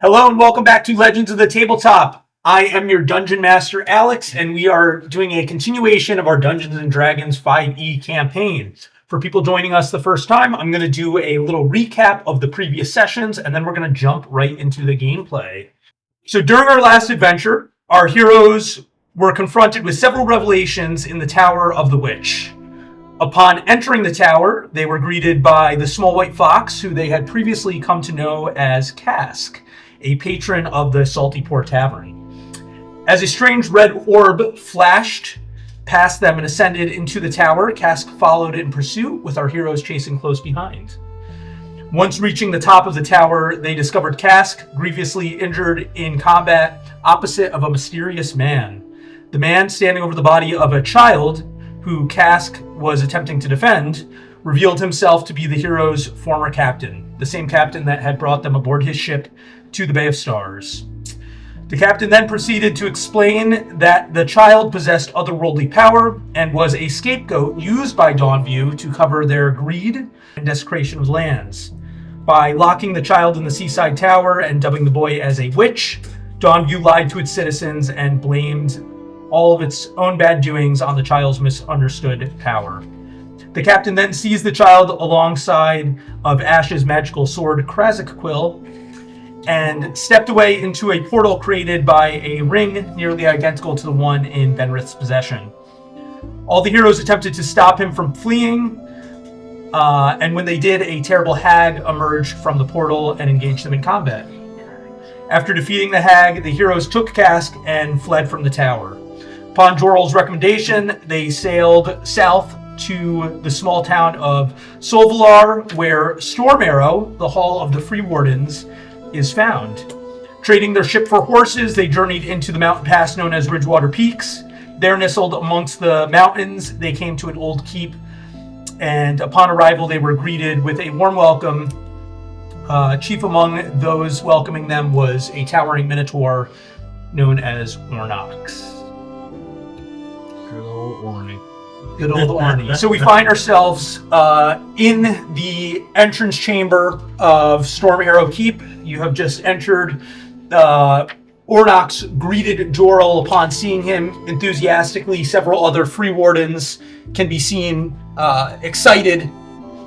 Hello and welcome back to Legends of the Tabletop. I am your Dungeon Master, Alex, and we are doing a continuation of our Dungeons & Dragons 5e campaign. For people joining us the first time, I'm going to do a little recap of the previous sessions, and then we're going to jump right into the gameplay. So during our last adventure, our heroes were confronted with several revelations in the Tower of the Witch. Upon entering the tower, they were greeted by the small white fox, who they had previously come to know as Cask, a patron of the Salty Pour Tavern. As a strange red orb flashed past them and ascended into the tower, Cask followed in pursuit, with our heroes chasing close behind. Once reaching the top of the tower, they discovered Cask grievously injured in combat opposite of a mysterious man. The man, standing over the body of a child who Cask was attempting to defend, revealed himself to be the hero's former captain, the same captain that had brought them aboard his ship to the Bay of Stars. The captain then proceeded to explain that the child possessed otherworldly power and was a scapegoat used by Dawnview to cover their greed and desecration of lands. By locking the child in the seaside tower and dubbing the boy as a witch, Dawnview lied to its citizens and blamed all of its own bad doings on the child's misunderstood power. The captain then seized the child alongside of Ash's magical sword, Krazik Quill, and stepped away into a portal created by a ring nearly identical to the one in Benrith's possession. All the heroes attempted to stop him from fleeing, and when they did, a terrible hag emerged from the portal and engaged them in combat. After defeating the hag, the heroes took Cask and fled from the tower. Upon Joral's recommendation, they sailed south to the small town of Solvalar, where Stormarrow, the Hall of the Free Wardens, is found. Trading their ship for horses, they journeyed into the mountain pass known as Ridgewater Peaks. There, nestled amongst the mountains, they came to an old keep, and upon arrival, they were greeted with a warm welcome. Chief among those welcoming them was a towering minotaur known as Ornox. Good old Orny. Good old Orny. So we find ourselves in the entrance chamber of Stormarrow Keep. You have just entered. Ornox greeted Joral upon seeing him enthusiastically. Several other free wardens can be seen excited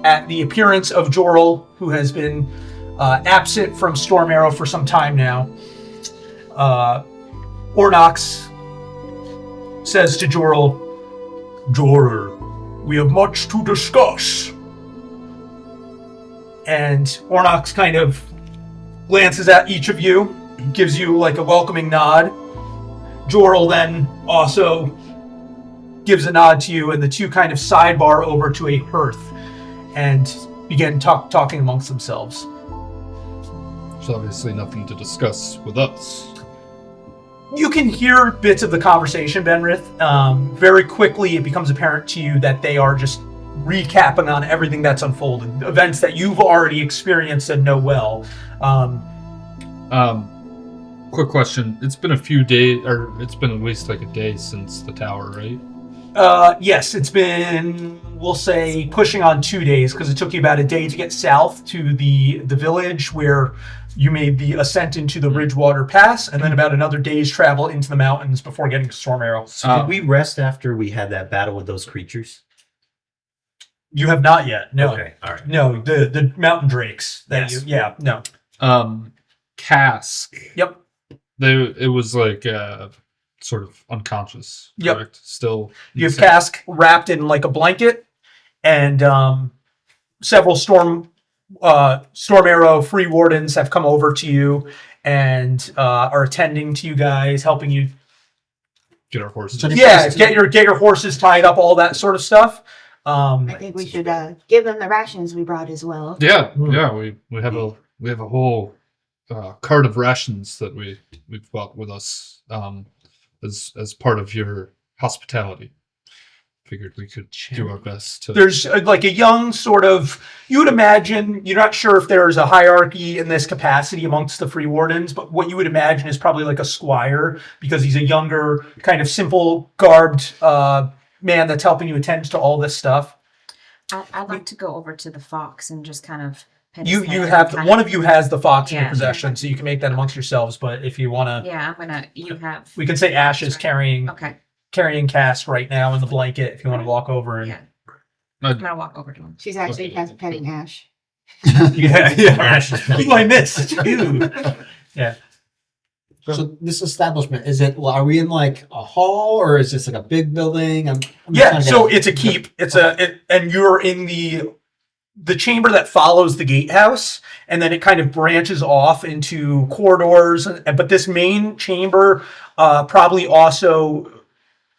at the appearance of Joral, who has been absent from Stormarrow for some time now. Ornox says to Joral, "Joral, we have much to discuss." And Ornox kind of glances at each of you, gives you like a welcoming nod. Joral then also gives a nod to you, and the two kind of sidebar over to a hearth and begin talking amongst themselves. There's obviously nothing to discuss with us. You can hear bits of the conversation, Benrith. Very quickly, it becomes apparent to you that they are just recapping on everything that's unfolded, events that you've already experienced and know well. Quick question. It's been a few days, or it's been at least like a day since the tower, right? Yes, it's been, we'll say, pushing on 2 days, because it took you about a day to get south to the village where you made the ascent into the Ridgewater Pass, and then about another day's travel into the mountains before getting to Stormarrow. So did we rest after we had that battle with those creatures? You have not yet. No. Okay. All right. No, the mountain drakes. Yes. No. Cask. Yep. It was like sort of unconscious. Yep. Correct? Still. You have Cask wrapped in like a blanket, and several Stormarrow free wardens have come over to you and are attending to you guys, helping you Get our horses. get your horses tied up, all that sort of stuff. I think we should give them the rations we brought as well. Yeah. We have a whole cart of rations that we've brought with us as part of your hospitality. Figured we could do our best to... There's like a young sort of, you would imagine, you're not sure if there's a hierarchy in this capacity amongst the free wardens, but what you would imagine is probably like a squire, because he's a younger, kind of simple garbed man that's helping you attend to all this stuff. I'd like to go over to the fox and just kind of You head have kind one of you has the fox in your Yeah. possession, so you can make that amongst yourselves. But if you want to, Yeah, you have. we can say Ash is Sorry. carrying Okay. Cass right now in the blanket. If you want to walk over and Yeah. I'm gonna walk over to him. She's actually petting Ash. yeah. Ash is Who do I miss? Dude. Yeah. So this establishment, are we in like a hall or is this like a big building? I'm just Yeah, trying to so get- it's a keep. And you're in the chamber that follows the gatehouse, and then it kind of branches off into corridors. But this main chamber probably also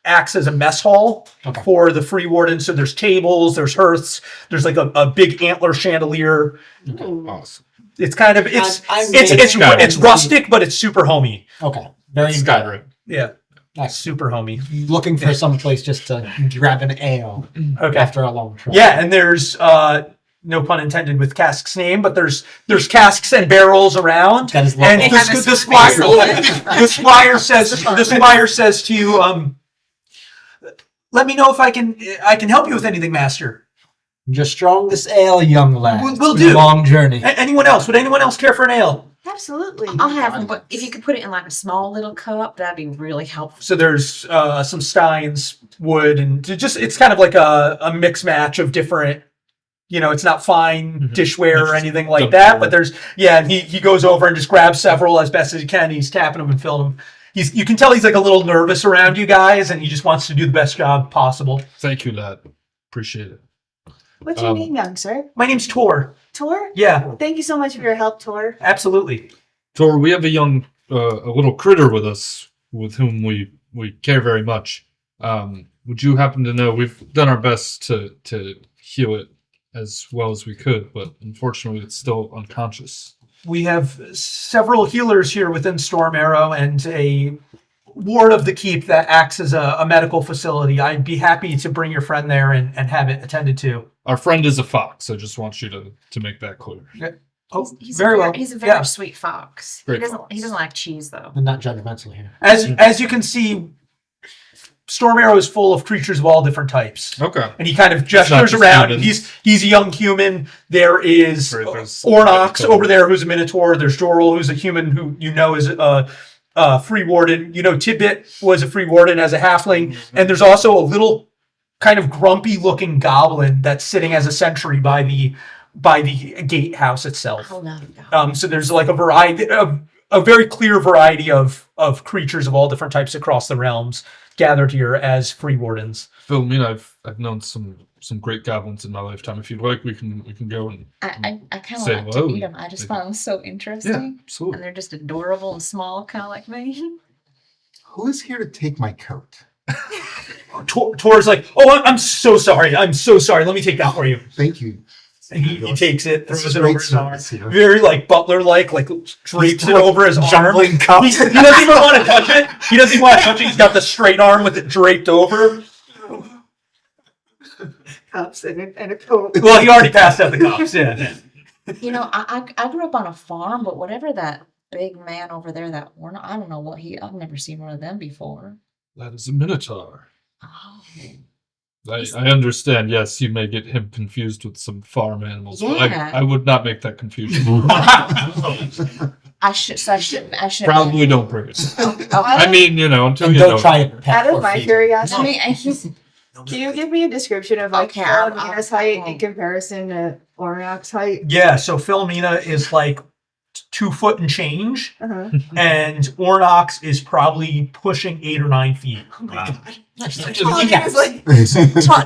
acts as a mess hall Okay. for the free warden. So there's tables, there's hearths, there's like a big antler chandelier. Awesome. It's kind of it's I'm it's rustic, but it's super homey. Okay. Very Skyrim. Yeah, Nice. super homey. Looking for some place just to grab an ale Okay. after a long trip. Yeah, and there's no pun intended with Cask's name, but there's casks and barrels around. That is And lovely. have a the squire says to you, let me know if I can help you with anything, master. You're strong this ale, young lad. We'll It's been do. a long journey. Anyone else? Would anyone else care for an ale? Absolutely. I'll have one, but if you could put it in like a small little cup, that'd be really helpful. So there's some steins, wood, and it's kind of like a mix match of different. It's not fine dishware or anything like that, but and he goes over and just grabs several as best as he can. He's tapping them and filling them. You can tell he's like a little nervous around you guys, and he just wants to do the best job possible. Thank you, lad. Appreciate it. What's your name, young sir? My name's Tor. Tor? Yeah, Thank you so much for your help, Tor. absolutely. Tor, we have a little critter with us with whom we care very much. Would you happen to know, we've done our best to heal it as well as we could, but unfortunately it's still unconscious. We have several healers here within Stormarrow and a ward of the keep that acts as a medical facility. I'd be happy to bring your friend there and have it attended to. Our friend is a fox. I just want you to make that clear. Oh, He's very well. He's a very Yeah. sweet fox. Great He fox. doesn't like cheese though. I'm not judgmental here. As you can see, Stormarrow is full of creatures of all different types. Okay. And he kind of not gestures just around. humans. He's a young human. There is Right, there's- Ornox over there, who's a minotaur. There's Jorel, who's a human who is a free warden. Tidbit was a free warden as a halfling. And there's also a little kind of grumpy-looking goblin that's sitting as a sentry by the gatehouse itself. Oh no. So there's like a variety, a very clear variety of creatures of all different types across the realms gathered here as free wardens. Phil, I've known some great goblins in my lifetime. If you'd like, we can go and I kind of Say like hello. to eat them. I just find them so interesting. yeah, And absolutely. they're just adorable and small, kind of like me. Who is here to take my coat? Tor's like, oh, I'm so sorry. I'm so sorry. Let me take that for you. Thank you. And he takes it, This throws is it great over his arm. service here. Very like butler-like, drapes it like over his arm. juggling cups. He doesn't even want to touch it. He doesn't even want to touch it. He's got the straight arm with it draped over. Cups and a coat. Well, he already passed out the cups. Yeah. I grew up on a farm, but whatever that big man over there, I don't know what I've never seen one of them before. That is a minotaur. Oh. I understand. Yes, you may get him confused with some farm animals, but Yeah. I would not make that confusion. I should Probably don't bring it. Oh, I mean, until And you don't know. try it. pet Out or of my feed. curiosity, he's can you give me a description of Okay, I'll- Mina's I'll- height in comparison to Orion's height? Yeah, so Philomena is like 2 foot and change, Uh-huh. and Ornox is probably pushing 8 or 9 feet. Oh my god. He's like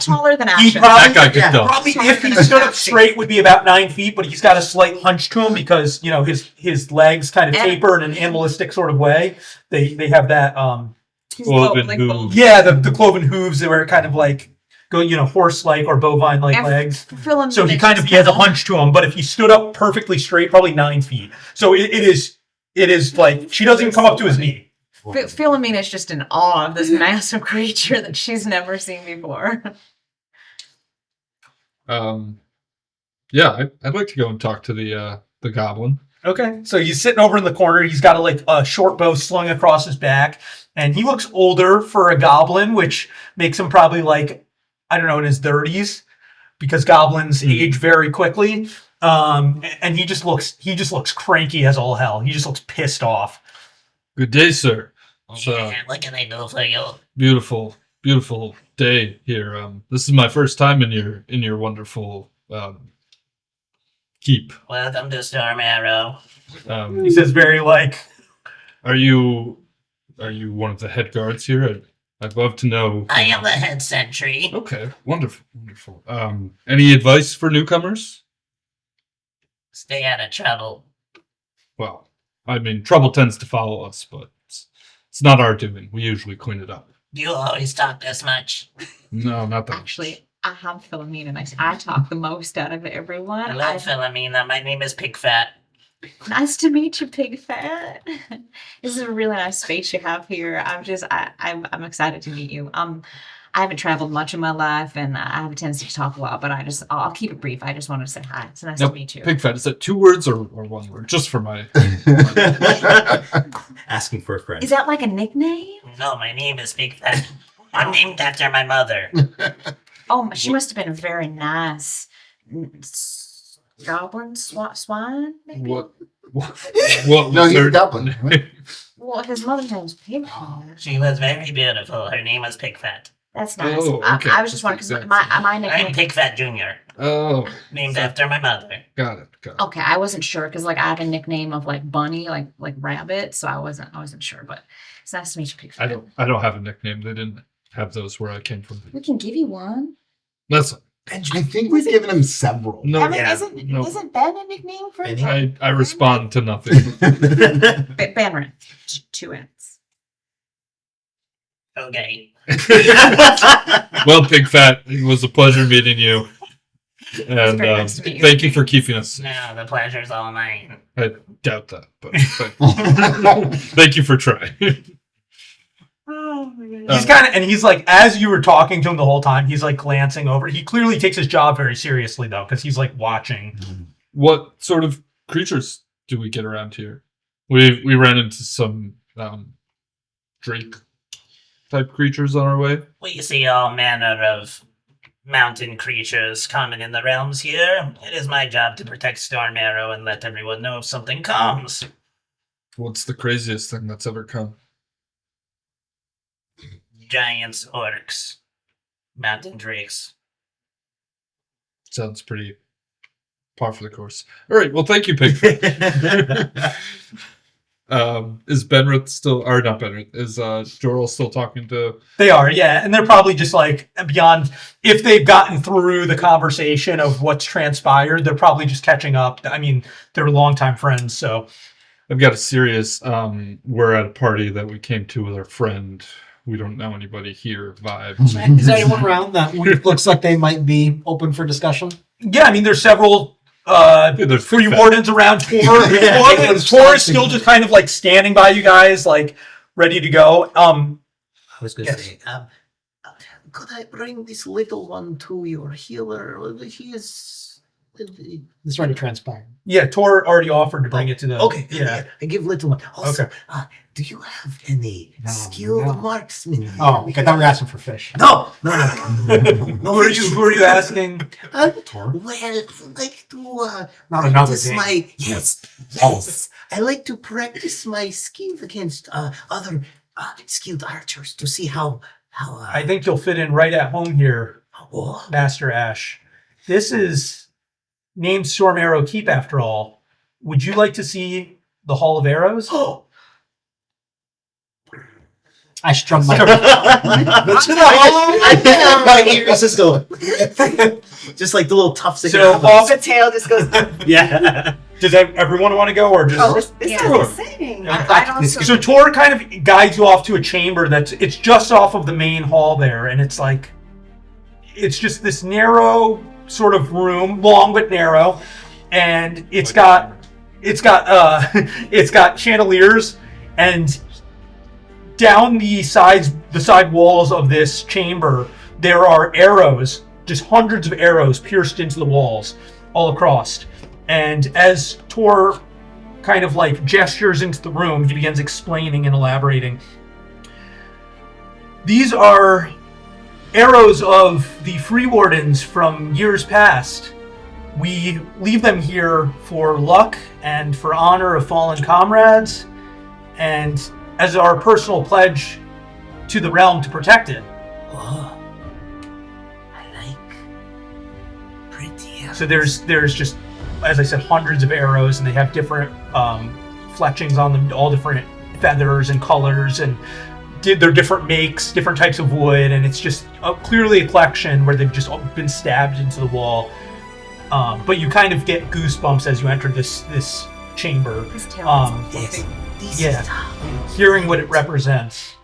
taller than He Asher. probably, That guy could go. probably if he stood up straight, would be about 9 feet, but he's got a slight hunch to him because his legs kind of And- taper in an animalistic sort of way. They have that He's Cloven like hooves. yeah the cloven hooves where it kind of like go horse like or bovine like And legs. Phil So he has a hunch to him, but if he stood up perfectly straight, probably 9 feet. So it is like she doesn't even come up to his knee. Philomena's just in awe of this massive creature that she's never seen before. Yeah, I'd like to go and talk to the goblin. Okay, so he's sitting over in the corner. He's got a short bow slung across his back, and he looks older for a goblin, which makes him probably in his 30s, because goblins age very quickly. And he just looks cranky as all hell. He just looks pissed off. Good day, sir. It's What can I do for you? beautiful day here. This is my first time in your wonderful keep. Welcome to Stormarrow. He says very like, Are you one of the head guards here? I'd love to know. I am the head sentry. Okay, wonderful. Any advice for newcomers? Stay out of trouble. Well, I mean, trouble tends to follow us, but it's not our doing. We usually clean it up. Do you always talk this much? No, not that much. Actually, I have Philomena and I talk the most out of everyone. Hello, Philomena. My name is Pigfat. Nice to meet you, Pig Fat. This is a really nice space you have here. I'm excited to meet you. I haven't traveled much in my life, and I have a tendency to talk a lot, but I'll keep it brief. I just wanted to say hi. It's nice to meet you. Pig fat, is that 2 words or 1 word? Just for my... Asking for a friend. Is that like a nickname? No, my name is Pigfat. I'm named after my mother. Oh, she must have been a very nice goblin swine. Maybe? What No, was he's her- Dublin. Well, his mother's name was Pigfat. She was very beautiful. Her name was Pigfat. That's nice. Oh, okay. I was just wondering That's because exactly. my I'm nickname. Pigfat Jr., Oh, named after my mother. got it. Okay, I wasn't sure because like I have a nickname of like Bunny, like Rabbit, so I wasn't sure. But it's nice to meet you, Pigfat. I don't have a nickname. They didn't have those where I came from. We can give you one. That's I think we've given him several. no. I mean, Yeah. isn't Ben a nickname for Benny? I respond to nothing. Banrin, 2 N's. Okay. Well, Pig Fat, it was a pleasure meeting you, and very nice to meet you. thank you for keeping us. No, the pleasure's all mine. I doubt that, but thank you for trying. he's kind of, and he's like, as you were talking to him the whole time, he's like glancing over. He clearly takes his job very seriously though, because he's like watching. What sort of creatures do we get around here? We ran into some drake type creatures on our way. We see all manner of mountain creatures common in the realms here. It is my job to protect Stormarrow and let everyone know if something comes. What's the craziest thing that's ever come? Giants, orcs, mountain drakes. Sounds pretty par for the course. All right, well, thank you, Pig. Is Benrith still, or not Benrith? Is Jorl still talking to? They are, yeah, and they're probably just like beyond. If they've gotten through the conversation of what's transpired, they're probably just catching up. I mean, they're longtime friends, so I've got a serious. We're at a party that we came to with our friend. We don't know anybody here. Vibe. Is there anyone around that looks like they might be open for discussion? yeah. I mean, there's several. There's Free Pig Fat. wardens around Tor. Tor is still just kind of like standing by you guys, like ready to go. I was going to Yes. say, could I bring this little one to your healer? He is. It's already transpired. Yeah, Tor already offered to bring it to the. Okay, Yeah. I give little one. Also, Okay. do you have any No, skilled no. marksmen? Here? Oh, okay. I thought we were asking for fish. No. Who are you asking? Well, I like to Not another practice game. my yes. I like to practice my skill against other skilled archers to see how I think you'll fit in right at home here, oh, Master Ash. This is named Stormarrow Keep, after all. Would you like to see the Hall of Arrows? I strung my. my ears is going. Just like the little tufts. that So, get on the tail just goes. yeah. Does everyone want to go, or just? Oh, this Yeah. is insane. I'd also, So Tor kind of guides you off to a chamber it's just off of the main hall there, and it's like it's just this narrow sort of room, long but narrow, and it's got it's got chandeliers, and down the side walls of this chamber there are arrows, just hundreds of arrows pierced into the walls all across. And as Tor kind of like gestures into the room, he begins explaining and elaborating. These are arrows of the Free Wardens from years past. We leave them here for luck and for honor of fallen comrades, and as our personal pledge to the realm to protect it. Oh, I like pretty. So there's just, as I said, hundreds of arrows, and they have different fletchings on them, all different feathers and colors, and they're different makes, different types of wood, and it's just clearly a collection where they've just been stabbed into the wall. But you kind of get goosebumps as you enter this chamber. His tail Yes. This Yeah. is Hearing what it represents.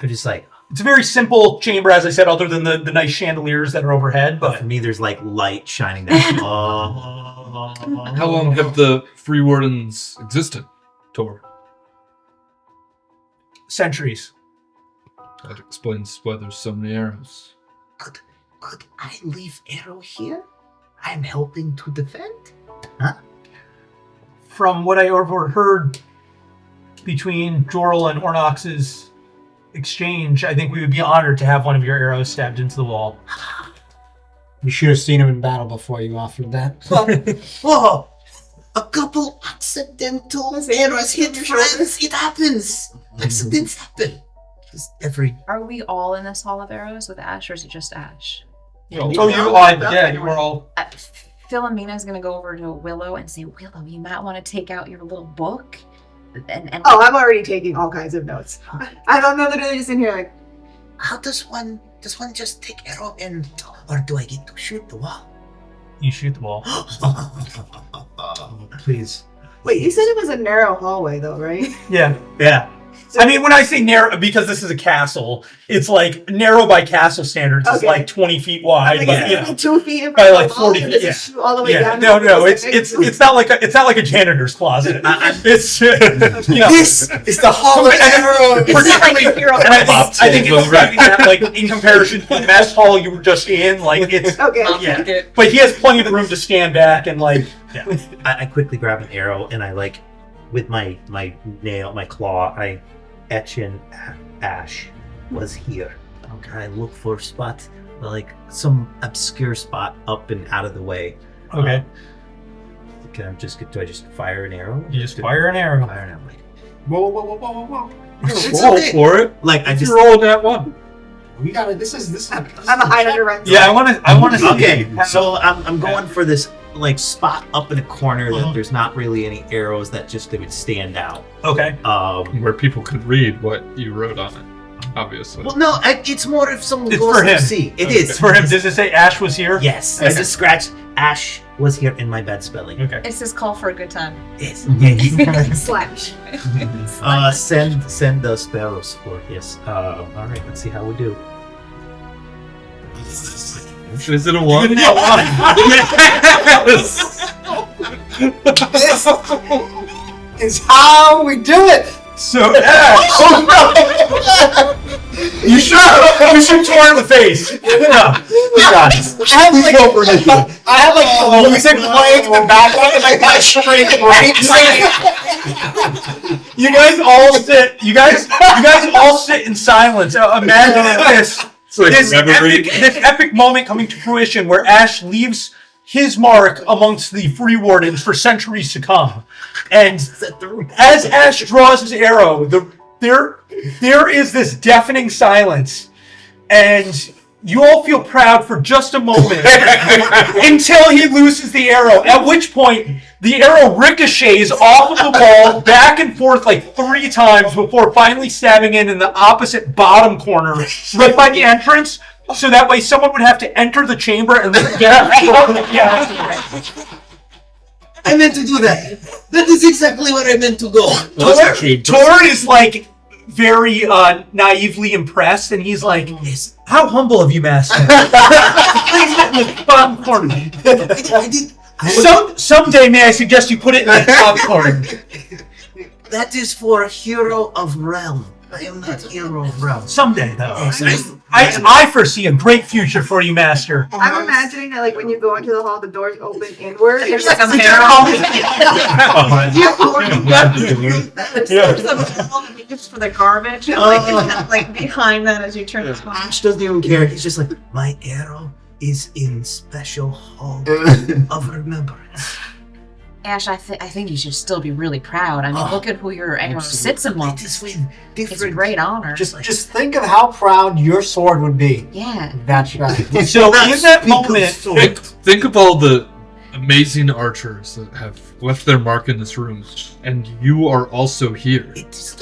I'm just like, It's a very simple chamber, as I said, other than the nice chandeliers that are overhead. but But for me, there's like light shining down. How long have the Free Wardens existed, Tor? centuries. That explains why there's so many arrows. Could I leave arrow here? I'm helping to defend. From what I overheard between Jorl and Ornox's exchange, I think we would be honored to have one of your arrows stabbed into the wall. You should have seen him in battle before you offered that. Whoa! A couple accidental arrows hit friends. It happens. Accidents happen. Just every. Are we all in this hall of arrows with Ash, or is it just Ash? Oh, you lied. Yeah, you were all. Philomena's gonna go over to Willow and say, Willow, you might want to take out your little book. And Oh, I'm already taking all kinds of notes. I don't know that they're just in here like, How does one just take arrow and, or do I get to shoot the wall? You shoot the wall. Please. wait, you said it was a narrow hallway though, right? Yeah. Yeah. I mean, when I say narrow, because this is a castle, it's like narrow by castle standards. It's Okay. like 20 feet wide. Like, but, is you it know. 2 feet in By front like of the wall, 40 and does feet, it shoot all the way Yeah, down? no, it's not like a janitor's closet. It's you know. This is the hall of arrows. Particularly, and I think it's that, like in comparison to the mess hall you were just in, like it's Okay. yeah. But he has plenty of room to stand back and like yeah. I quickly grab an arrow and I like, with my nail, my claw, I etch in Ash was here. Okay. I look for spots, like some obscure spot up and out of the way. Okay. Do I just fire an arrow? You just fire an arrow. Fire an arrow. Like, Whoa. It's Roll okay. for it. like I If just. you roll that one. We got it. This is. I'm a hide under run. Yeah, I want to see. Okay, so I'm going for this like spot up in a corner that there's not really any arrows that just they would stand out. Okay. Where people could read what you wrote on it, obviously. Well, no, it's more if someone It's goes for to him. see. It Okay. is For him, does it say Ash was here? Yes, I just scratched. Ash was here in my bad spelling. Okay. it's his call for a good time. Yes. Slash. Send the sparrows for yes. All right, let's see how we do. Is it a one? Is how we do it. So Ash, you shoot Tor in the face. No, you got it. I have like the music playing in the background and like that straight right. You guys all sit in silence. Imagine this epic moment coming to fruition where Ash leaves his mark amongst the Free Wardens for centuries to come. And as Ash draws his arrow, there is this deafening silence, and you all feel proud for just a moment until he loses the arrow, at which point the arrow ricochets off of the wall back and forth like 3 times before finally stabbing in the opposite bottom corner, right by the entrance, so that way someone would have to enter the chamber and then yeah. I meant to do that. That is exactly what I meant to go. Tor is like very naively impressed, and he's like, "How humble of you, Master." Please let me bottom corner. I did. Someday, may I suggest you put it in the top corner? That is for a hero of realm. I am not hero of realm. Someday, though. Yes, I foresee a great future for you, Master. I'm imagining that like when you go into the hall, the doors open inward. And There's like a just for the garbage, and like behind that as you turn this one. Ash doesn't even care. He's just like, my arrow is in special hall of remembrance. Ash, I think you should still be really proud. I mean, look at who your arrow sits amongst. It is with It's a different. great honor. Just think of how proud your sword would be. yeah. That's right. So in that moment, Think of all the amazing archers that have left their mark in this room, and you are also here. It is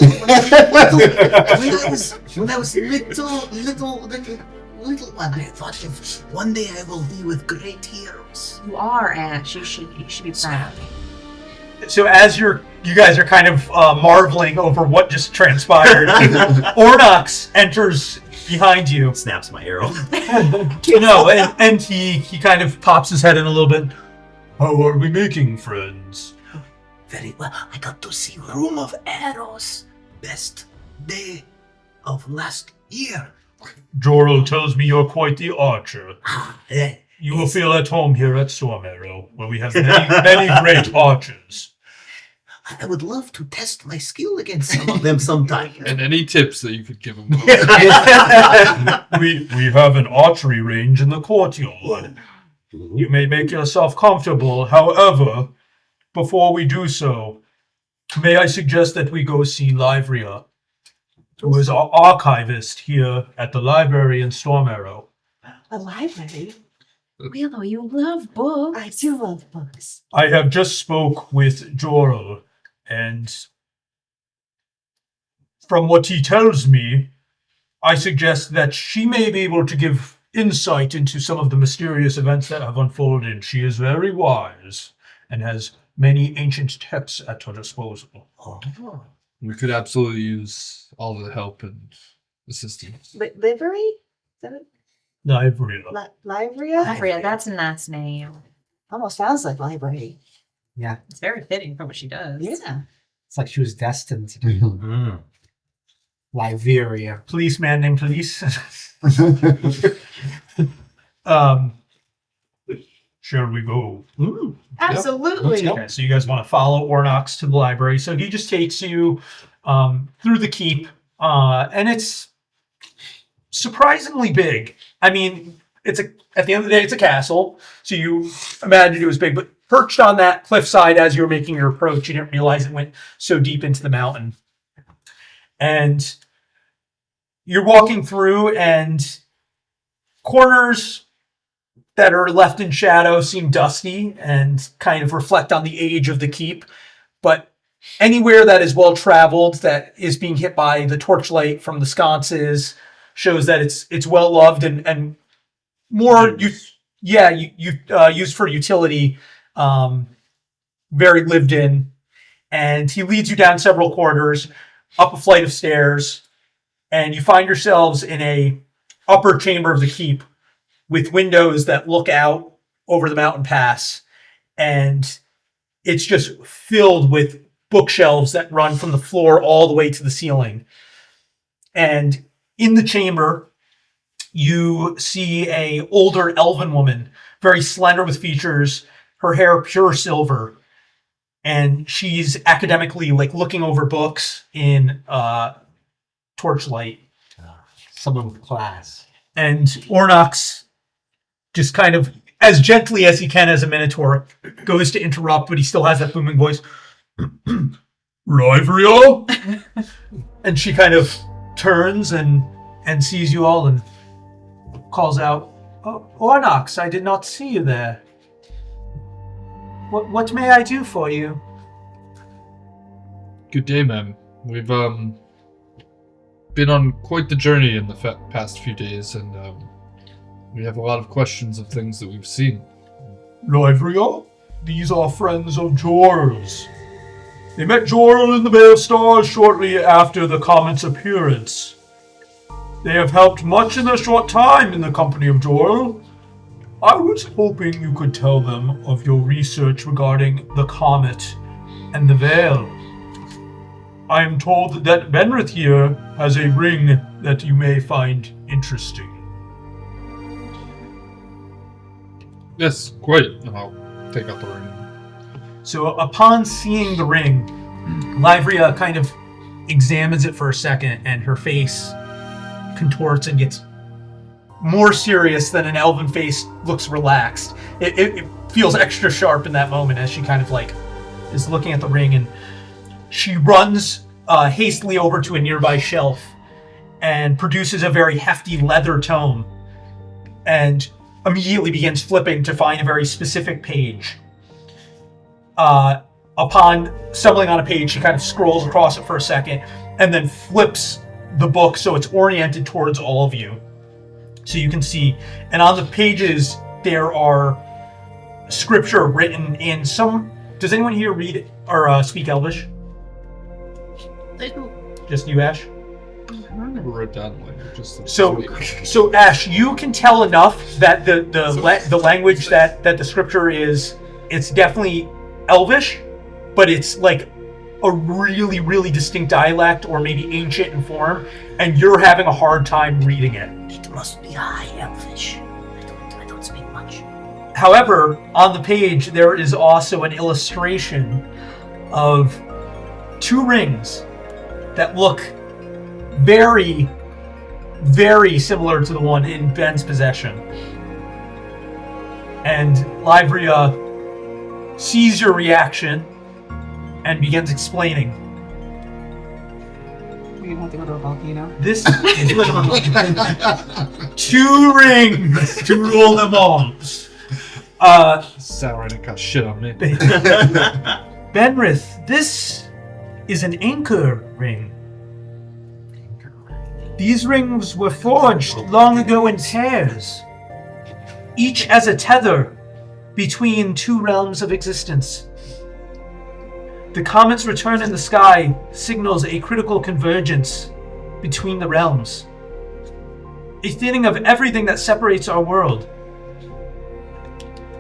when I was little one, I thought if one day I will be with great heroes. You are, Ash. You should be proud. so as you guys are kind of marveling over what just transpired, Ornox enters behind you. Snaps my arrow. And he kind of pops his head in a little bit. How are we making friends? Very well. I got to see Room of Arrows. Best day of last year. Jorel tells me you're quite the archer. Eh, You will feel at home here at Stormarrow, where we have many great archers. I would love to test my skill against some of them sometime. And any tips that you could give them. We have an archery range in the courtyard. You may make yourself comfortable. However, before we do so, may I suggest that we go see Livria, who is our archivist here at the library in Stormarrow. A library. Willow, you love books. I do love books. I have just spoke with Jorel, and from what he tells me, I suggest that she may be able to give insight into some of the mysterious events that have unfolded. She is very wise and has many ancient texts at her disposal. Oh. We could absolutely use all the help and assistance. Livery? Is that it? Livria. Livria? Livria, that's a nice name. Almost sounds like library. Yeah. It's very fitting for what she does. Yeah. It's like she was destined to do Mm. Liberia. Policeman named Police. Shall we go? Absolutely. Okay, so you guys want to follow Ornox to the library. So he just takes you through the keep, and it's surprisingly big. I mean, at the end of the day, it's a castle, so you imagined it was big, but perched on that cliffside as you were making your approach, you didn't realize it went so deep into the mountain. And you're walking through, and corners that are left in shadow seem dusty and kind of reflect on the age of the keep. But anywhere that is well traveled, that is being hit by the torchlight from the sconces, shows that it's well loved and more used for utility, very lived in. And he leads you down several corridors, up a flight of stairs, and you find yourselves in a upper chamber of the keep with windows that look out over the mountain pass, and it's just filled with bookshelves that run from the floor all the way to the ceiling. And in the chamber, you see a older elven woman, very slender with features, her hair pure silver, and she's academically looking over books in torchlight. Someone with class. And Ornox, just kind of as gently as he can as a minotaur, goes to interrupt, but he still has that booming voice. Livria? And she kind of turns and sees you all and calls out, "Oh, Ornox, I did not see you there. What may I do for you?" Good day, ma'am. We've been on quite the journey in the past few days, and we have a lot of questions of things that we've seen. Livria, these are friends of Jorel's. They met Jorel in the Bay of Stars shortly after the comet's appearance. They have helped much in their short time in the company of Jorel. I was hoping you could tell them of your research regarding the comet and the veil. I am told that Benrith here has a ring that you may find interesting. Yes, quite. I'll take out the ring. So upon seeing the ring, Livria kind of examines it for a second, and her face contorts and gets more serious than an elven face looks relaxed. It feels extra sharp in that moment as she kind of like is looking at the ring, and she runs hastily over to a nearby shelf and produces a very hefty leather tome and immediately begins flipping to find a very specific page. Upon stumbling on a page, she kind of scrolls across it for a second and then flips the book so it's oriented towards all of you. So you can see, and on the pages there are scripture written in some... Does anyone here read or speak Elvish? Just you, Ash? I never wrote down languages. So Ash, you can tell enough that the language that the scripture is, it's definitely Elvish, but it's like a really, really distinct dialect or maybe ancient in form, and you're having a hard time reading it. It must be high elfish. I don't speak much. However, on the page there is also an illustration of 2 rings that look very, very similar to the one in Ben's possession. And Livria sees your reaction and begins explaining. We're gonna have to go to a volcano. This 2 rings to rule them all. Sour and it got shit on me. Benrith, this is an anchor ring. These rings were forged long ago in pairs, each as a tether between 2 realms of existence. The comet's return in the sky signals a critical convergence between the realms, a thinning of everything that separates our world.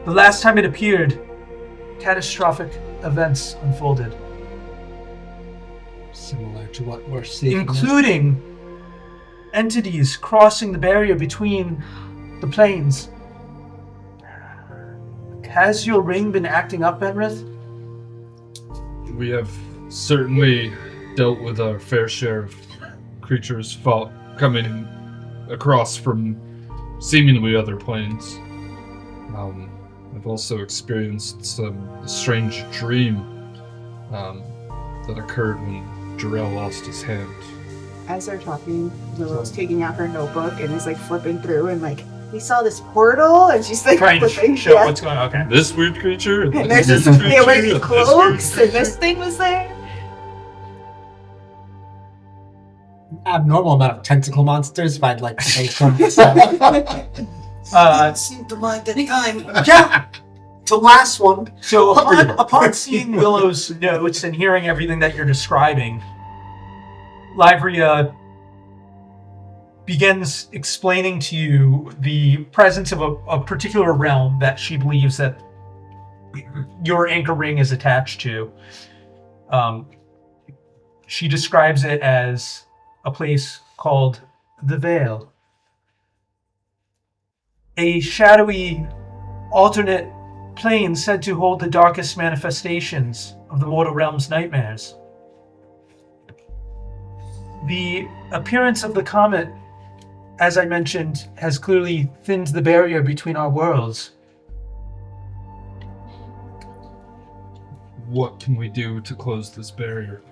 The last time it appeared, catastrophic events unfolded, Similar to what we're seeing. including entities crossing the barrier between the planes. Has your ring been acting up, Benrith? We have certainly dealt with our fair share of creatures coming across from seemingly other planes. I've also experienced some strange dream that occurred when Jarrell lost his hand. As they're talking, Willow's taking out her notebook and is like flipping through and like, we saw this portal, and she's like Trying to flipping. show Yeah. what's going on. Okay. This weird creature, And there's this this, weird they were creature, these and this cloaks, weird and this thing was there. Abnormal amount of tentacle monsters, if I'd like to say so. Seemed to mind that time. Yeah. The last one. So upon seeing Willow's notes and hearing everything that you're describing, Livria begins explaining to you the presence of a particular realm that she believes that your anchor ring is attached to. She describes it as a place called the Vale. A shadowy, alternate plane said to hold the darkest manifestations of the mortal realm's nightmares. The appearance of the comet, as I mentioned, has clearly thinned the barrier between our worlds. What can we do to close this barrier?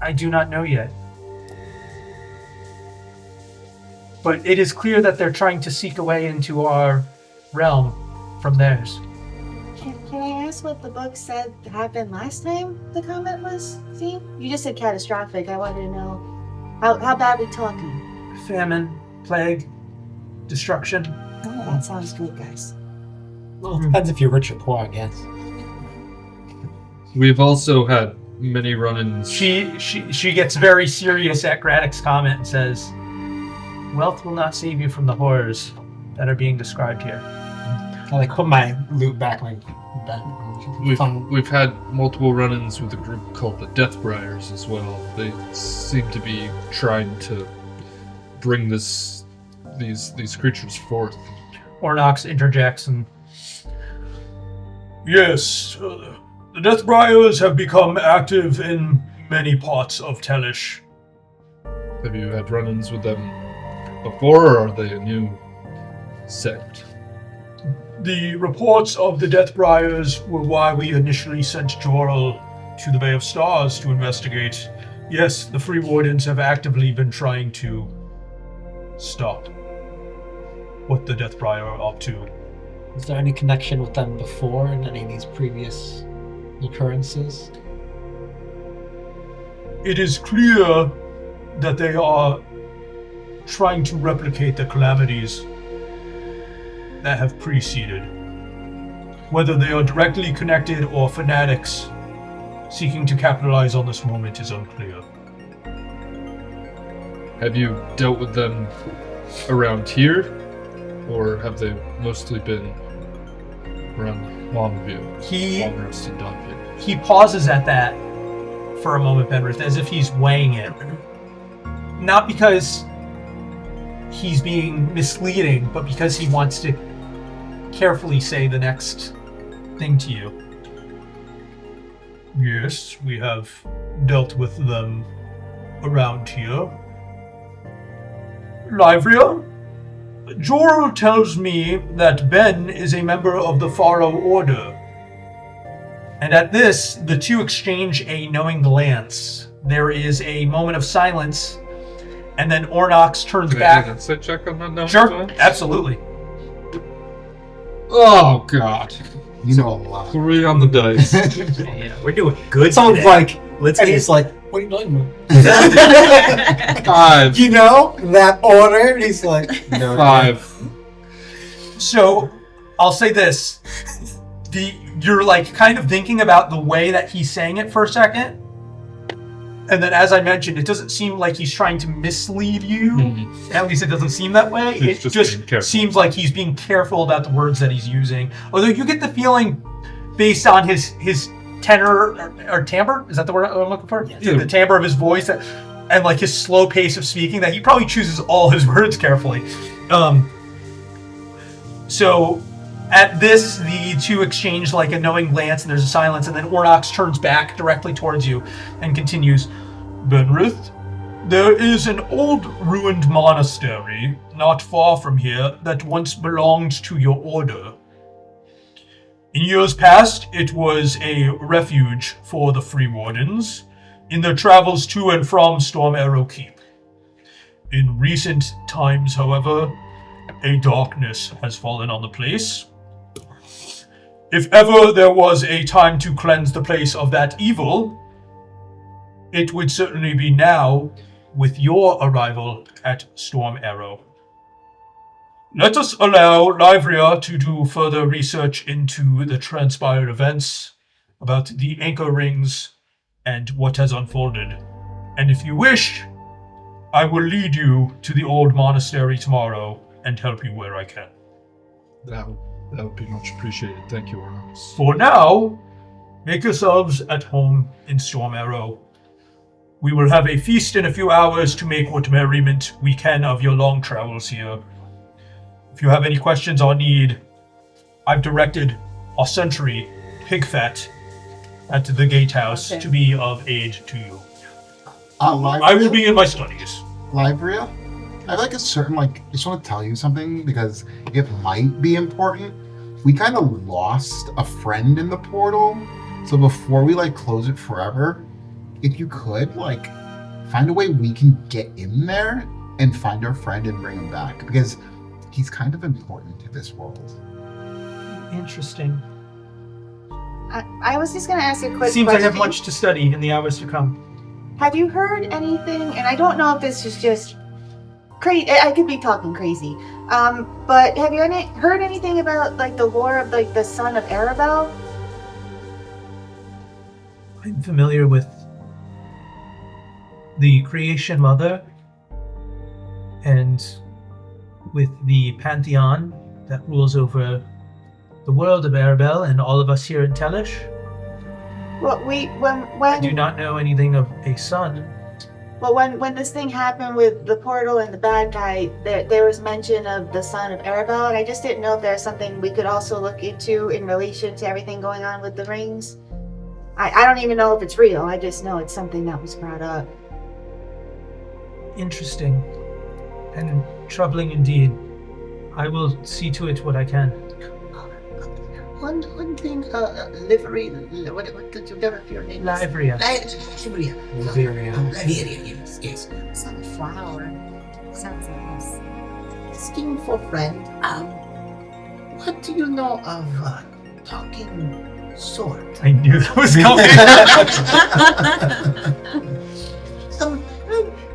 I do not know yet. But it is clear that they're trying to seek a way into our realm from theirs. Can I ask what the book said happened last time the comet was seen? You just said catastrophic. I wanted to know how bad we talking. Famine, plague, destruction. Oh, that sounds good, guys. Well, it depends if you're rich or poor, I guess. We've also had many run-ins. She gets very serious at Graddock's comment and says, "Wealth will not save you from the horrors that are being described here." I like put my loot back like that. We've had multiple run-ins with a group called the Deathbriars as well. They seem to be trying to bring these creatures forth. Ornox interjects and... Yes, the Deathbriars have become active in many parts of Telesh. Have you had run-ins with them? before, or are they a new sect? The reports of the Deathbriars were why we initially sent Jorel to the Bay of Stars to investigate. Yes, the Free Wardens have actively been trying to stop what the Deathbriar are up to. Is there any connection with them before in any of these previous occurrences? It is clear that they are trying to replicate the calamities that have preceded. Whether they are directly connected or fanatics seeking to capitalize on this moment is unclear. Have you dealt with them around here, or have they mostly been around Longview? He Long Rest and Dogview? He pauses at that for a moment, Benrith, as if he's weighing it. Not because he's being misleading, but because he wants to carefully say the next thing to you. Yes, we have dealt with them around here. Livria, Jorel tells me that Ben is a member of the Pharaoh Order. And at this, the two exchange a knowing glance. There is a moment of silence, and then Ornox turns Can I back. do an insight check on that now? Sure, absolutely. Oh, God. You know a lot. 3 on the dice. Yeah, we're doing good. Sounds today. like, Let's and get he's like, what are you doing? 5. You know, that order? And he's like, no. 5. So, I'll say this. You're like kind of thinking about the way that he's saying it for a second. And then as I mentioned, it doesn't seem like he's trying to mislead you. Mhm. At least it doesn't seem that way. He's It just just being careful. seems like he's being careful about the words that he's using. Although you get the feeling, based on his tenor or timbre, is that the word I'm looking for? Yeah. The timbre of his voice and like his slow pace of speaking, that he probably chooses all his words carefully. So at this, the two exchange like a knowing glance, and there's a silence, and then Ornox turns back directly towards you and continues, Benrith, there is an old ruined monastery not far from here that once belonged to your order. In years past, it was a refuge for the Free Wardens in their travels to and from Stormarrow Keep. In recent times, however, a darkness has fallen on the place. If ever there was a time to cleanse the place of that evil, it would certainly be now with your arrival at Stormarrow. Let us allow Livria to do further research into the transpired events, about the anchor rings, and what has unfolded. And if you wish, I will lead you to the old monastery tomorrow and help you where I can. That would be much appreciated. Thank you, Ornox. For now, make yourselves at home in Stormarrow. We will have a feast in a few hours to make what merriment we can of your long travels here. If you have any questions or need, I've directed our sentry, Pigfat, at the gatehouse to be of aid to you. I will be in my studies. Livria? I have like a certain, I just want to tell you something because it might be important. We kind of lost a friend in the portal. So before we close it forever, if you could find a way we can get in there and find our friend and bring him back, because he's kind of important to this world. Interesting. I was just gonna ask a quick Seems question. I have much to study in the hours to come. Have you heard anything? And I don't know if this is just crazy. I could be talking crazy. But have you heard anything about the lore of the son of Arabelle? I'm familiar with the Creation Mother and with the Pantheon that rules over the world of Arabelle and all of us here in Telesh. Well, I do not know anything of a son. Well, when this thing happened with the portal and the bad guy, there was mention of the son of Arabelle, and I just didn't know if there's something we could also look into in relation to everything going on with the rings. I don't even know if it's real. I just know it's something that was brought up. Interesting. and troubling indeed. I will see to it what I can. One thing, livery. What did you get your name? Livria. Liveria. Liberia. Liveria. Yes. Sunflower. Sounds nice. Asking for friend. What do you know of talking sword? I knew that was coming.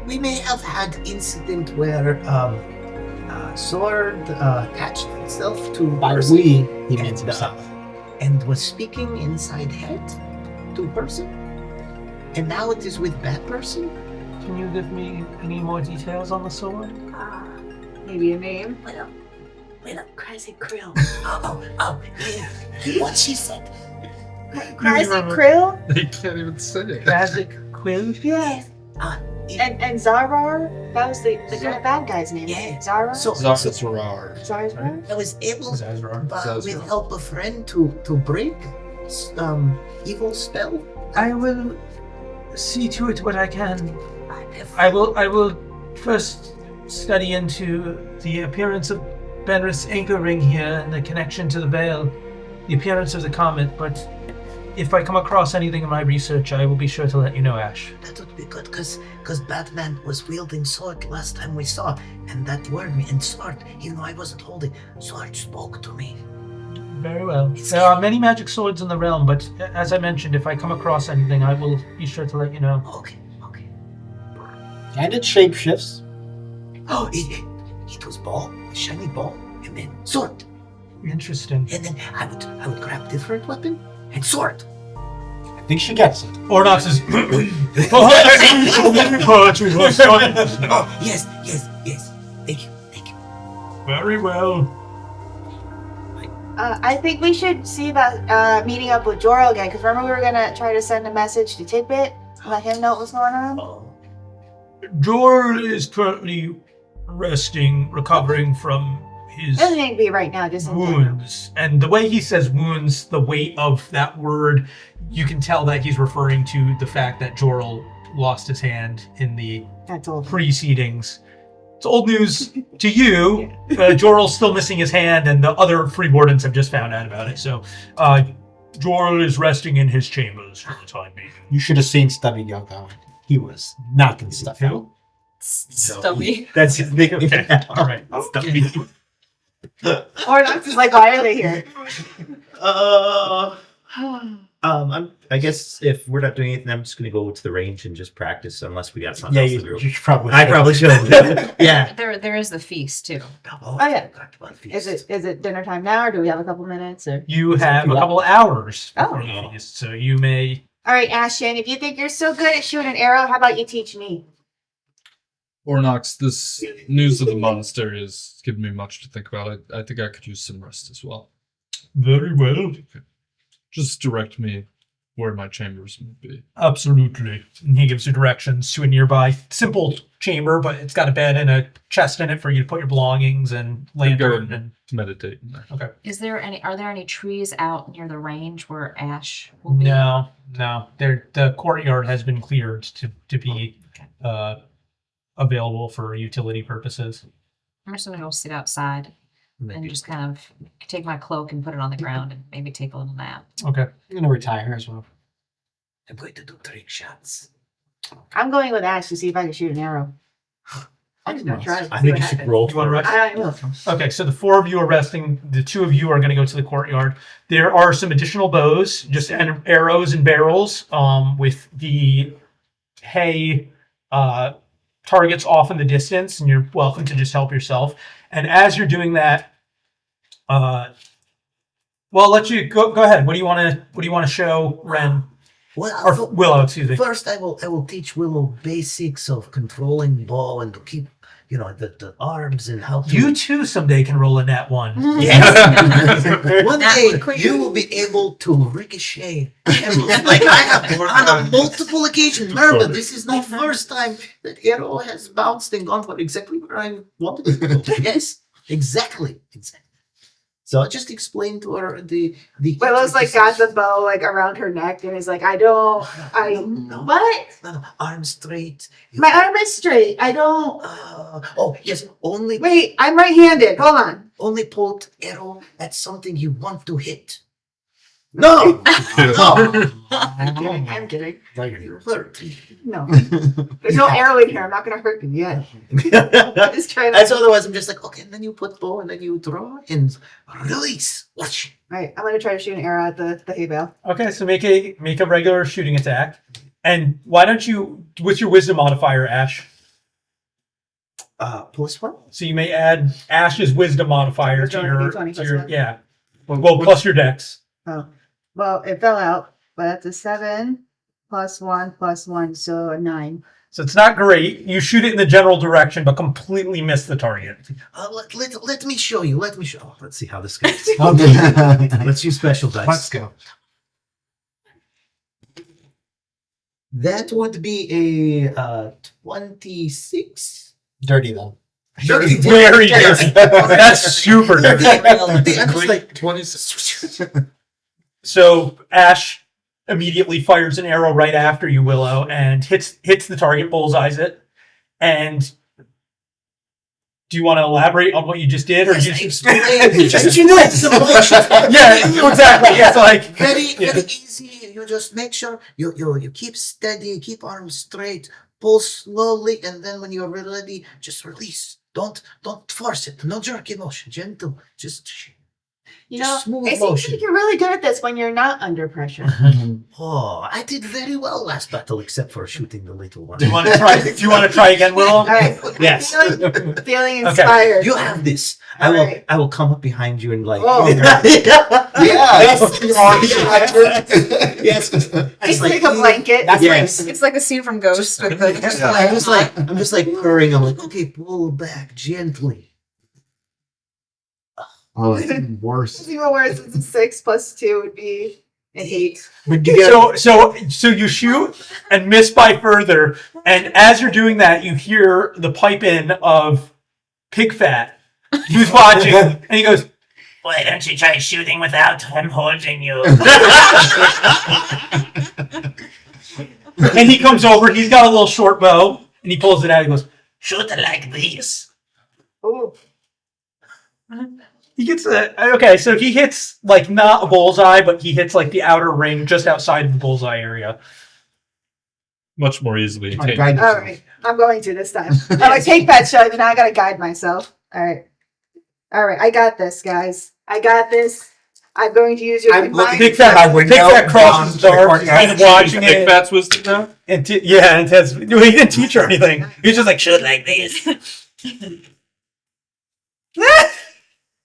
We may have had incident where sword attached itself to By person we, he means and, himself. and was speaking inside head to person, and now it is with that person. Can you give me any more details on the sword? Maybe a name. Wait up, crazy krill. Yeah. What she said. Crazy Krill? They can't even say it. Razik Quill? Yes. And Zarar? That was the bad guy's name. Yeah. Zarar? Zarar. Zarar? I was able, Zazrar. with help of friend, to break evil spell. I will see to it what I can. I I will first study into the appearance of Benris anchor ring here and the connection to the veil, the appearance of the comet, but if I come across anything in my research, I will be sure to let you know, Ash. That would be good, because Batman was wielding sword last time we saw, and that word me, and sword, even though I wasn't holding, sword spoke to me. Very well. There are many magic swords in the realm, but as I mentioned, if I come across anything, I will be sure to let you know. Okay. And it shapeshifts. Oh, it was ball, a shiny ball, and then sword. Interesting. And then I would grab different weapon and sword. I think she gets it. Ornox is... Oh, yes. Thank you. Very well. I think we should see about meeting up with Jorl again, because remember we were going to try to send a message to Tidbit, let him know what was going on? Oh, Jor is currently resting, recovering from his Doesn't need to be right now, just in general. wounds. And the way he says wounds, the weight of that word, you can tell that he's referring to the fact that Jorl lost his hand in the That's all. precedings. It's old news to you. Jorl's still missing his hand, and the other free wardens have just found out about it. So, Jorl is resting in his chambers for the time being. You should have seen Stubby go though. He was knocking stuff out. Who? Stubby. That's his name. Okay, all right. Stubby. Ornox is like, why are they here? I guess if we're not doing anything, I'm just gonna go to the range and just practice, unless we got something Yeah, else you, to do. you probably. I probably should. Yeah. There is the feast too. Oh, yeah. forgot about Is feast. it dinner time now, or do we have a couple minutes? Or You have a couple hours Oh. before the feast, so you may. all right, Ashton, if you think you're so good at shooting an arrow, how about you teach me? Ornox, this news of the monastery has given me much to think about. I think I could use some rest as well. Very well. Just direct me where my chambers would be. Absolutely. And he gives you directions to a nearby simple chamber, but it's got a bed and a chest in it for you to put your belongings and lantern. And Meditate in there. okay. Are there any trees out near the range where Ash will be? No. The courtyard has been cleared to be available for utility purposes. I'm just gonna go sit outside and just kind of take my cloak and put it on the ground and maybe take a little nap. Okay. I'm gonna retire as well. I'm going to do trick shots. I'm going with Ash to see if I can shoot an arrow. I'm just gonna try. I think you should roll You want to rest? I will. Okay, so the four of you are resting. The two of you are going to go to the courtyard. There are some additional bows, just arrows and barrels, with the hay targets off in the distance, and you're welcome to just help yourself. And as you're doing that, well, I'll let you go ahead. What do you want to show Ren Well, or Willow? Excuse me. first I will teach Willow basics of controlling bow and to keep, the arms and how to. You too someday can roll a nat one. Yes. One That day would quick. you will be able to ricochet arrows like I have on a multiple occasions. Remember, this is not first time that arrow has bounced and gone for exactly where I wanted it to go. Yes, exactly. So I just explained to her the. Willow's like got the bow like around her neck and is like, No. what? No, arm straight. My arm is straight. I don't. Oh yes, only Wait, I'm right-handed. Hold on. only point arrow at something you want to hit. No. I'm kidding. You hurt. No, there's no arrow in here. I'm not gonna hurt you yet. I'm just trying to. That's otherwise I'm just like, okay, and then you put bow and then you draw and release. Watch. All right, I'm gonna try to shoot an arrow at the hay bale. Okay, so make a regular shooting attack. And why don't you, what's your wisdom modifier, Ash? Plus one? So you may add Ash's wisdom modifier to It's only your, D20 to plus your one. yeah. Well, plus your dex. Oh, well, it fell out, but that's a 7 plus 1, so a 9. So it's not great. You shoot it in the general direction, but completely miss the target. Let me show you. Let me show. Oh, let's see how this goes. Okay. Let's use special dice. Let's go. That would be a 26. Dirty though. Dirty. Very dirty. That's super dirty. I'm just like 26. So Ash immediately fires an arrow right after you, Willow, and hits the target, bullseyes it. And do you want to elaborate on what you just did, or Yes, you I just explained. Just you know it. yeah, exactly. Yeah, it's like Very easy. You just make sure you keep steady, keep arms straight, pull slowly, and then when you're ready, just release. Don't force it. No jerky motion. Gentle. Just You Just know, smooth it seems motion. like you're really good at this when you're not under pressure. oh, I did very well last battle, except for shooting the little one. do you want to try? Do you want to try again, Willow? All right, Yes. feeling inspired. You have this. All right. I will come up behind you and like. Oh. Yes. It's like a blanket. That's Yes. nice. It's like a scene from Ghost with the I'm just like purring. I'm like, okay, pull back gently. Oh, it's even It's worse. even worse. It's a 6 plus 2 would be an 8. But you get So you shoot and miss by further, and as you're doing that, you hear the pipe in of Pig Fat, who's watching, and he goes, Why don't you try shooting without him holding you? and he comes over. He's got a little short bow, and he pulls it out. He goes, Shoot like this. Ooh. he gets okay. So he hits like not a bullseye, but he hits like the outer ring just outside of the bullseye area. Much more easily My attained. guide All right, I'm going to this time. I'm like, take that shot, and now I gotta guide myself. All right, I got this, guys. I got this. I'm going to use your I'm looking- combined- Pig Fat, my window, Pig Fat crosses the door, kind of watching Big it. Fat's wisdom now? And yeah, and Ted's, he didn't teach her anything. He was just like, Shoot like this.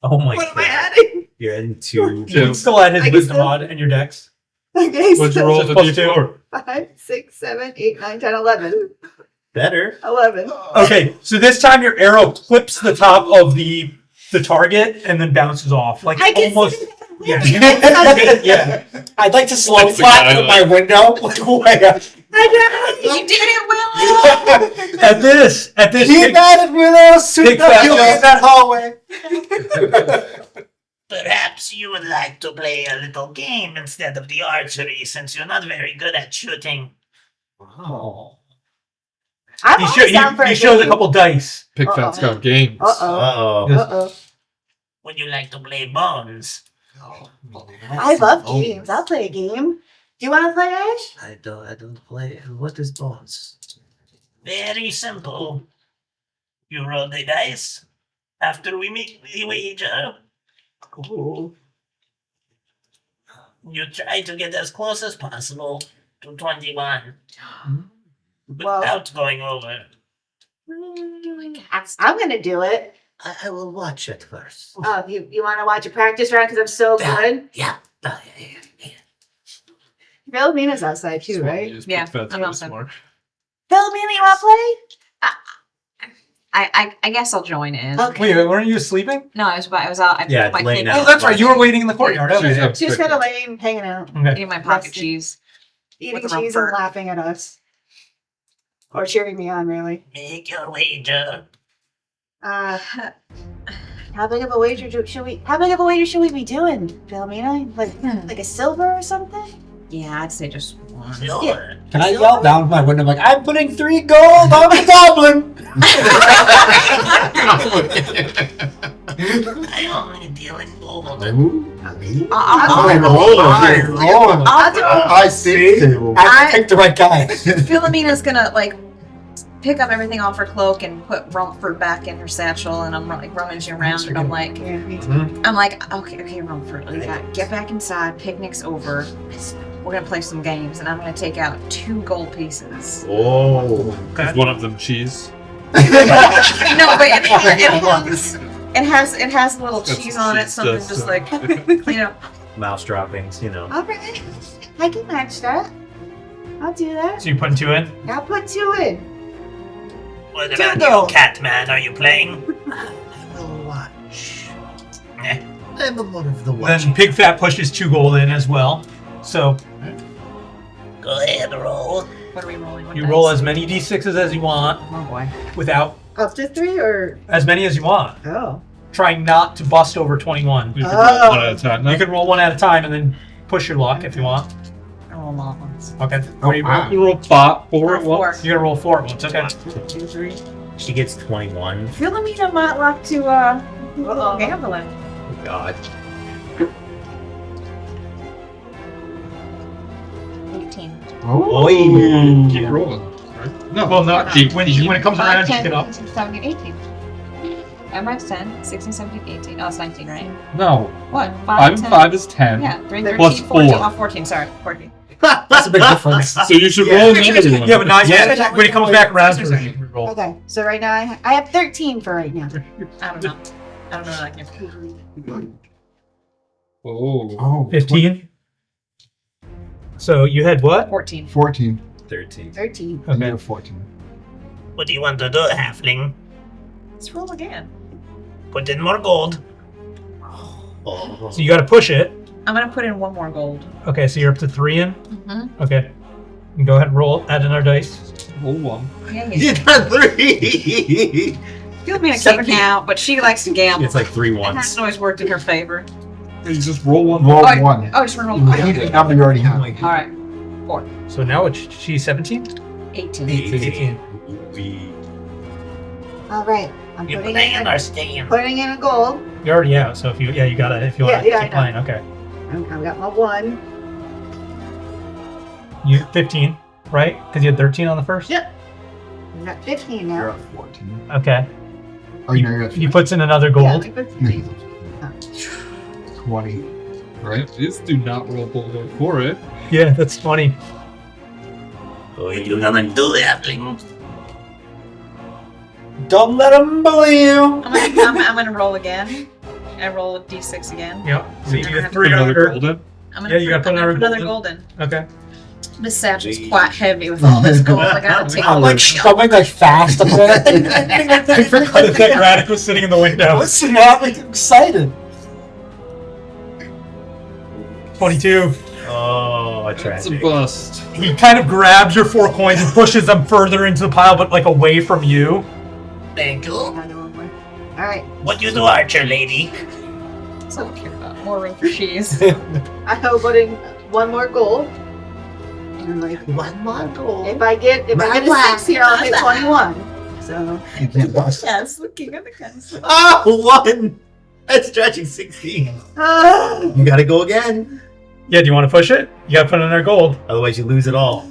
oh my What am I god. adding? You're into. You can still add his I can wisdom still- mod and your dex. Okay, What'd you so roll So the it's plus d4? 5, 6, 7, 8, 9, 10, 11. Better. 11. Okay, so this time your arrow clips the top of the target and then bounces off. Like I can almost. see that. Yeah. yeah. I'd like to slow That's the clap guy from my window. Like, way up. You did it, Willow! At this Keep at it, Willow. Soon Big enough, fat you'll be Joe. in that hallway. Perhaps you would like to play a little game instead of the archery, since you're not very good at shooting. Oh. I'm he, always down for he a shows a game. couple dice. Pig Fat's got games. Uh-oh. Oh. Uh-oh. Would you like to play bones? I love games. I'll play a game. Do you want to play, Ash? I don't play. What is bones? Very simple. You roll the dice after we make the wager. Ooh. You try to get as close as possible to 21 Well, without going over. I'm going to do it. I will watch it first. Oh, you want to watch a practice round because I'm so good? Yeah. Philomena's outside too, right? Yeah, Pig Fat's I'm really also- smart. Philomena, you want to play? I guess I'll join in. Okay. Wait, weren't you sleeping? No, I was out. I Yeah, put my laying thing out. Oh, that's right. You were waiting in the courtyard. She's Okay. up She's quick. kind of laying, hanging out, Okay. eating my pocket Resting. cheese. eating With a cheese and rumper. laughing at us. Or cheering me on, really. Make your wager. How How big of a wager should we be doing, Philomena? Like a silver or something? Yeah, I'd say just one. Sure. Can I yell down my window like, I'm putting 3 gold on the goblin? I only deal in gold. I'll I see. I picked the right guy. Philomena's gonna like pick up everything off her cloak and put Rumford back in her satchel, and I'm like rummaging around, and I'm like, okay, Rumford, we got get back inside. Picnic's over. We're gonna play some games, and I'm gonna take out 2 gold pieces. Oh. Is one of them cheese? No, but it has a little That's cheese on it, cheese something dust, just so- like Mouse droppings, you know. All right. I can match that. I'll do that. So you putting 2 in? I'll put 2 in. What Two about gold. you, Catman? Are you playing? I will watch. Eh. I'm a lot of the Then watching. Pig Fat pushes 2 gold in as well. So Go ahead, roll. What are we rolling? What you dice? roll as many d6s as you want, Oh boy. without Up to 3 or as many as you want. oh. Trying not to bust over 21. You can roll one at a time. You can roll 1 at a time and then push your luck if you want. I roll them all at once. Okay. Oh, What do you roll? wow. You roll 4 at once. You're gonna roll 4 at once. Okay. 2, 3. She gets 21. Philomena might like to gambling. Oh, God. 18. Oh. Keep rolling. Right? No. Well, no. When it comes around, you can up. 17, 18. Everybody's 10, 16, 17, 18. Oh, it's 19, right? No. What? 5 and 5 is 10. Yeah, 3, 13, Plus 14. 4. Oh, 14, sorry. 14. That's a big difference. So you should roll another one. Yeah, but not yet. When it comes back around, you roll. Okay, so right now I have 13 for right now. I don't know. I don't know that I can. Oh. Oh. 15. So you had what? 14. 14. 13. 13. And Okay. you're 14. What do you want to do, halfling? Let's roll again. Put in more gold. Oh. So you got to push it. I'm going to put in 1 more gold. Okay, so you're up to 3 in. Mm-hmm. Okay. You can go ahead and roll. Add another dice. Roll 1. Yeah, You got 3! Philomena can't 17. count, but she likes to gamble. It's like 3 It ones. hasn't always worked in her favor. You just roll 1. Roll Oh, 1. Oh, just roll. How many you already have? All right. So now she's 17? 18. 18. All right. I'm You putting playing in or staying? putting in a gold. You're already out, so if you gotta if you want to Yeah, keep I playing, okay. I've got my 1. You 15, right? Because you had 13 on the first? Yep. I've got 15 You're now. at 14. Okay. Oh, you know you're at He puts in another gold. Yeah, 20. Right? Please do not roll below 4 it. Yeah, that's funny. What you gonna do, halfling? Don't let them bully you. I'm gonna roll again. I roll a d6 again. Yep. So you Put get Put 3 another under. gold in. I'm Yeah, you gotta put another another gold gold in. Okay. This satchel's quite heavy with all this gold. I gotta take I'm it. like coming like fast up there. I forgot that Radic was sitting in the window. Listen, I'm like excited. 22. Oh, a That's a tragic. bust. He kind of grabs your 4 coins and pushes them further into the pile, but like away from you. Thank you. All right. What you do, archer lady? So care about more room for cheese. I'm putting 1 more gold. And I'm like, 1 more gold. if I get a 6 here, I'll hit 21. So You can't bust. Yes, the king of the castle. Oh, 1! That's stretching 16. You gotta go again. Yeah, do you want to push it? You gotta put in their gold. Otherwise, you lose it all.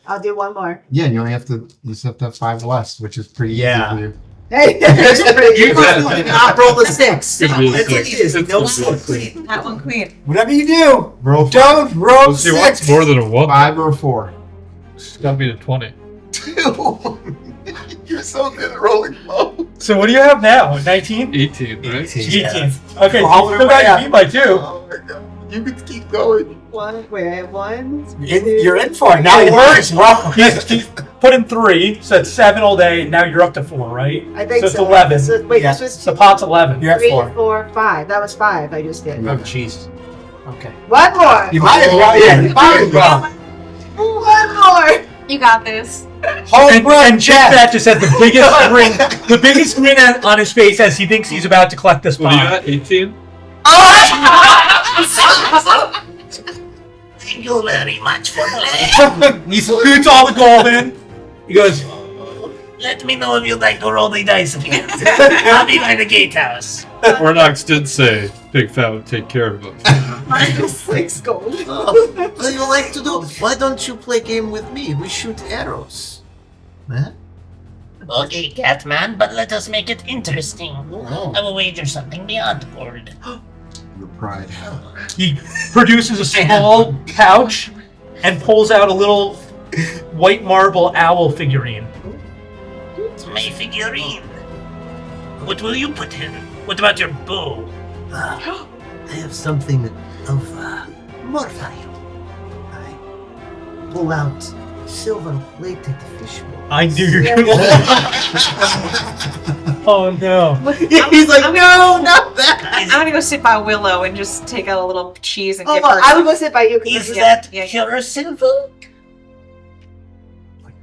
I'll do 1 more. Yeah, you only have to. You just have to have 5 less, which is pretty Yeah. easy for you. Hey, You did not roll the 6. Good deal, That's what six. it is. It's No a more six. queen. That one queen. Whatever you do, Roll don't roll Let's see what's 6. more than a 1. 5 or 4. It's gotta be a 20. You're so good at rolling low. So what do you have now? 19? 18, right? 18. 18. Okay, so All you the still way got up. you beat by 2. Oh my god. You can keep going. 1. Wait, I have 1. You're in for it now. It It works. works. Wow. He's put in 3, so it's 7 all day, and now you're up to 4, right? I think So it's so. 11. So, wait, Yeah. this was So pot's 11. You're at 3, 4. 4, 5. That was 5 I just did. Oh, jeez. Okay. 1 more. You might as well. Yeah, you might as well. 1 more. You got this. And Jeff that just has the biggest grin on his face as he thinks he's about to collect this What are you bomb. at? 18? Thank you very much for playing. He scoots all the gold in. He goes, Let me know if you'd like to roll the dice again. I'll be by the gatehouse. Ornox did say Big Fat would take care of us. 6 gold. What do you like to do? Why don't you play game with me? We shoot arrows. Huh? Okay, Catman, but let us make it interesting. Oh. I will wager something beyond gold. Your pride. he produces a small pouch and pulls out a little white marble owl figurine. My figurine. What will you put in? What about your bow? I have something of more value. I pull out silver-plated fishbowl. I knew you were going Oh no. He's like, no, not that. I'm gonna go sit by Willow and just take out a little cheese and Oh, give well, her. I would go sit by you. 'cause Is yeah. that yeah. pure silver?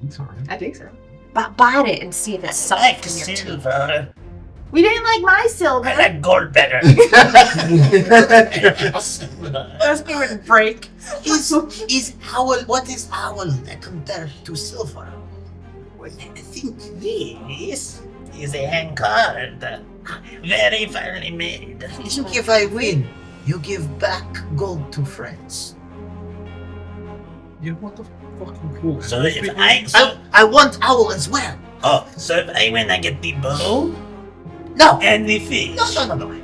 It's alright. I think so. Bite it and see if it's I like soft in your teeth. silver. We didn't like my silver. I like gold better. Let's give it a break. Is owl, what is owl compared to silver? I think This is a hand card. Very finely made. if I win, you give back gold to friends. You know what the fucking cool? So if I I want owl as well. so if I win, I get the bow No, and the fish. no.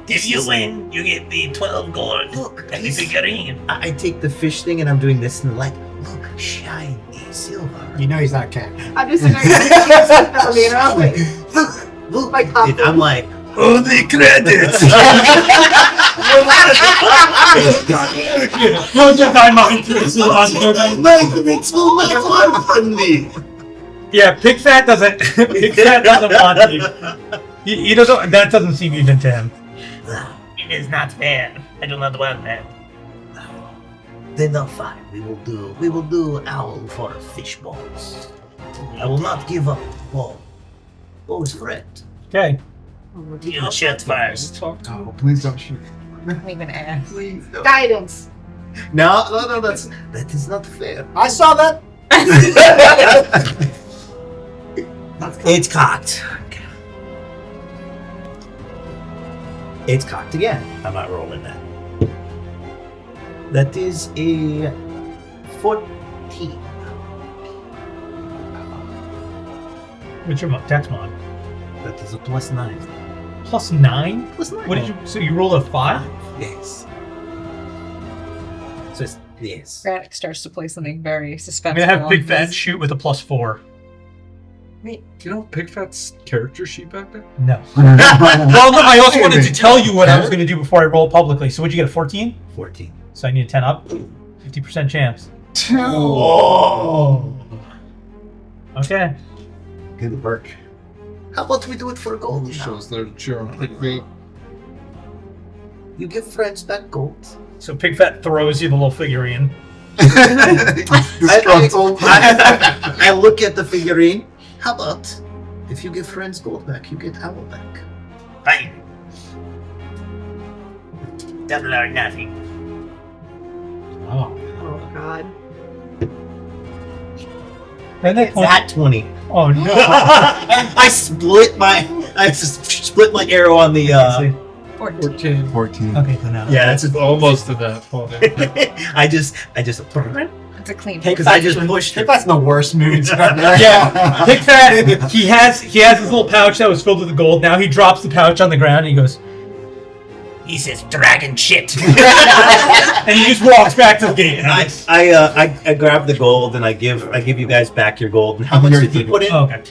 If you win, you get the 12 gold Look, and the figurine. I take the fish thing and I'm doing this and like, look, shiny silver. You know he's not cat. I'm just sitting there, you know, look, like And I'm like, Oh, the credits! Yeah, Pig Fat doesn't. Pig Fat doesn't want you. He doesn't. That doesn't seem even to him. It is not fair. I do not want that. then no, fine. We will do owl for fish balls. I will not give up ball. Ball is friend. Okay. You shoot first. Oh, please don't shoot. Don't even ask. Please don't. guidance. No, that is not fair. I saw that. it's cocked. It's cocked again. I'm not rolling that. That is a 14. What's your dex mod? That is a +9. +9. +9. What did you? So you rolled a 5. Yes. So it's, yes. Braddock starts to play something very I'm suspenseful. gonna have Big on Fat this. shoot with a +4. Do you know Big Fat's character sheet back there? No. Well, no, I also wanted to tell you what I was gonna do before I roll publicly. So what'd you get? A 14? 14. So I need a 10 up. 50% chance. Oh. Okay. Good work. How about we do it for gold? now? Shows their cheering quickly. You give friends back gold. So Pig Fat throws you the little figurine. Disgruntled. I look at the figurine. How about if you give friends gold back, you get owl back? Fine. Double or nothing. Oh. Oh God. And they It's at 20. Oh no. I split my arrow on the 14. 14. Okay, so now. yeah, that's Almost to that point. I just It's a clean. because I just pushed Pig her. Fat's in the worst moods. Yeah, Pig Fat. He has this little pouch that was filled with the gold. Now he drops the pouch on the ground and he goes, He says dragon shit. and he just walks back to the gate. And I grab the gold and I give you guys back your gold. And how much did he put in? Oh, okay.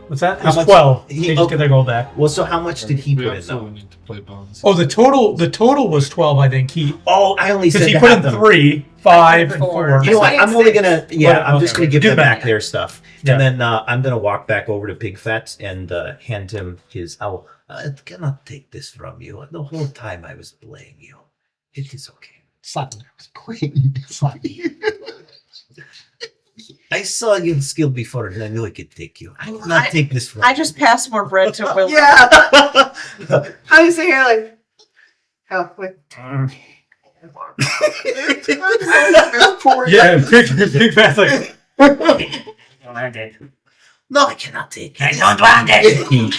What's that? It How was much- 12. he- They just get their gold back. Well, so how much did he We put in absolutely though? need to play bonds. Oh, the total was 12. I think Oh, I only because said he to put have in them. 3, 5, and 4. You know what? I'm only gonna I'm just Okay. gonna give Do them that. back their stuff, Yeah. and then I'm gonna walk back over to Pig Fat and hand him his owl. I cannot take this from you. The whole time I was playing you, it is okay. Slap him. Slap. I saw you skilled before, and I knew I could take you. I will not take this from I just passed more bread to Will. Yeah. I'm sitting here like, oh, wait. Yeah, big fast like. Want it. No, I cannot take I it. don't want it.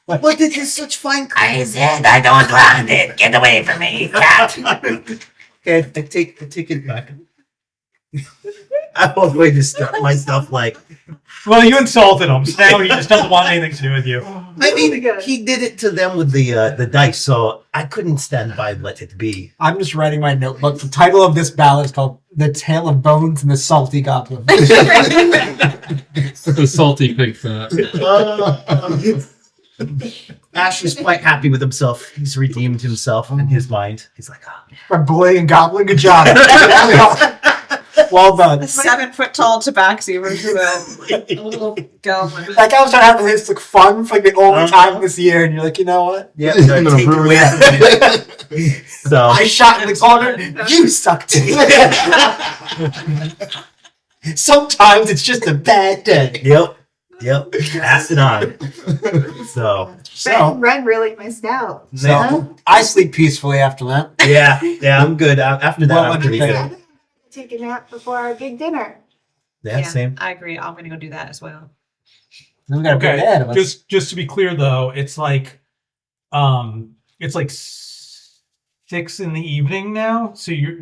But it is such fine I said I don't want it. Get away from me, cat. Okay, I take it back. I was going to start myself like, Well, you insulted him, so now he just doesn't want anything to do with you. I mean, he did it to them with the dice, so I couldn't stand by and let it be. I'm just writing my notebook. The title of this ballad is called "The Tale of Bones and the Salty Goblin." The salty pig fat. Ash is quite happy with himself. He's redeemed himself in his mind. He's like, ah. My boy and goblin, good job. Well done. A 7-foot tall tabaxi versus a little goblin. That guy was trying to have his like fun for like the only time this year, and you're like, you know what? Yeah, I'm gonna take it ruin away. that. So I shot in the corner. You sucked. Sometimes it's just a bad day. Yep. Pass it on. So Ben and Ren really missed out. So I sleep peacefully after that. yeah, I'm good. After that, Well I'm pretty good. underpaid. Take a nap before our big dinner. Yeah, same. I agree. I'm gonna go do that as well. Then we got a big day ahead of us. Just to be clear though, it's like 6 in the evening now. So you're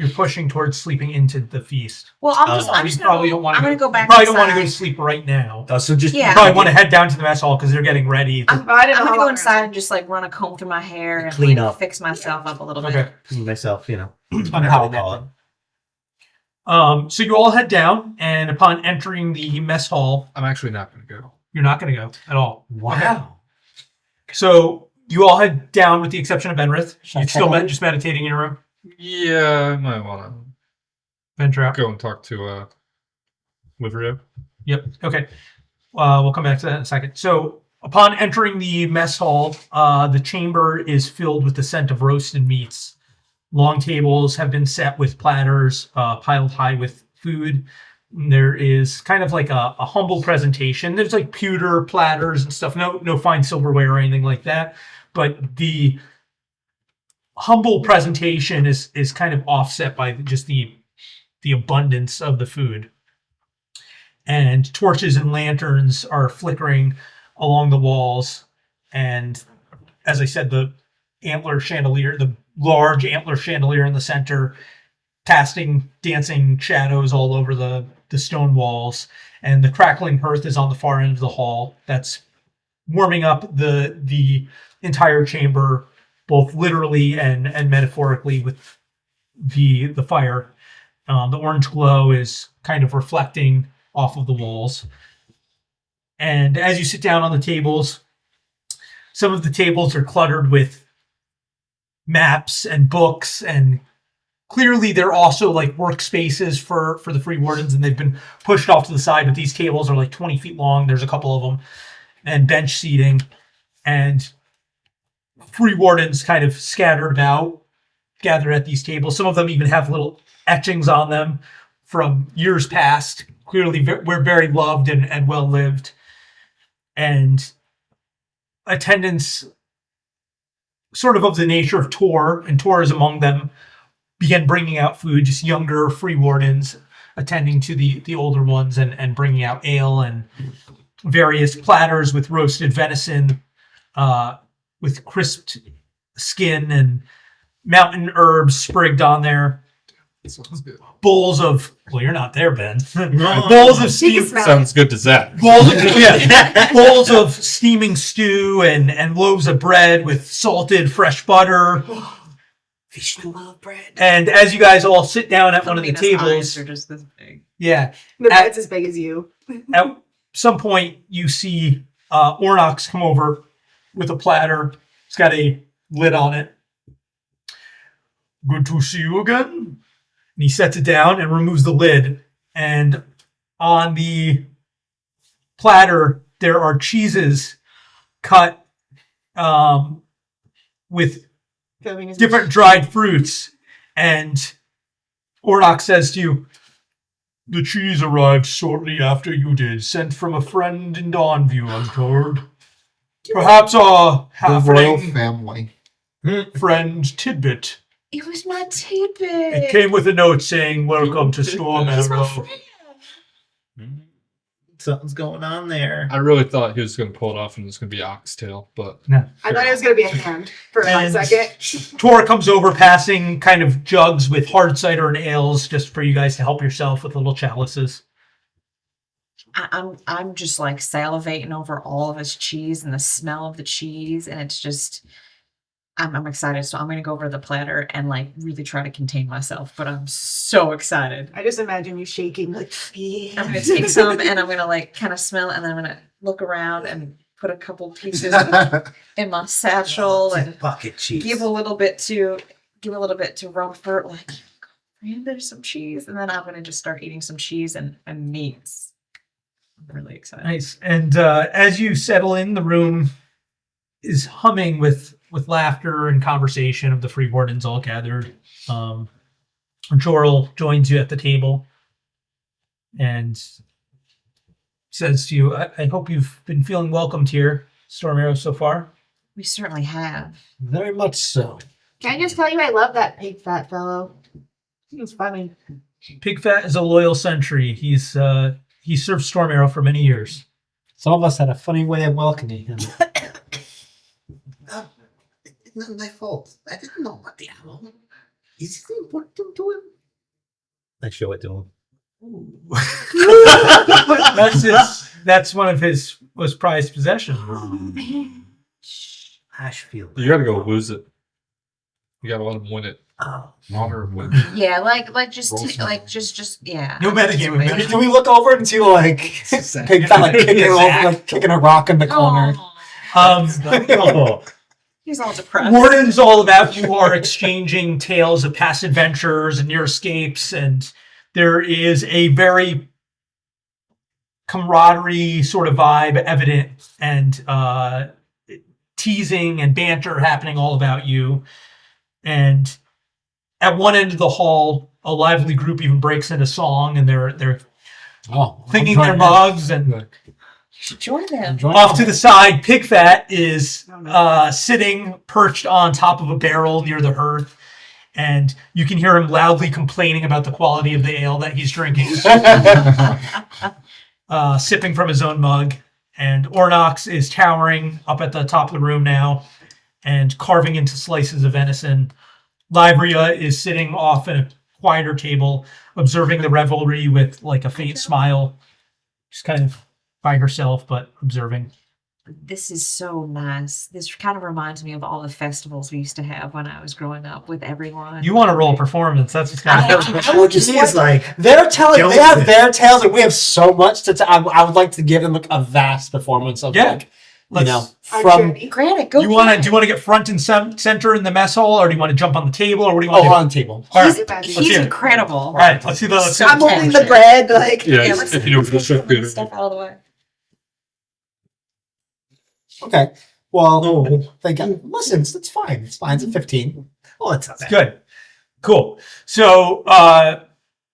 pushing towards sleeping into the feast. Well, I'm You just probably gonna, don't want I'm to gonna go back. You probably don't want to go to inside. sleep right now. So just Yeah. You probably want to head down to the mess hall because they're getting ready. I didn't know I'm how gonna go long inside and just like run a comb through my hair and Clean like, up. fix myself up a little bit. Okay. myself, On whatever how they call it. So you all head down, and upon entering the mess hall, I'm actually not going to go. you're not going to go at all. Wow. So you all head down, with the exception of Benrith. Should I You're check still on it? just meditating in your room. Yeah, I might want to Venture out. go and talk to Liverio. Yep. Okay. We'll come back to that in a second. So upon entering the mess hall, the chamber is filled with the scent of roasted meats. Long tables have been set with platters piled high with food. There is kind of like a humble presentation. There's like pewter platters and stuff. No fine silverware or anything like that. But the humble presentation is kind of offset by just the abundance of the food. And torches and lanterns are flickering along the walls. And as I said, the large antler chandelier in the center, casting dancing shadows all over the stone walls. And the crackling hearth is on the far end of the hall. That's warming up the entire chamber, both literally and metaphorically, with the fire. The orange glow is kind of reflecting off of the walls. And as you sit down on the tables, some of the tables are cluttered with maps and books, and clearly they're also like workspaces for the free wardens, and they've been pushed off to the side. But these tables are like 20 feet long. There's a couple of them, and bench seating, and free wardens kind of scattered about, gathered at these tables. Some of them even have little etchings on them from years past. Clearly, we're very loved and well lived, and attendants, sort of the nature of Tor, and Tor is among them, began bringing out food. Just younger free wardens attending to the older ones and bringing out ale and various platters with roasted venison, with crisped skin and mountain herbs sprigged on there. Sounds good. Bowls of, well, you're not there, Ben. Bowls of She can steamed smell Sounds good to Zach. bowls of steaming stew and loaves of bread with salted fresh butter. Fish and love bread. And as you guys all sit down at one of the Flamingos' eyes tables, are just this big. yeah, The bed's as big as you. at some point you see Ornox come over with a platter. It's got a lid on it. Good to see you again. And he sets it down and removes the lid. And on the platter, there are cheeses cut with different dried fruits. And Ornox says to you, The cheese arrived shortly after you did, sent from a friend in Dawnview, I'm told. Perhaps our The royal halfling family. friend Tidbit. It was my tidbit. It came with a note saying, "Welcome to He's my Stormarrow." friend. Something's going on there. I really thought he was going to pull it off and it was going to be oxtail, but I thought it was gonna be a hand for a And second. Tor comes over passing kind of jugs with hard cider and ales just for you guys to help yourself with little chalices. I'm just like salivating over all of his cheese and the smell of the cheese, and it's just I'm excited. So I'm gonna go over to the platter and like really try to contain myself, but I'm so excited. I just imagine you shaking like. I'm gonna take some and I'm gonna like kind of smell, and then I'm gonna look around and put a couple pieces in my satchel and Pocket cheese. give a little bit to Rumford, like, and there's some cheese, and then I'm gonna just start eating some cheese and meats. I'm really excited. Nice. And as you settle in, the room is humming with laughter and conversation of the free wardens all gathered. Jorl joins you at the table and says to you, I hope you've been feeling welcomed here, Stormarrow, so far. We certainly have. Very much so. Can I just tell you, I love that pig fat fellow. He was funny. Pigfat is a loyal sentry. He served Stormarrow for many years. Some of us had a funny way of welcoming him. It's not my fault. I didn't know about the owl. Is it important to him? I show it to him. That's one of his most prized possessions. Ashfield. you got to go lose it. You got to let him win it. Oh. Honor him win. Yeah, just Roll some. yeah. No metagame, Just metagame. Do we look over and see like Pig Fat like kicking a rock in the corner? Aw, he's all depressed. Wardens all about you are exchanging tales of past adventures and your escapes, and there is a very camaraderie sort of vibe evident, and teasing and banter happening all about you. And at one end of the hall, a lively group even breaks into song, and they're thinking their mugs, and You should join them. off to the side, Pigfat is sitting perched on top of a barrel near the hearth, and you can hear him loudly complaining about the quality of the ale that he's drinking, sipping from his own mug. And Ornox is towering up at the top of the room now and carving into slices of venison. Libria is sitting off at a quieter table, observing the revelry with like a faint smile, just kind of by herself, but observing. This is so nice. This kind of reminds me of all the festivals we used to have when I was growing up with everyone. You want to roll a performance? That's what's kind of. He's like, They're telling. They Jonesing. have their tales, and we have so much to. I would like to give them like a vast performance of Yeah. like Let's- Our from. journey. Granted, go. Do you want to get front and center in the mess hall, or do you want to jump on the table, or what do you Oh, want to do? on the table. All right, He's- let's He's hear it. incredible. All right, let's see the. Let's see So the I'm holding performance. the bread, like. Yeah, let's if you know the stuff out of the way. Okay. Well, listen, it's fine. It's fine. It's a 15. oh, it's not bad. Good. Cool. So,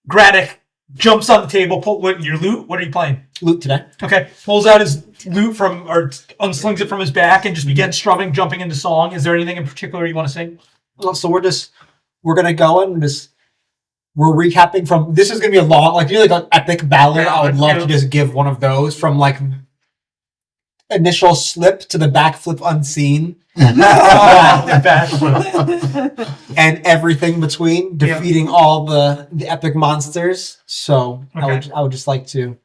Graddock jumps on the table, your loot. What are you playing? Loot today. Okay. Pulls out his loot or unslings it from his back and just begins strumming, jumping into song. Is there anything in particular you want to sing? Well, so we're gonna go and we're recapping from. This is gonna be a long, like an epic ballad. I would love to just give one of those from like initial slip to the backflip unseen. And everything between, defeating all the epic monsters. So Okay. I would just like to,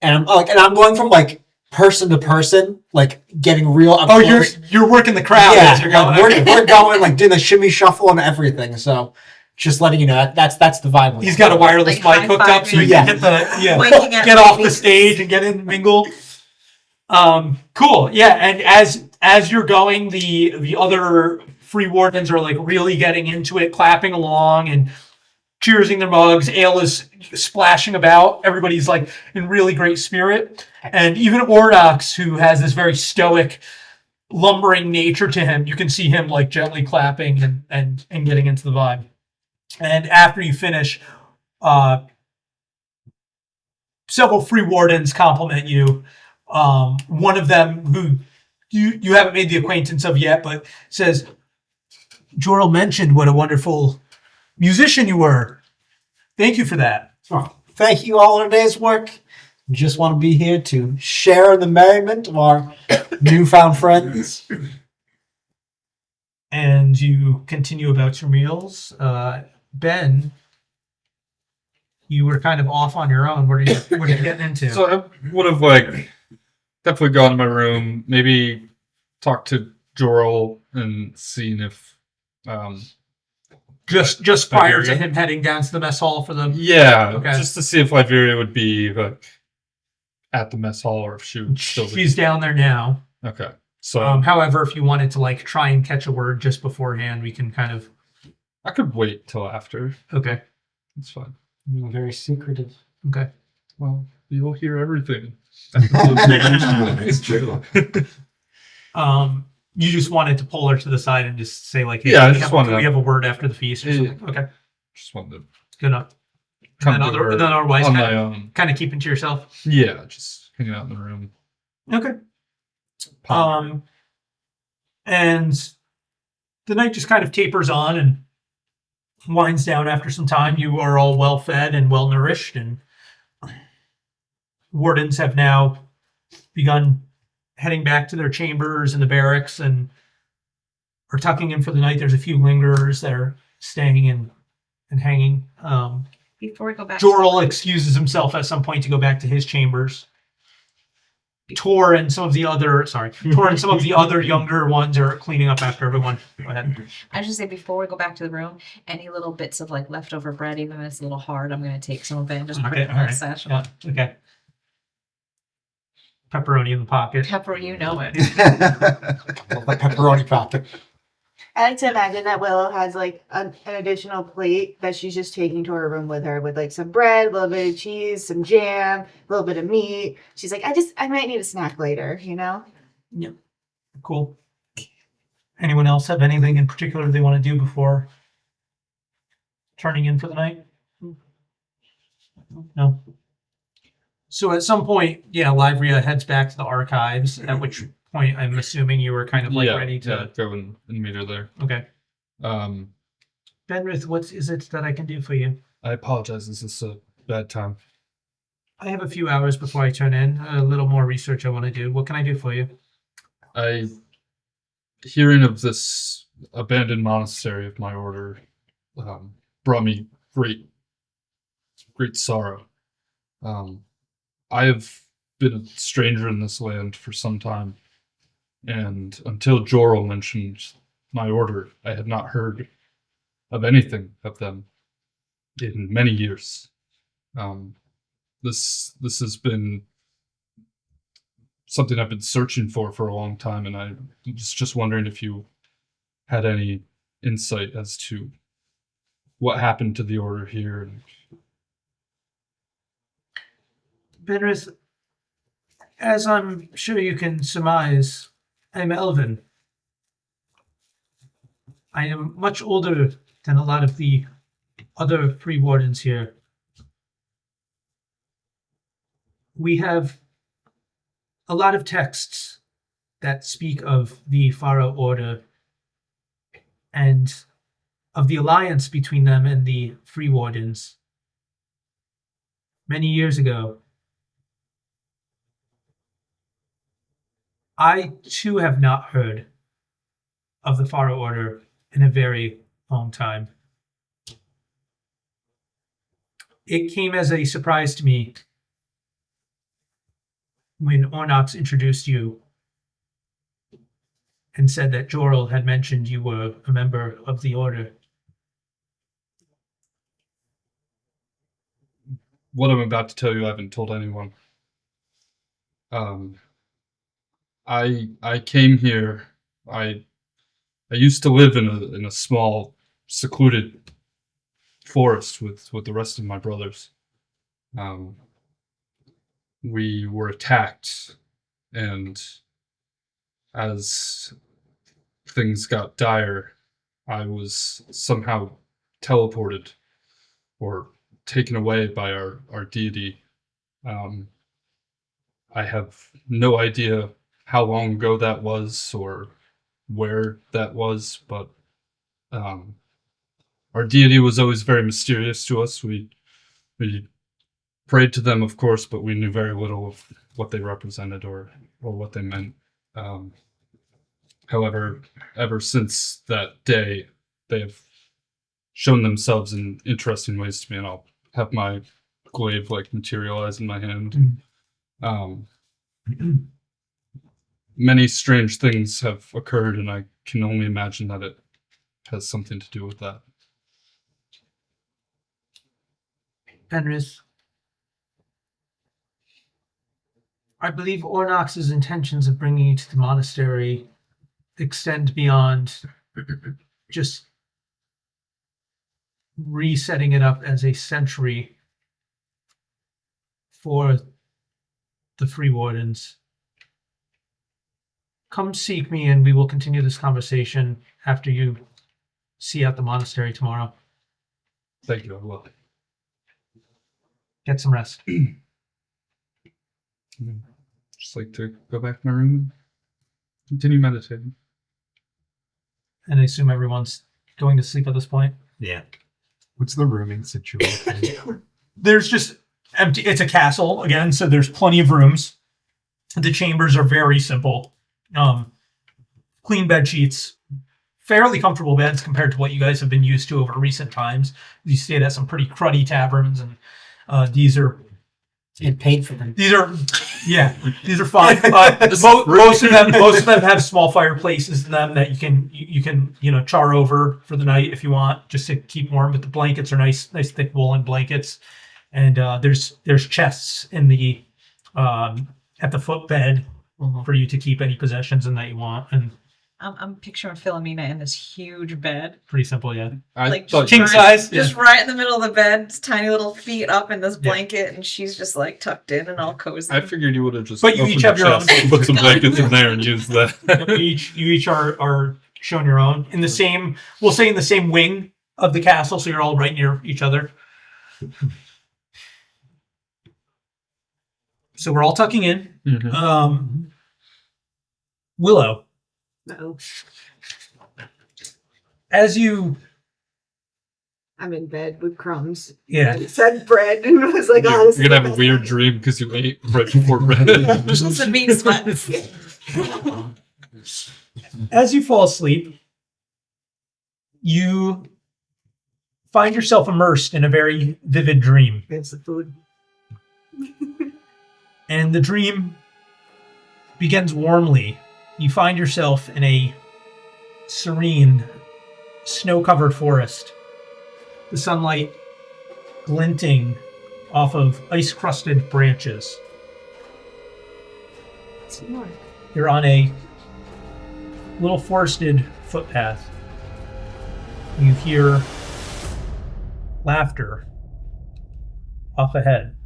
and I'm going from like person to person, like getting real up Oh, close. you're working the crowd Yeah, as you're going. like, we're going like doing the shimmy shuffle and everything. So just letting you know that's the vibe. He's got a wireless Like mic hooked up so he high-fiving. can hit the Winking at get off the babies. stage and get in and mingle. Cool. Yeah, and as you're going, the other free wardens are like really getting into it, clapping along and cheersing their mugs. Ale is splashing about. Everybody's like in really great spirit. And even Ornox, who has this very stoic, lumbering nature to him, you can see him like gently clapping and getting into the vibe. And after you finish, several free wardens compliment you. One of them, who you haven't made the acquaintance of yet, but says, Jorl mentioned what a wonderful musician you were. Thank you for that. Oh, thank you all in a day's work. Just want to be here to share in the merriment of our newfound friends. And you continue about your meals. Ben, you were kind of off on your own. What are you getting into? So I would have like definitely gone to my room, maybe talked to Jorl and seen if just prior to Liberia? him heading down to the mess hall for them. yeah, Okay. just to see if Liberia would be like at the mess hall or if she would still be. She's down there now. Okay. So However, if you wanted to like try and catch a word just beforehand, we can kind of. I could wait till after. Okay. It's fine. You're very secretive. Okay. Well, you'll hear everything. It's true. You just wanted to pull her to the side and just say like, hey, Yeah, I we just have, wanted we to- have a word after the feast or Yeah. something. Okay. Just wanted to Good enough. come And then, to her otherwise, on kind my of, own. kind of keeping to yourself. Yeah, just hanging out in the room. Okay. And the night just kind of tapers on and winds down after some time. You are all well fed and well nourished, and wardens have now begun heading back to their chambers in the barracks and are tucking in for the night. There's a few lingerers that are staying and hanging. Before we go back, Jorl excuses himself at some point to go back to his chambers. Tor and some of the other younger ones are cleaning up after everyone. Go ahead. I just say before we go back to the room, any little bits of like leftover bread, even if it's a little hard, I'm gonna take some of it and just put Okay, it in all my right. satchel. Yeah, okay. Pepperoni in the pocket. Pepper, you know it. Love my pepperoni pocket. I like to imagine that Willow has like an additional plate that she's just taking to her room with her with like some bread, a little bit of cheese, some jam, a little bit of meat. She's like, I might need a snack later, you know? Cool. Anyone else have anything in particular they want to do before turning in for the night? No. So at some point, Livria heads back to the archives, at which point I'm assuming you were kind of like ready to. go and meet her there. Okay. Um, Benrith, what is it that I can do for you? I apologize. Is this a bad time? I have a few hours before I turn in. A little more research I want to do. What can I do for you? Hearing of this abandoned monastery of my order brought me great sorrow. I have been a stranger in this land for some time, and until Jorl mentioned my order, I had not heard of anything of them in many years. This has been something I've been searching for a long time, and I was just wondering if you had any insight as to what happened to the order here. Benrith, as I'm sure you can surmise, I'm Elven. I am much older than a lot of the other free wardens here. We have a lot of texts that speak of the Pharaoh Order and of the alliance between them and the free wardens. Many years ago, I too have not heard of the Pharaoh Order in a very long time. It came as a surprise to me when Ornox introduced you and said that Jorl had mentioned you were a member of the Order. What I'm about to tell you, I haven't told anyone. I came here. I used to live in a small, secluded forest with the rest of my brothers. We were attacked, and as things got dire, I was somehow teleported or taken away by our deity. I have no idea how long ago that was or where that was, but our deity was always very mysterious to us. We prayed to them, of course, but we knew very little of what they represented or what they meant. However, ever since that day, they have shown themselves in interesting ways to me, and I'll have my glaive materialize in my hand. Many strange things have occurred, and I can only imagine that it has something to do with that. Penrith, I believe Ornox's intentions of bringing you to the monastery extend beyond just resetting it up as a sanctuary for the Free Wardens. Come seek me and we will continue this conversation after you see out the monastery tomorrow. Thank you, I will. Get some rest. Just like to go back to my room and continue meditating. And I assume everyone's going to sleep at this point. Yeah. What's the rooming situation? There's just empty. It's a castle again, so there's plenty of rooms. The chambers are very simple. Clean bed sheets, fairly comfortable beds compared to what you guys have been used to over recent times. You stayed at some pretty cruddy taverns, and these are Get paid for them. these are fine. Most of them have small fireplaces in them that you can char over for the night if you want, just to keep warm. But the blankets are nice thick woolen blankets, and there's chests in the at the footbed for you to keep any possessions in that you want. And I'm picturing Philomena in this huge bed. pretty simple, yeah. I Like, thought king you- size. Just right in the middle of the bed, tiny little feet up in this blanket, and she's just tucked in and all cozy. I figured you would have just. But you opened each the have your own. chest, put some blankets in there, and used that. you each are shown your own in the same. We'll say in the same wing of the castle, so you're all right near each other. So we're all tucking in. Mhm. Willow, No, as you I'm in bed with crumbs. yeah, And it said bread, and I was like, You're, oh, this you're gonna is have a the weird best dream because you ate right before bed. Some meat sweats. as you fall asleep, you find yourself immersed in a very vivid dream. thing. It's the food. And the dream begins warmly. You find yourself in a serene, snow-covered forest. The sunlight glinting off of ice-crusted branches. It's more. You're on a little forested footpath. You hear laughter off ahead.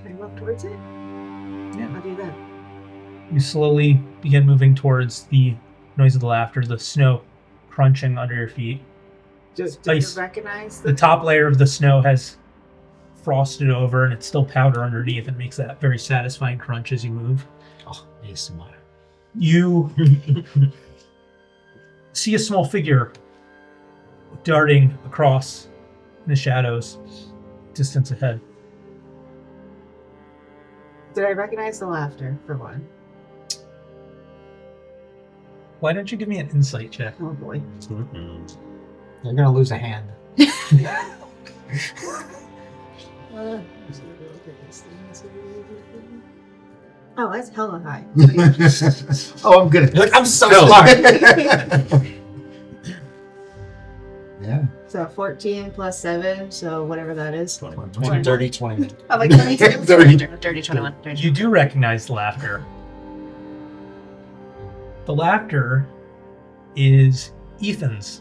Can I walk towards it? Yeah. I'll do that. You slowly begin moving towards the noise of the laughter, the snow crunching under your feet. Do Ice. you recognize The top layer of the snow has frosted over and it's still powder underneath. It makes that very satisfying crunch as you move. Oh, ASMR. You see a small figure darting across in the shadows, distance ahead. Did I recognize the laughter, for one? Why don't you give me an insight check? Oh boy. You're gonna lose a hand. Oh, that's hella high. Oh, I'm good at Like, I'm so No. smart. Yeah. So 14 plus 7, so whatever that is. dirty 20. I'm like 22. Dirty 21. You do recognize the laughter. The laughter is Ethan's.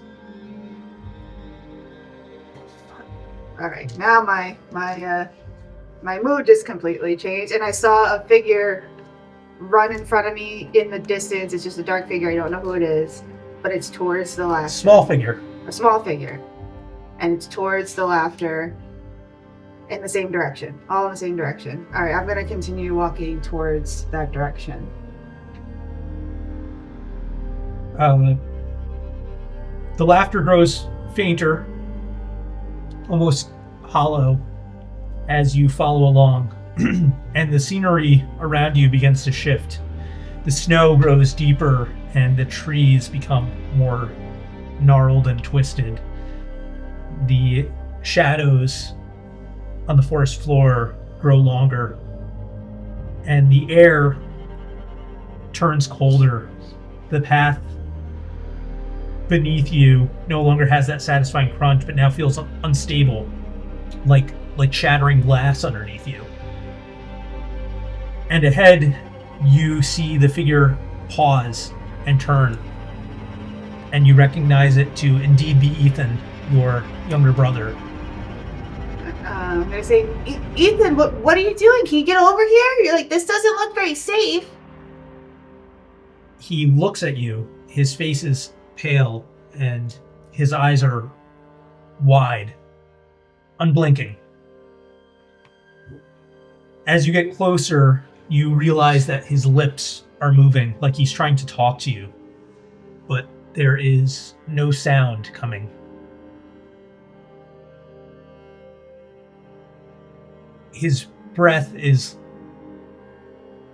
All right, now my mood just completely changed, and I saw a figure run in front of me in the distance. It's just a dark figure. I don't know who it is, but it's towards the laughter. Small figure. A small figure, and it's towards the laughter. In the same direction. All in the same direction. All right, I'm going to continue walking towards that direction. The laughter grows fainter, almost hollow, as you follow along, and the scenery around you begins to shift. The snow grows deeper, and the trees become more gnarled and twisted. The shadows on the forest floor grow longer, and the air turns colder. The path beneath you no longer has that satisfying crunch, but now feels unstable, like shattering glass underneath you. And ahead, you see the figure pause and turn, and you recognize it to indeed be Ethan, your younger brother. I'm going to say, Ethan, what are you doing? Can you get over here? You're like, this doesn't look very safe. He looks at you. His face is pale, and his eyes are wide, unblinking. As you get closer, you realize that his lips are moving, like he's trying to talk to you, but there is no sound coming. His breath is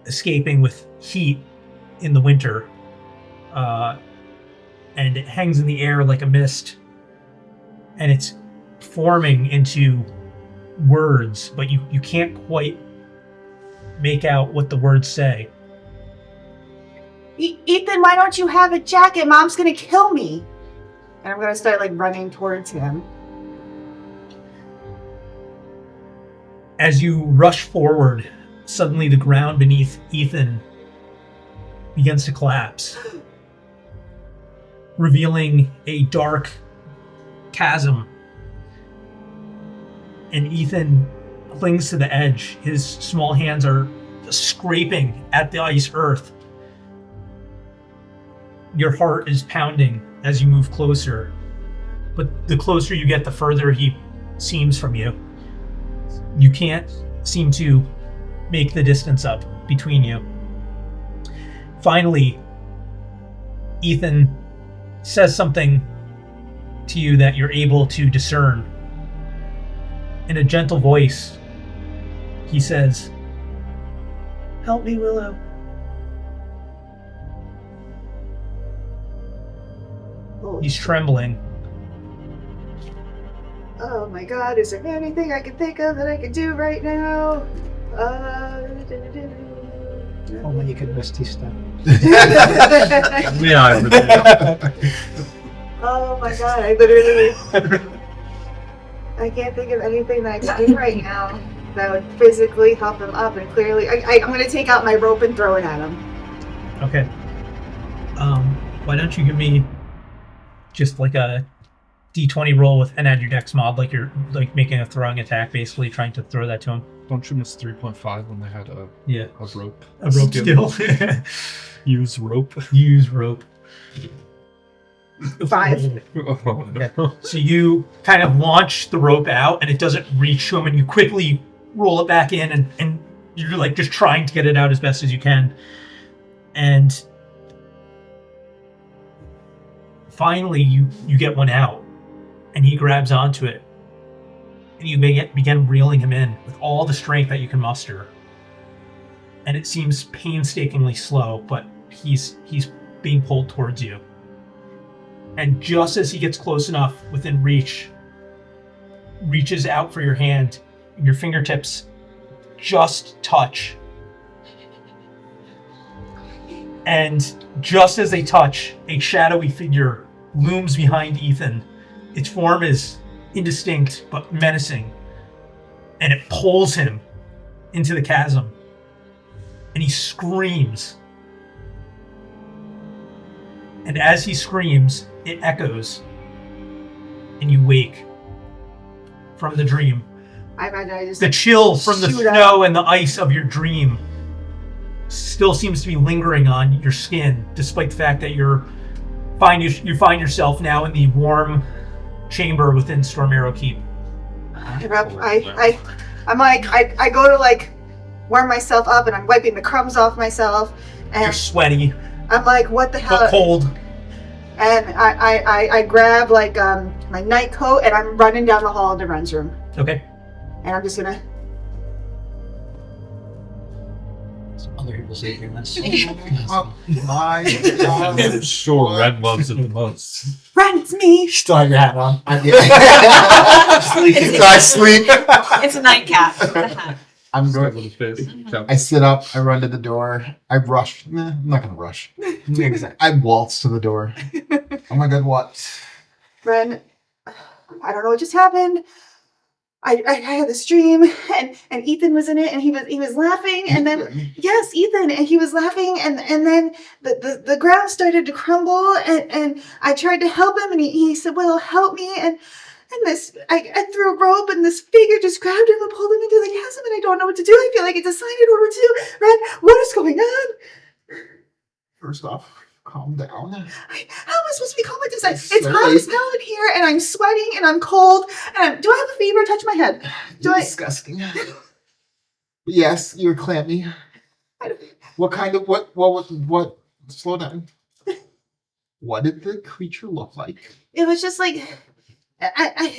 escaping with heat in the winter, and it hangs in the air like a mist, and it's forming into words, but you can't quite make out what the words say. Ethan, why don't you have a jacket? Mom's gonna kill me. And I'm gonna start running towards him. As you rush forward, suddenly the ground beneath Ethan begins to collapse, revealing a dark chasm. And Ethan clings to the edge. His small hands are scraping at the ice earth. Your heart is pounding as you move closer, but the closer you get, the further he seems from you. You can't seem to make the distance up between you. Finally, Ethan says something to you that you're able to discern. In a gentle voice, he says, "Help me, Willow." He's trembling. Oh my god, is there anything I can think of that I can do right now? Only you could Misty Step. Yeah, I would. Oh my god, I literally... I can't think of anything that I can do right now that would physically help him up, and clearly... I'm going to take out my rope and throw it at him. Okay. Why don't you give me just a D20 roll with and add your dex mod, like you're making a throwing attack, basically trying to throw that to him. Don't you miss 3.5 when they had a rope? A rope skill. Use rope. Use rope. 5. Okay. So you kind of launch the rope out, and it doesn't reach to him, and you quickly roll it back in, and you're just trying to get it out as best as you can. And finally, you get one out, and he grabs onto it, and you begin reeling him in with all the strength that you can muster. And it seems painstakingly slow, but he's being pulled towards you. And just as he gets close enough within reach, reaches out for your hand, and your fingertips just touch. And just as they touch, a shadowy figure looms behind Ethan. Its form is indistinct but menacing, and it pulls him into the chasm, and he screams. And as he screams, it echoes, and you wake from the dream. I imagine I just... The chill from the shoot up. snow and the ice of your dream still seems to be lingering on your skin, despite the fact that you find yourself now in the warm chamber within Stormarrow Keep. I go to like warm myself up, and I'm wiping the crumbs off myself, You're and sweaty, I'm like, what the hell? but cold. And I grab like my night coat, and I'm running down the hall to Ren's room, Okay. and I'm just gonna. Other people saving this. Oh my I'm God. sure Red loves it the most. Ren, it's me. Still have your hat on. I sleep. It's a nightcap. I'm Start going. with his face. I sit up. I run to the door. I rush. I'm not gonna rush. Exactly. I waltz to the door. Oh my God! What? Ren, I don't know what just happened. I had this dream, and Ethan was in it, and he was laughing, and then yes, Ethan, and he was laughing, and then the ground started to crumble, and I tried to help him, and he said, "Well, help me," and this I threw a rope, and this figure just grabbed him and pulled him into the chasm, and I don't know what to do. I feel like it's a sign I don't know what to do. Ren, what is going on? First off, calm down. How am I supposed to be calm with this? It's It's hot early. as hell in here, and I'm sweating, and I'm cold, and do I have a fever? Touch my head. Do I? Disgusting. Yes, you're clammy. What kind of what? Slow down. What did the creature look like? It was just like I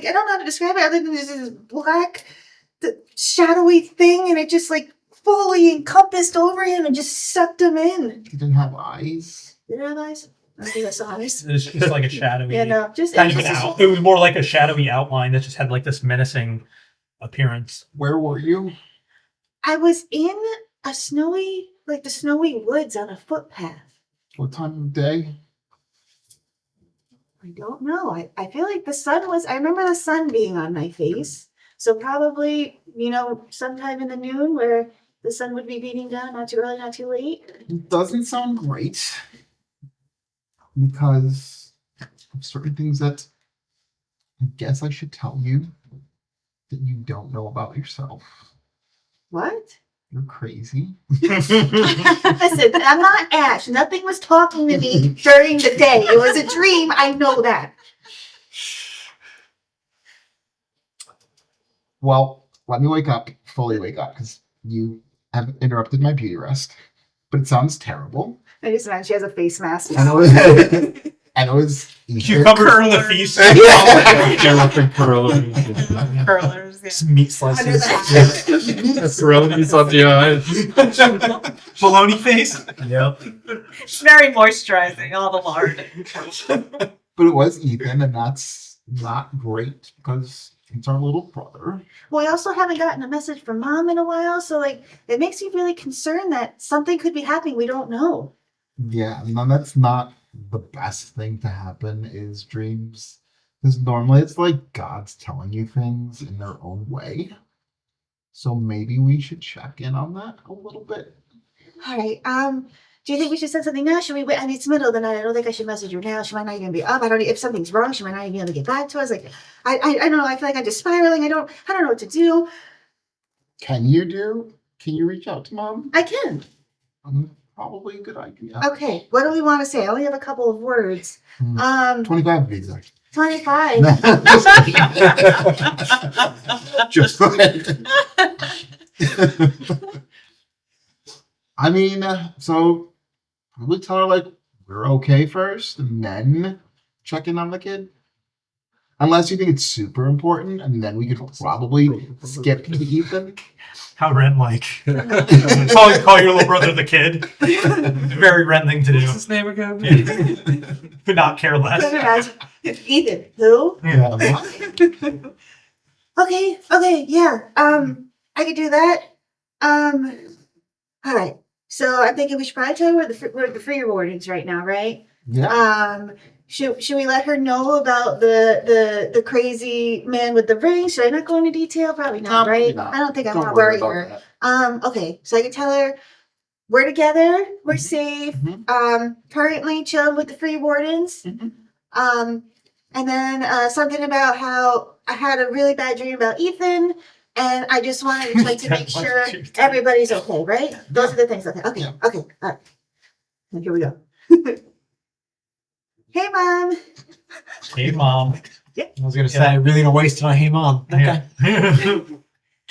don't know how to describe it other than this black, shadowy thing, and it just like fully encompassed over him and just sucked him in. He didn't have eyes. Did it have eyes? I think I saw eyes. It's just like a shadowy. Yeah, no, just Kind of an out. It was more like a shadowy outline that just had like this menacing appearance. Where were you? I was in a snowy, like the snowy woods on a footpath. What time of day? I don't know. I feel like the sun was. I remember the sun being on my face. So probably, sometime in the noon where the sun would be beating down, not too early, not too late. It doesn't sound great because of certain things that I guess I should tell you that you don't know about yourself. What? You're crazy. Listen, I'm not Ash. Nothing was talking to me during the day. It was a dream. I know that. Well, let me fully wake up, because you have interrupted my beauty rest. But it sounds terrible. I just imagine she has a face mask. I know it was Cucumbers from the feast. Curlers. Yeah. Some meat slices. Under the hat. Pepperonis on the eyes. Bologna face. Yep. It's very moisturizing, all the lard. But it was Ethan, and that's not great because it's our little brother. Well, we also haven't gotten a message from Mom in a while, so it makes me really concerned that something could be happening we don't know. Yeah, no, that's not the best thing to happen is dreams. Because normally it's like God's telling you things in their own way. So maybe we should check in on that a little bit. All right. Do you think we should send something now? Should we wait? I mean, it's the middle of the night. I don't think I should message her now. She might not even be up. I don't know if something's wrong. She might not even be able to get back to us. Like, I don't know. I feel like I'm just spiraling. I don't know what to do. Can you reach out to Mom? I can. Probably a good idea. Okay. What do we want to say? I only have a couple of words. 25 to be exact. 25. Just I mean, so probably tell her like we're okay first, and then check in on the kid. Unless you think it's super important, and then we could probably skip to Ethan. How Ren like. call your little brother the kid. Very Ren thing to do. What's his name again? Could not care less. Imagine. Ethan, who? Yeah. Okay, yeah. I could do that. All right. So I'm thinking we should probably tell her where the free wardens right now, right? Yeah. Should we let her know about the crazy man with the ring? Should I not go into detail? Probably not, right? not. I don't think I Don't want to worry worry about her. that. Okay. So I can tell her we're together, we're safe. Mhm. Currently chilling with the free wardens. Mhm. And then something about how I had a really bad dream about Ethan, and I just wanted to make sure everybody's okay, right? Those are the things. Okay. Yeah. All right. And here we go. Hey, Mom. Hey, Mom. I was gonna say, really gonna waste it on Hey Mom. Okay.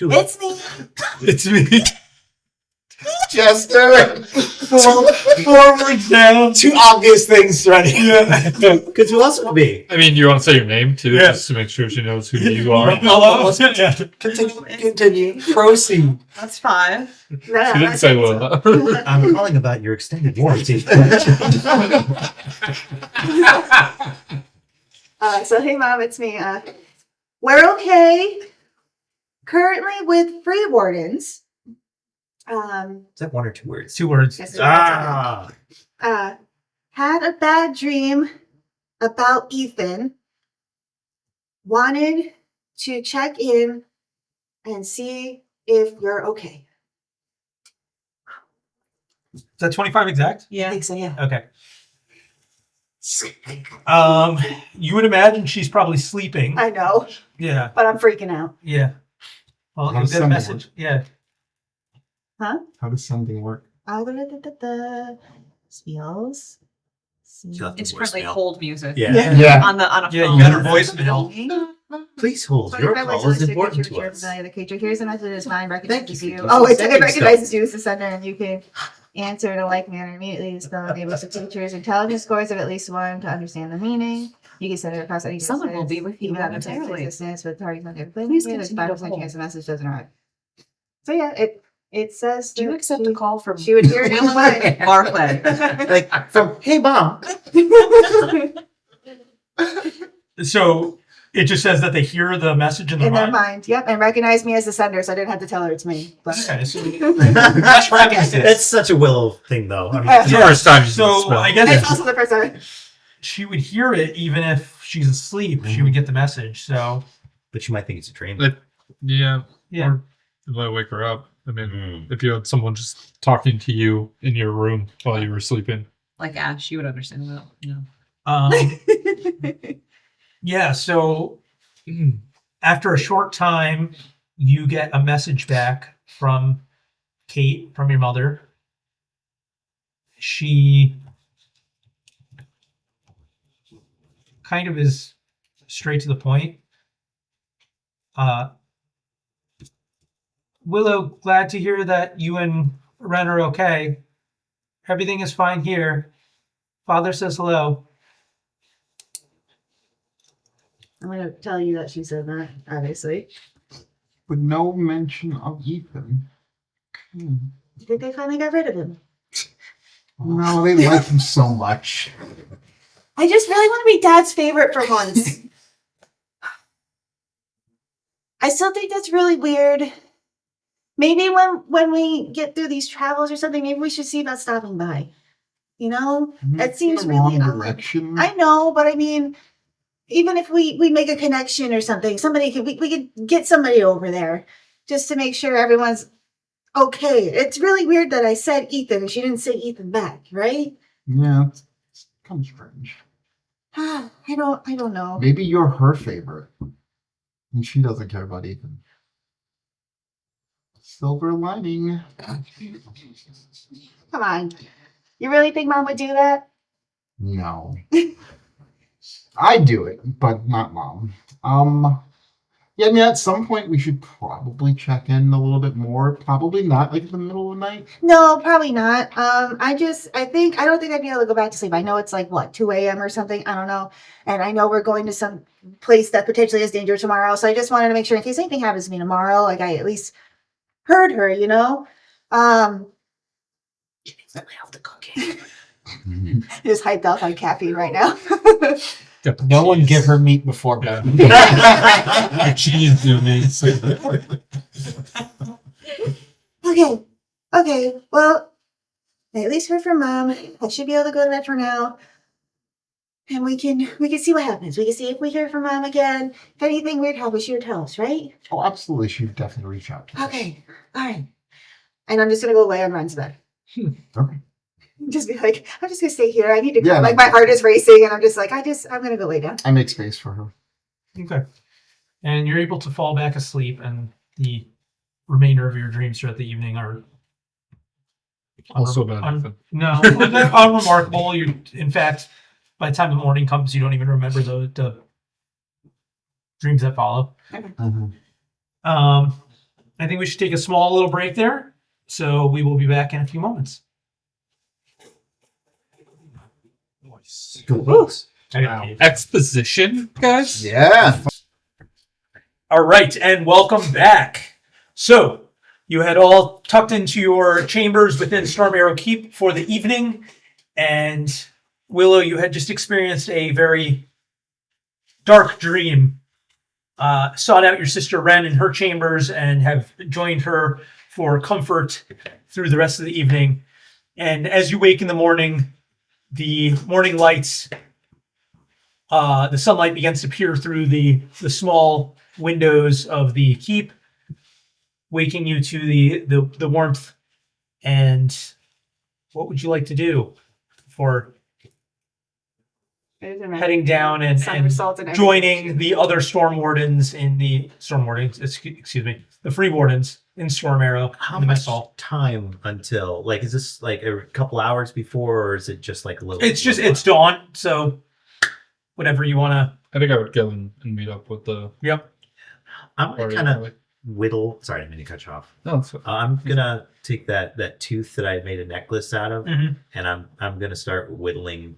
It's me. It's me. Jester. Forward down. Two obvious things already. Yeah. Because who else would be? I mean, you want to say your name too, Yeah. just to make sure she knows who you are. Hello. Yeah. Continue. Proceed. That's 5. No, She didn't that's say it. well. I'm calling about your extended warranty. So hey mom, it's me. We're okay. Currently with free wardens. Is that 1 or 2 words? 2 words. Yes, had a bad dream about Ethan. Wanted to check in and see if you're okay. Is that 25 exact? I Yeah. think so, yeah. Okay. You would imagine she's probably sleeping. I know, Yeah. but I'm freaking out. Yeah. Well, How you does get a sending message. Yeah. How does sending work? Spells. It's currently Voicemail. hold music. Yeah. Yeah. On a Yeah, phone. you got her voicemail. Please hold. Your call is important to us. The creature hears a message is mine, Thank recognizes you you. for Oh, it sending recognizes you as the sender, and you can answer in a like manner immediately. The spell enables the creature's intelligence scores of at least 1 to understand the meaning. You can send it across any Someone will distance, be with you even out of text momentarily. distance with targets on different Please places. There's continue to 5% hold. chance the message doesn't arrive. So yeah, it says. Do you that accept she- a call from She would hear it anyway. Barclay? Like from Hey Mom. So it just says that they hear the message in their In their mind. mind, yep, and recognize me as the sender, so I didn't have to tell her it's me. But Okay, so that's practice. That's such a Willow thing, though. I mean, Yeah. It's the first time she's So spell. I guess it's also the first time. she would hear it even if she's asleep. She would get the message. So but you might think it's a dream. Yeah. yeah. Or it might wake her up. I mean, Mm. if you had someone just talking to you in your room while you were sleeping. Like Ash, you would understand that. Yeah. Yeah. So after a short time, you get a message back from Kate, from your mother. She kind of is straight to the point. Willow, glad to hear that you and Ren are okay. Everything is fine here. Father says hello. I'm gonna tell you that she said that, obviously. But no mention of Ethan. I think they finally got rid of him. No, they like him so much. I just really want to be Dad's favorite for once. I still think that's really weird. Maybe when we get through these travels or something, maybe we should see about stopping by. You know? It seems the really wrong odd. direction. I know, but I mean, even if we make a connection or something, we could get somebody over there just to make sure everyone's okay. It's really weird that I said Ethan and she didn't say Ethan back, right? Yeah, it's kind of strange. I don't know. Maybe you're her favorite, and she doesn't care about Ethan. Silver lining. Come on. You really think Mom would do that? No. I do it, but not Mom. Yeah, I mean, at some point we should probably check in a little bit more. Probably not like in the middle of the night. No, probably not. I don't think I'd be able to go back to sleep. I know it's like what, 2 a.m. or something. I don't know. And I know we're going to some place that potentially is dangerous tomorrow. So I just wanted to make sure in case anything happens to me tomorrow, like I at least heard her, you know? Just hyped up on caffeine right now. No one give her meat before bed. She's doing this. Okay. Well, I at least heard from Mom. I should be able to go to bed for now. And we can see what happens. We can see if we hear from Mom again. If anything weird happens, she would tell us, right? Oh, absolutely. She'd definitely reach out to us. Okay. All right. And I'm just gonna go lay on Ren's bed. Okay. Just be like, I'm just gonna stay here. I need to Yeah, like no. my heart is racing and I'm just like, I'm gonna go lay down. I make space for her. Okay. And you're able to fall back asleep, and the remainder of your dreams throughout the evening are Also about Ethan. no, they're unremarkable. You, in fact, by the time the morning comes, you don't even remember the dreams that follow. I think we should take a small little break there. So we will be back in a few moments. Wow. Exposition, guys. Yeah. All right, and welcome back. So you had all tucked into your chambers within Stormarrow Keep for the evening, and Willow, you had just experienced a very dark dream. Sought out your sister Ren in her chambers and have joined her for comfort through the rest of the evening. And as you wake in the morning lights, the sunlight begins to peer through the small windows of the keep, waking you to the warmth. And what would you like to do for heading down and joining the other storm wardens in the the free wardens in Stormarrow? How in the much mess hall. time until, like, is this like a couple hours before, or is it just like a little? It's dawn, so whatever you want to. I think I would go and meet up with the. Yep. I'm gonna kind of whittle. Sorry, I didn't mean to cut you off. No, it's fine. I'm gonna take that tooth that I made a necklace out of, Mhm. and I'm gonna start whittling.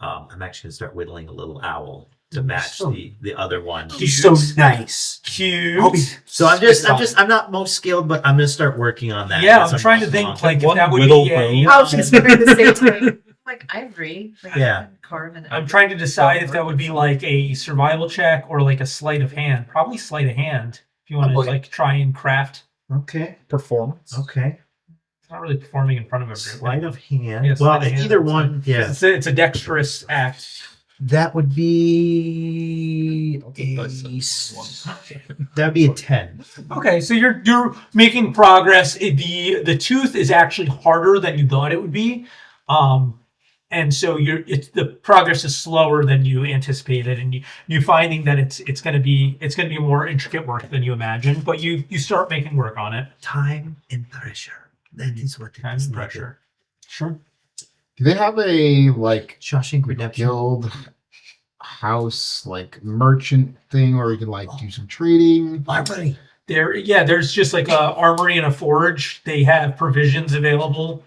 I'm actually gonna start whittling a little owl to match So- the other one. He's so nice. Cute. Hope he- So I'm not most skilled, but I'm gonna start working on that. Yeah, as I'm trying to think along. like if One that would whittle be a. bone. I was just wondering the same thing. Like ivory. Like Yeah. Carve and I'm trying to decide if that would be like a survival check or like a sleight of hand. Probably sleight of hand. If you want to Probably. like try and craft. Okay. Performance. Okay. It's not really performing in front of everyone. Sleight of hand. Yeah, well, sleight of hand. either one. Yeah. It's a dexterous act. That would be that'd be a 10. Okay, so you're making progress. The tooth is actually harder than you thought it would be, and so the progress is slower than you anticipated, and you finding that it's going to be more intricate work than you imagined, but you start making work on it. Time and pressure. That is what it Time is. and pressure. Sure. Do they have a like Shawshank Redemption. guild house like merchant thing where you can like do some trading? Armory. There's just like a armory and a forge. They have provisions available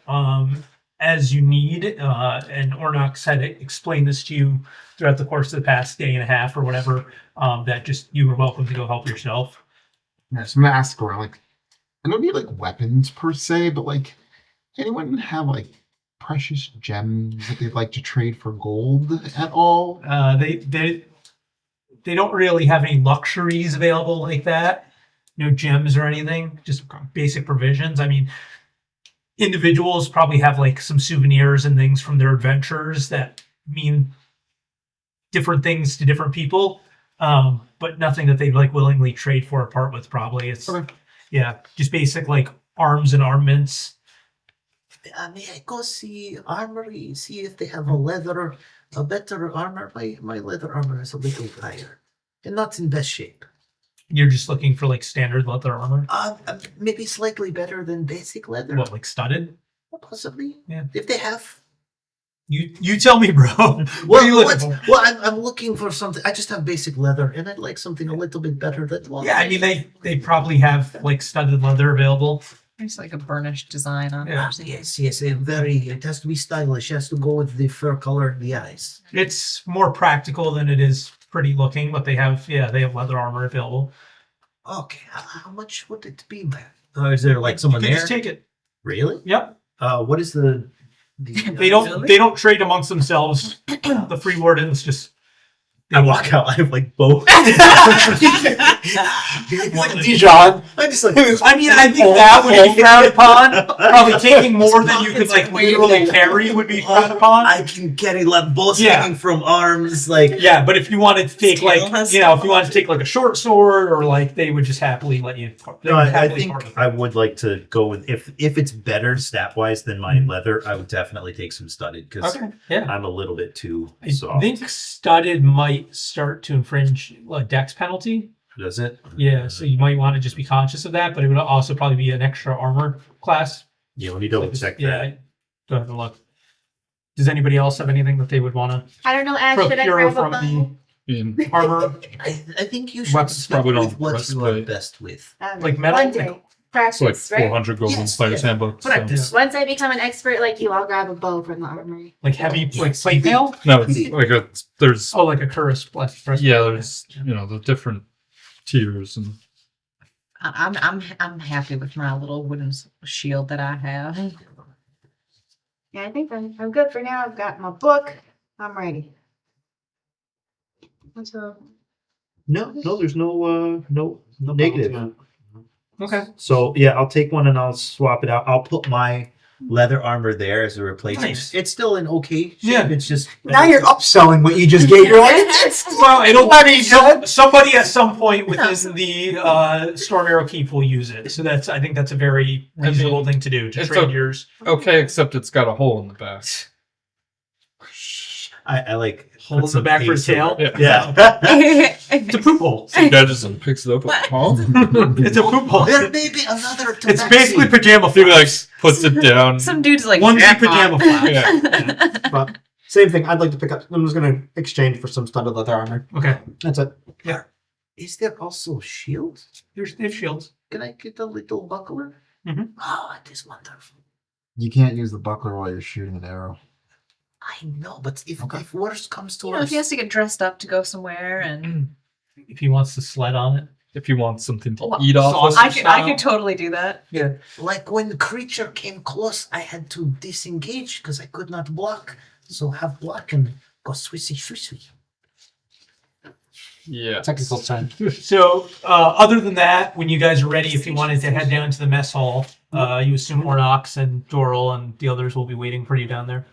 as you need. And Ornox had explained this to you throughout the course of the past day and a half or whatever. That just you were welcome to go help yourself. Yeah, so I'm gonna ask around. Like, I don't need like weapons per se, but like, anyone have like precious gems that they'd like to trade for gold at all? They don't really have any luxuries available like that. No gems or anything. Just basic provisions. I mean, individuals probably have like some souvenirs and things from their adventures that mean different things to different people, but nothing that they'd like willingly trade for or part with. Probably it's just basic like arms and armaments. May I go see armory, see if they have a better armor? My leather armor is a little higher and not in best shape. You're just looking for like standard leather armor. Maybe slightly better than basic leather. What, like studded? Possibly. Yeah. If they have. You tell me, bro. What are Well, you looking for? I'm looking for something. I just have basic leather, and I'd like something a little bit better. Yeah, I mean they probably have like studded leather available. There's like a burnished design on Yeah. it. Yes. It has to be stylish. It has to go with the fur color of the eyes. It's more practical than it is pretty looking, but they have leather armor available. Okay. How much would it be, man? Is there like someone You can there? just take it. Really? Yep. What is the They don't trade amongst themselves. The free wardens just I walk out. I have like both. Dijon. I'm just like. I mean, I think that would be frowned upon. Probably taking more than you could like literally carry would be frowned upon. I can carry like both Yeah. hanging from arms, like Yeah, but if you wanted to take Scale like has if you wanted to take like a short sword or like they would just happily let you. they no, would I happily think part with it. I would like to go with if it's better stat wise than my leather, I would definitely take some studded because Okay, yeah. I'm a little bit too I soft. think studded might start to infringe a dex penalty. Does it? Yeah, so you might want to just be conscious of that, but it would also probably be an extra armor class. Yeah, let me double check that. Go ahead and look. Does anybody else have anything that they would want to I don't know, Ash, should I procure grab a from bow? the? armor, I think you should Weapons start probably with don't what press you are play. best with. Like metal? One day. Practice, It's like right? 400 gold in Yes, Player's yes. Handbook. So. Practice. Once I become an expert like you, I'll grab a bow from the armory. like heavy, like plate mail. No, it's like there's Oh, like a curse blessed. there's the different tiers and I'm happy with my little wooden shield that I have. Yeah, I think I'm good for now. I've got my book. I'm ready. So No, there's no negative. Okay. So yeah, I'll take one and I'll swap it out. I'll put my leather armor there as a replacement. Nice. It's still in okay shape. Yeah. It's just Now you're upselling what you just gave. You're like, it's Well, somebody at some point within the Stormarrow Keep will use it. So I think that's a very reasonable thing to do, to it's trade a- yours. okay, except it's got a hole in the back. I like Hole in the back for a tail. Yeah. It's a poop hole. The guy just picks it up. Huh? It's a poop hole. There may be another. It's basically pajama He like flaps. puts it down. Some dude's like Onesie "Grandpa." pajama flaps. Yeah. but same thing. I'd like to pick up. I'm just gonna exchange for some studded leather armor. Okay. That's it. Is there also shield? They have shields. Can I get a little buckler? Oh, it is wonderful. You can't use the buckler while you're shooting an arrow. I know, but if worse comes to You know, if worse, he has to get dressed up to go somewhere, and If he wants to sled on it. If you want something to Well, eat off of. I could totally do that. Yeah. like when the creature came close, I had to disengage because I could not block. So have block and go swissy swissy. Yeah. Technical term. So, other than that, when you guys are ready, if you wanted to head down to the mess hall, you assume Ornox and Doral and the others will be waiting for you down there.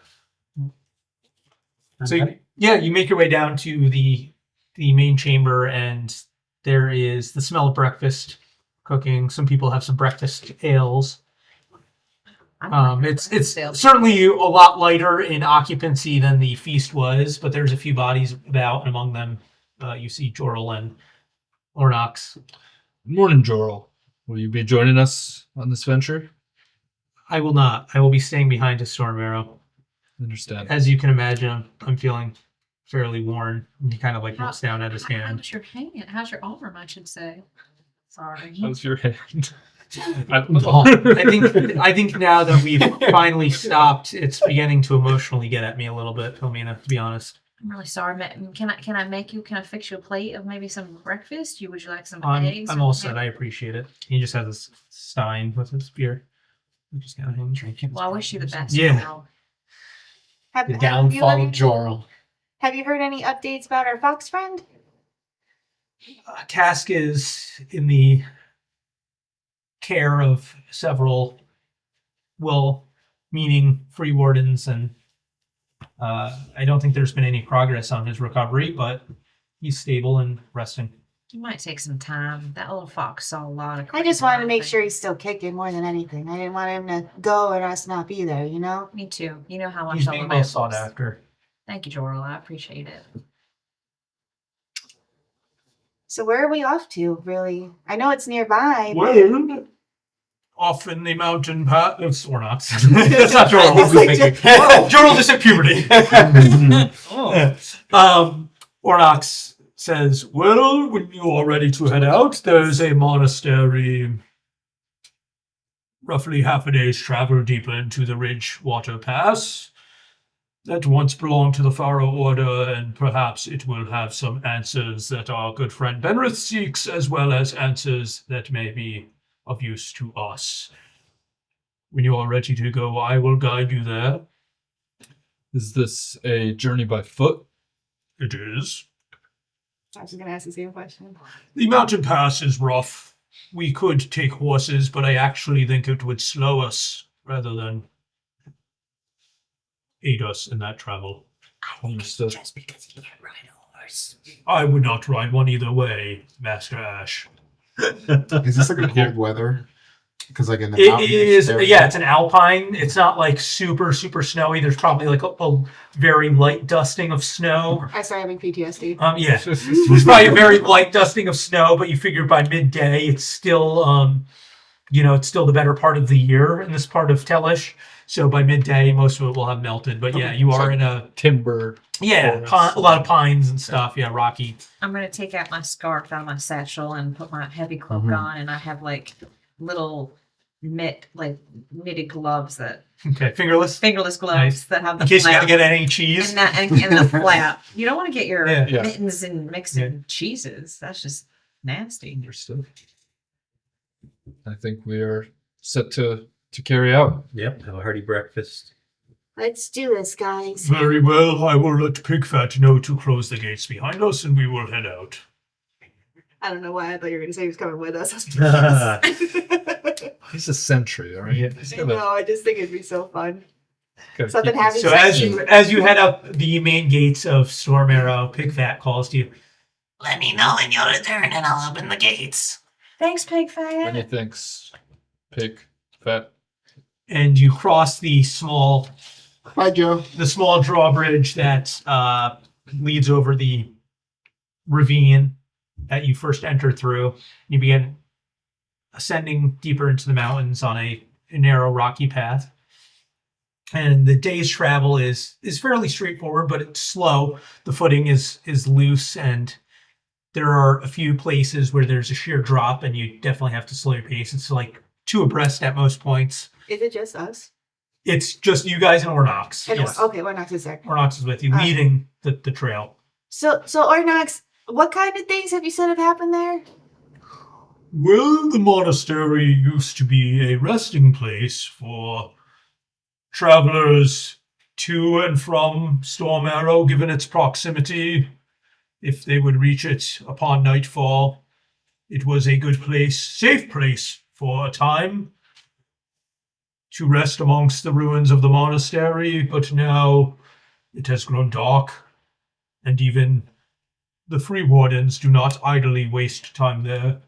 So, you make your way down to the main chamber, and there is the smell of breakfast cooking. Some people have some breakfast ales. It's certainly a lot lighter in occupancy than the feast was, but there's a few bodies about, and among them, you see Doral and Ornox. Morning, Joral. Will you be joining us on this venture? I will not. I will be staying behind to Stormarrow. Understand. As you can imagine, I'm feeling fairly worn. And he kind of like looks down at his hand. How's your hand? How's your arm? I should say. Sorry. How's your hand? I think now that we've finally stopped, it's beginning to emotionally get at me a little bit, Filomena, to be honest. I'm really sorry. Can I fix you a plate of maybe some breakfast? Would you like some I'm eggs? all set. I appreciate it. He just has this stein with his beer. I'm just kind of drinking. Well, I wish you the best. Yeah. Now. have, The have you downfall heard of any- Joral. Have you heard any updates about our fox friend? Cask is in the care of several well-meaning free wardens, and I don't think there's been any progress on his recovery, but he's stable and resting. It might take some time. That little fox saw a lot of. I just wanted to make sure he's still kicking more than anything. I didn't want him to go and us not be there, you know? Me too. You know how much He's I being love well animals. sought after. Thank you, Joral. I appreciate it. So where are we off to, really? I know it's nearby. but- Well, off in the mountain path. It's Ornox. That's not Joral. It's like Joral just hit puberty. Ornox says, well, when you are ready to head out, there's a monastery roughly half a day's travel deeper into the Ridgewater Pass that once belonged to the Pharaoh Order, and perhaps it will have some answers that our good friend Benrith seeks, as well as answers that may be of use to us. When you are ready to go, I will guide you there. Is this a journey by foot? It is. I was going to ask the same question. The mountain pass is rough. We could take horses, but I actually think it would slow us rather than aid us in that travel. Understood. Just because you can't ride a horse. I would not ride one either way, Master Ash. Is this like a cold weather? Because like in the It mountains, is, there- yeah, it's an alpine. It's not like super snowy. There's probably like a very light dusting of snow. I started having PTSD. Yeah, there's probably a very light dusting of snow, but you figure by midday it's still it's still the better part of the year in this part of Tellish. So by midday, most of it will have melted. But yeah, you are in a timber. a lot of pines and stuff. Yeah, rocky. I'm gonna take out my scarf out of my satchel and put my heavy cloak on, and I have like little knitted gloves that Okay, fingerless. fingerless gloves Nice. that have the In case you got to flap get any cheese. and the flap. You don't want to get your Yeah. Yeah. mittens and mixing cheeses. That's just nasty. Understood. I think we are set to carry out. Yep. Have a hearty breakfast. Let's do this, guys. Very well. I will let Pigfat know to close the gates behind us, and we will head out. I don't know why I thought you were going to say he was coming with us. He's a sentry, all right? Yeah. He's I gotta- know. I just think it'd be so fun. gotta Something keep happens. So as you head up the main gates of Stormarrow, Pigfat calls to you. Let me know when you return and I'll open the gates. Thanks, Pig Many Fat. thanks, Pig, Fat. And you cross the small Bye, Joe. drawbridge that leads over the ravine that you first entered through. You begin ascending deeper into the mountains on a narrow rocky path. And the day's travel is fairly straightforward, but it's slow. The footing is loose, and there are a few places where there's a sheer drop, and you definitely have to slow your pace. It's like 2 abreast at most points. Is it just us? It's just you guys and Ornox. And Yes. Okay, we're not just there. Ornox is with you, Alright. leading the trail. So Ornox, what kind of things have you said have happened there? Well, the monastery used to be a resting place for travelers to and from Stormarrow, given its proximity. If they would reach it upon nightfall, it was a good place, safe place for a time to rest amongst the ruins of the monastery, but now it has grown dark, and even the free wardens do not idly waste time there.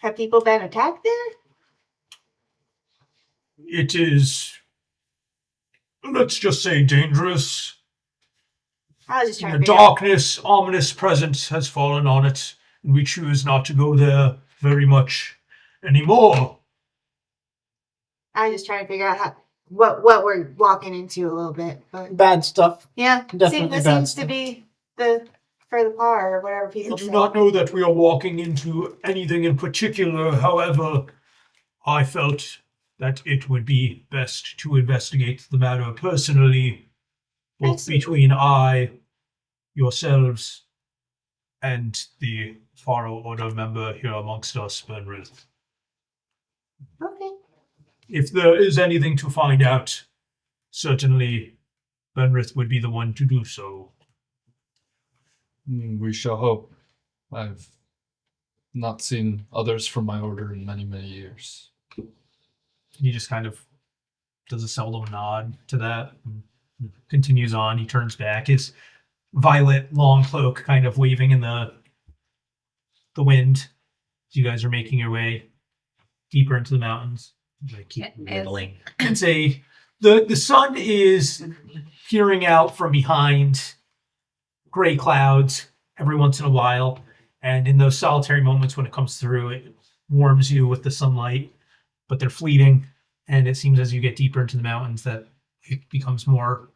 Have people been attacked there? It is, let's just say, dangerous. I was just trying The to figure out. darkness, ominous presence has fallen on it, and we choose not to go there very much anymore. I was just trying to figure out what we're walking into a little bit. But Bad stuff. yeah, Definitely this bad seems to stuff. be the for the par or whatever I people do say. not know that we are walking into anything in particular. However, I felt that it would be best to investigate the matter personally, both Absolutely. between yourselves, and the Pharaoh Order member here amongst us, Benrith. Okay. If there is anything to find out, certainly Benrith would be the one to do so. We shall hope. I've not seen others from my order in many, many years. He just kind of does a solo nod to that and continues on. He turns back, his violet long cloak kind of waving in the wind as you guys are making your way deeper into the mountains. I keep Yeah, whittling. It's the sun is peering out from behind gray clouds every once in a while, and in those solitary moments when it comes through, it warms you with the sunlight, but they're fleeting, and it seems as you get deeper into the mountains that it becomes more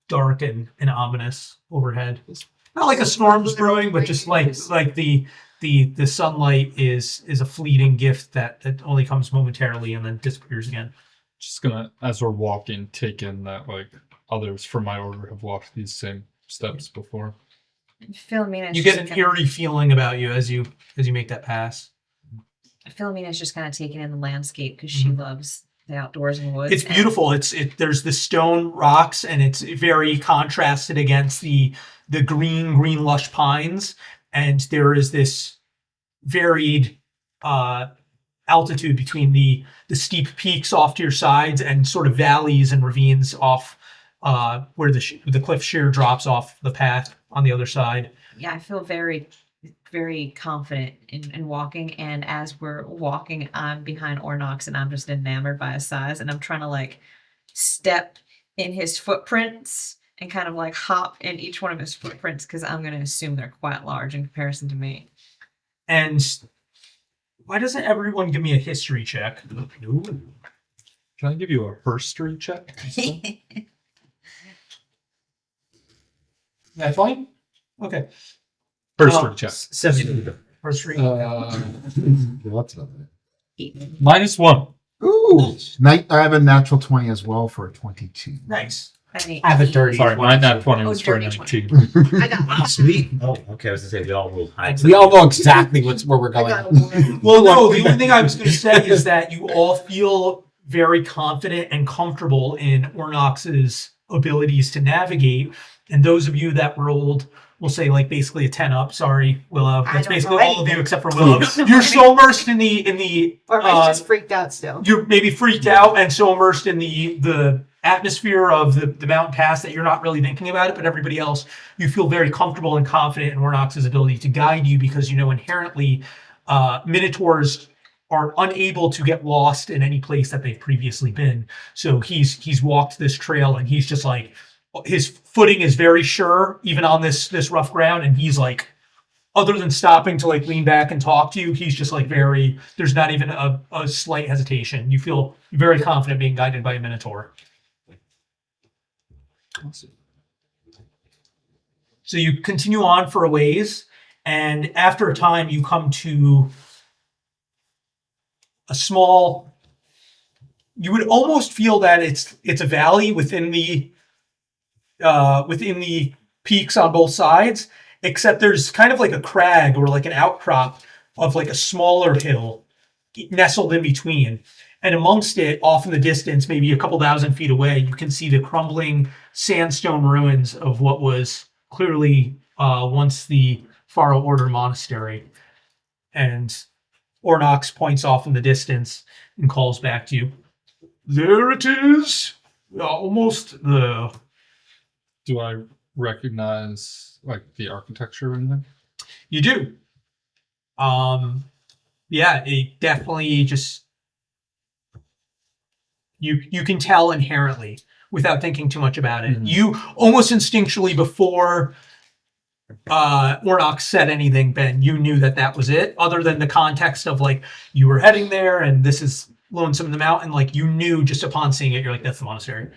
dark and ominous overhead. It's not like a storm's brewing, but just like the sunlight is a fleeting gift that only comes momentarily and then disappears again. Just gonna, as we're walking, take in that like others from my order have walked these same steps before. Philomena. You get an eerie feeling about you as you make that pass. Philomena's just kind of taking in the landscape because she loves the outdoors and woods. It's beautiful. There's the stone rocks, and it's very contrasted against the green lush pines, and there is this varied altitude between the steep peaks off to your sides and sort of valleys and ravines off where the cliff sheer drops off the path on the other side. Yeah, I feel very, very confident in walking. And as we're walking, I'm behind Ornox and I'm just enamored by his size. And I'm trying to like step in his footprints and kind of like hop in each one of his footprints because I'm going to assume they're quite large in comparison to me. And Why doesn't everyone give me a history check? Can I give you a herstory check? That's fine? Okay. Herstory check. 70. History. What's up? -1. Ooh. I have a natural 20 as well for a 22. Nice. I have a dirty. Sorry, my nat 20 was for dirty 19. I got Wow, sweet. Oh, okay. I was gonna say we all rolled high. We all know exactly where we're I going. got a one. Well, no, the only thing I was going to say is that you all feel very confident and comfortable in Ornox's abilities to navigate. And those of you that rolled, we'll say like basically a 10 up. Sorry, Willow. I That's don't basically know all of you anything. except for Willow. You're so immersed in the Or am I just freaked out still? you're maybe freaked out and so immersed in the atmosphere of the mountain pass that you're not really thinking about it, but everybody else, you feel very comfortable and confident in Ornox's ability to guide you because you know inherently Minotaurs are unable to get lost in any place that they've previously been. So he's walked this trail and he's just like, his footing is very sure, even on this rough ground, and he's like, other than stopping to like lean back and talk to you, he's just like there's not even a slight hesitation. You feel very confident being guided by a Minotaur. So you continue on for a ways, and after a time you come to a small, you would almost feel that it's a valley within the peaks on both sides, except there's kind of like a crag or like an outcrop of like a smaller hill nestled in between. And amongst it, off in the distance, maybe a couple thousand feet away, you can see the crumbling sandstone ruins of what was clearly once the Faro Order Monastery. And Ornox points off in the distance and calls back to you. There it is. Almost there. Do I recognize like the architecture or anything? You do. Yeah, it definitely just you can tell inherently without thinking too much about it. Mhm. You almost instinctually before Ornox said anything, Ben, you knew that was it. Other than the context of like you were heading there and this is Lonesome in the Mountain, like you knew just upon seeing it, you're like, that's the monastery.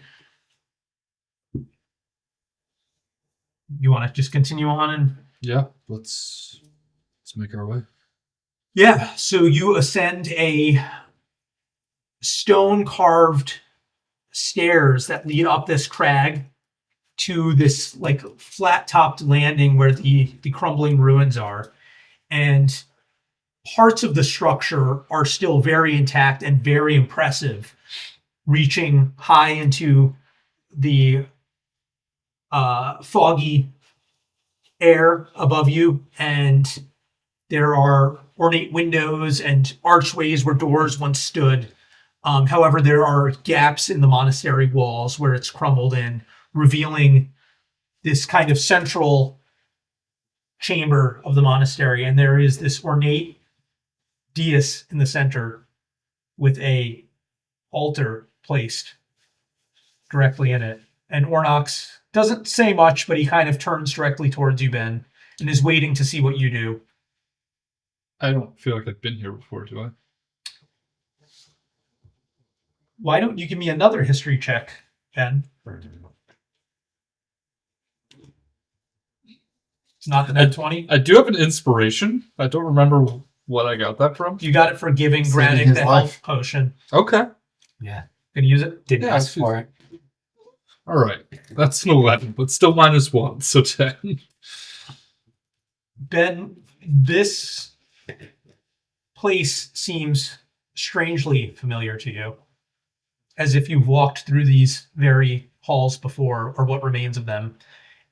You want to just continue on and Yeah, let's make our way. yeah, so you ascend a stone carved stairs that lead up this crag to this like flat topped landing where the crumbling ruins are. And parts of the structure are still very intact and very impressive, reaching high into the foggy air above you. And there are ornate windows and archways where doors once stood. However, there are gaps in the monastery walls where it's crumbled in, revealing this kind of central chamber of the monastery. And there is this ornate dais in the center with a altar placed directly in it. And Ornox doesn't say much, but he kind of turns directly towards you, Ben, and is waiting to see what you do. I don't feel like I've been here before, do I? Why don't you give me another history check, Ben? It's not the net 20. I do have an inspiration. I don't remember what I got that from. You got it for giving Saving Granick his the life. health potion. Okay. Yeah. Gonna use it? Didn't Yeah, ask for it. All right. That's an 11, but still -1, so 10. Ben, this place seems strangely familiar to you, as if you've walked through these very halls before, or what remains of them.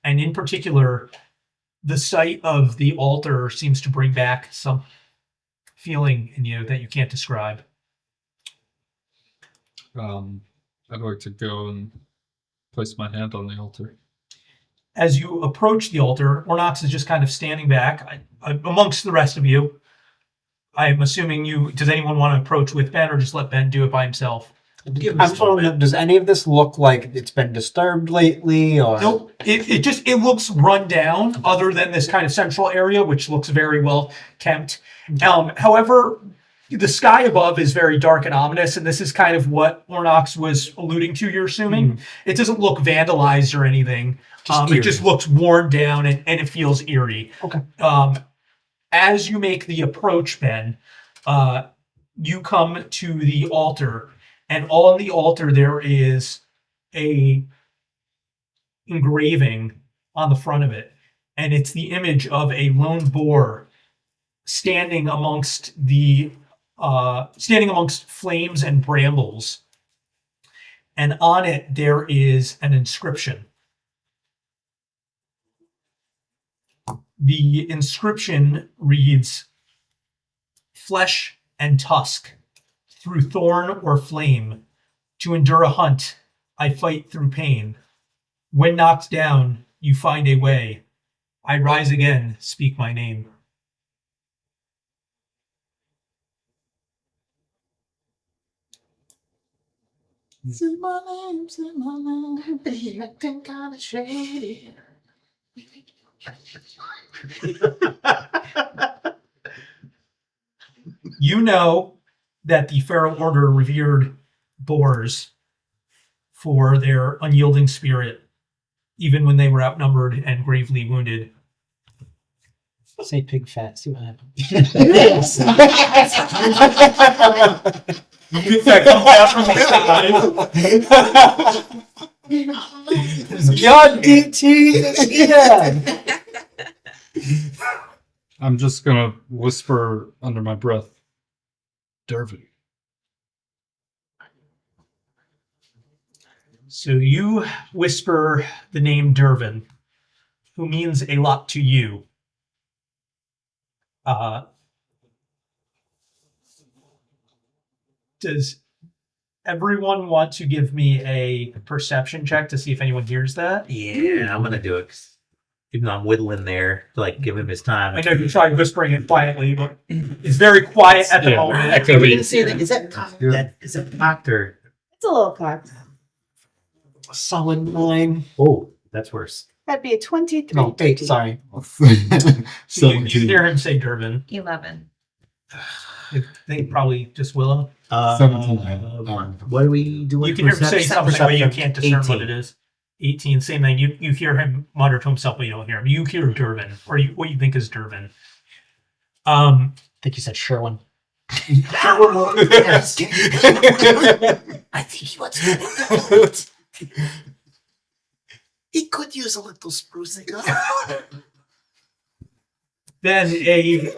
And in particular, the sight of the altar seems to bring back some feeling in you that you can't describe. I'd like to go and place my hand on the altar. As you approach the altar, Ornox is just kind of standing back amongst the rest of you. I'm assuming does anyone want to approach with Ben, or just let Ben do it by himself? I'm just wondering, does any of this look like it's been disturbed lately, or Nope. It looks run down, other than this kind of central area, which looks very well kept. However, the sky above is very dark and ominous, and this is kind of what Ornox was alluding to, you're assuming. It doesn't look vandalized or anything. It just looks worn down and it feels eerie. Okay. As you make the approach, Ben, you come to the altar, and on the altar there is a engraving on the front of it, and it's the image of a lone boar standing amongst flames and brambles, and on it there is an inscription. The inscription reads, "Flesh and tusk, through thorn or flame, to endure a hunt, I fight through pain. When knocked down, you find a way. I rise again, speak my name." Say my name, be acting kind of shady. You know that the Pharaoh Order revered boars for their unyielding spirit, even when they were outnumbered and gravely wounded. Say pig fat. See what happens. That comes out from the side. Beyond DT. Yeah. I'm just gonna whisper under my breath, Dervin. So you whisper the name Dervin, who means a lot to you. Does everyone want to give me a perception check to see if anyone hears that? Yeah, I'm gonna do it. 'Cause even though I'm whittling there to like give him his time. I know you tried whispering it quietly, but it's very quiet at the moment. I didn't say that. Is that cocked or? It's a little cocked. Solid 9. Oh, that's worse. That'd be a 23. No, 8. Sorry. So you hear him say Dervin. 11. I think probably just Willow. 17. What are we doing? You can hear him say something, but you can't discern 18. what it is. 18, same thing. You hear him mutter to himself, but you don't hear him. You hear Dervin, or what you think is Dervin. I think you said Sherwin. Yes. I think he wants to. He could use a little sprucing up. Then a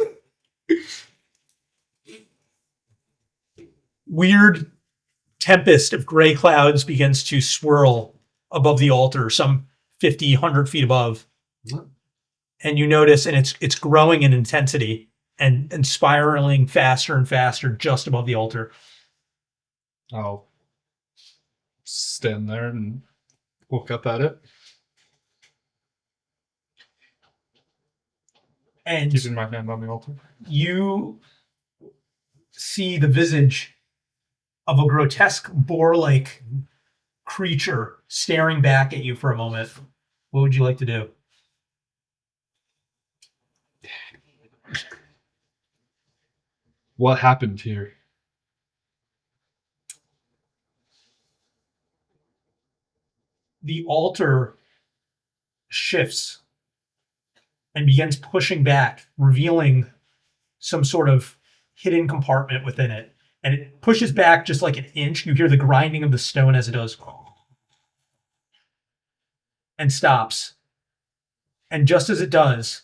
weird tempest of gray clouds begins to swirl above the altar, some 50, 100 feet above. And you notice, and it's growing in intensity and spiraling faster and faster just above the altar. I'll stand there and look up at it, And keeping my hand on the altar. you see the visage of a grotesque boar-like creature staring back at you for a moment. What would you like to do? What happened here? The altar shifts and begins pushing back, revealing some sort of hidden compartment within it. And it pushes back just like an inch. You hear the grinding of the stone as it does. And stops. And just as it does,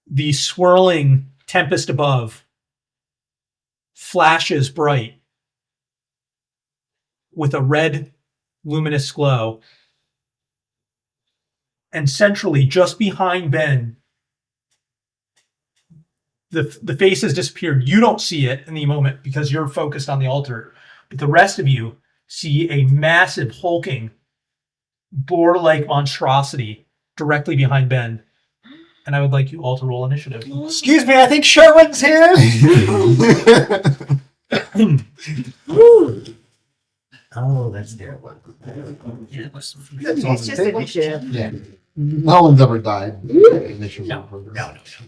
the swirling tempest above flashes bright with a red luminous glow. And centrally, just behind Ben, the face has disappeared. You don't see it in the moment because you're focused on the altar. But the rest of you see a massive, hulking, boar-like monstrosity directly behind Ben. And I would like you all to roll initiative. Excuse me, I think Sherwin's here. Oh, that's terrible. It's just initiative. Yeah. No one's ever died. No.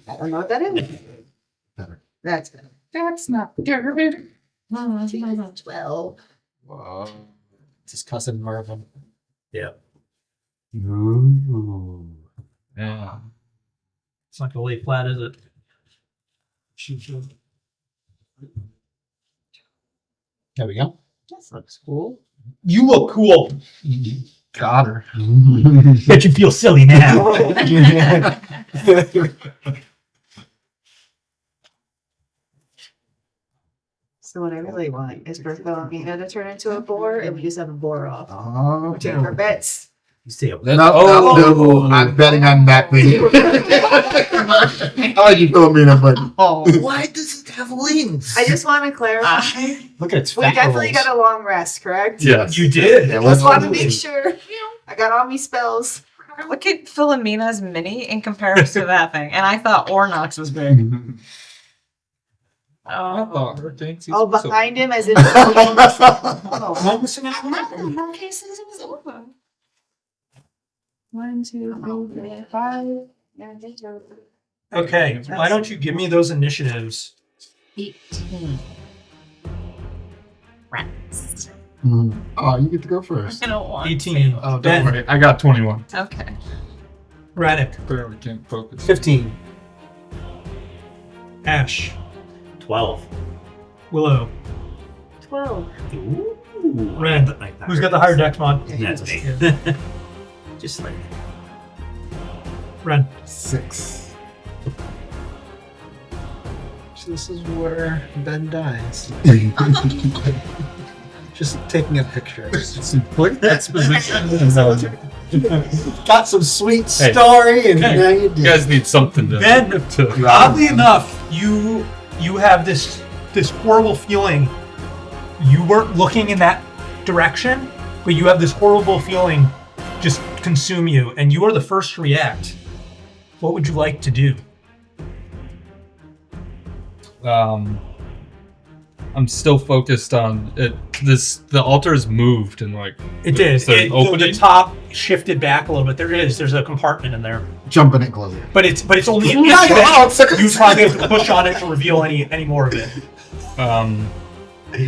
I don't know what that is. That's good. That's not good. 12. Wow. It's his cousin Mervin. Ooh. Yeah. It's not gonna lay flat, is it? There we go. This looks cool. You look cool. Got her. Bet you feel silly now. So what I really want is for Philomena to turn into a boar, and we just have a boar off. Oh, Take our bets. You say no, I'm betting on that thing. I like you, Philomena, but why does it have wings? I just want to clarify. Look at its We fat definitely rolls. got a long rest, correct? Yes. You did. Yeah, Just want to make sure I got all my spells. Look at Philomena's mini in comparison to that thing. And I thought Ornox was big. Oh. Oh, behind him as in. Am I missing anything? Okay, so this was over. 1, 2, 3, 4, 5. Okay, why don't you give me those initiatives? 18. Rats. Oh, you get to go first. I don't want 18. Oh, don't Ben. worry. I got 21. to. Okay. Radek. Clearly can't focus. 15. Ash. 12. Willow. 12. Ooh. Ren. Who's got the higher dex mod? That's me. Just like Ren. 6. So this is where Ben dies. Just taking a picture. Quick exposition. Got some sweet Hey. story, and Hey. now you You did. guys need something to. Ben. to Oddly enough, you have this horrible feeling. You weren't looking in that direction, but you have this horrible feeling just consume you, and you are the first to react. What would you like to do? I'm still focused on it. The altar is moved and like It did. Is there an The opening? top shifted back a little bit. There's a compartment in there, Jump in it, close it. but it's only an Yeah, inch yeah, thick. You probably have to push on it to reveal any more of it. I'm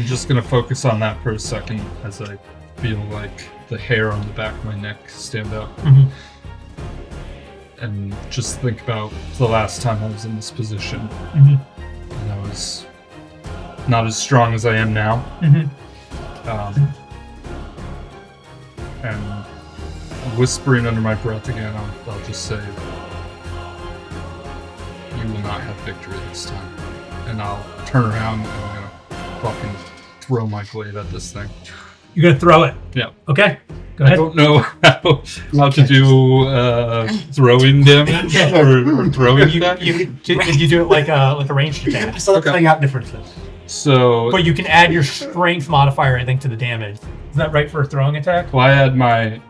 just gonna focus on that for a second as I feel like the hair on the back of my neck stand up. Mhm. And just think about the last time I was in this position. Mhm. And I was not as strong as I am now. Mhm. And whispering under my breath again, I'll just say, "You will not have victory this time." And I'll turn around and I'm gonna fucking throw my glaive at this thing. You're gonna throw it. Yeah. Okay. Go I ahead. don't know how to do throwing damage or throwing attack. Did you do it like a ranged attack? So let's find out differences. So But you can add your strength modifier, I think, to the damage. Is that right for a throwing attack? well, I had my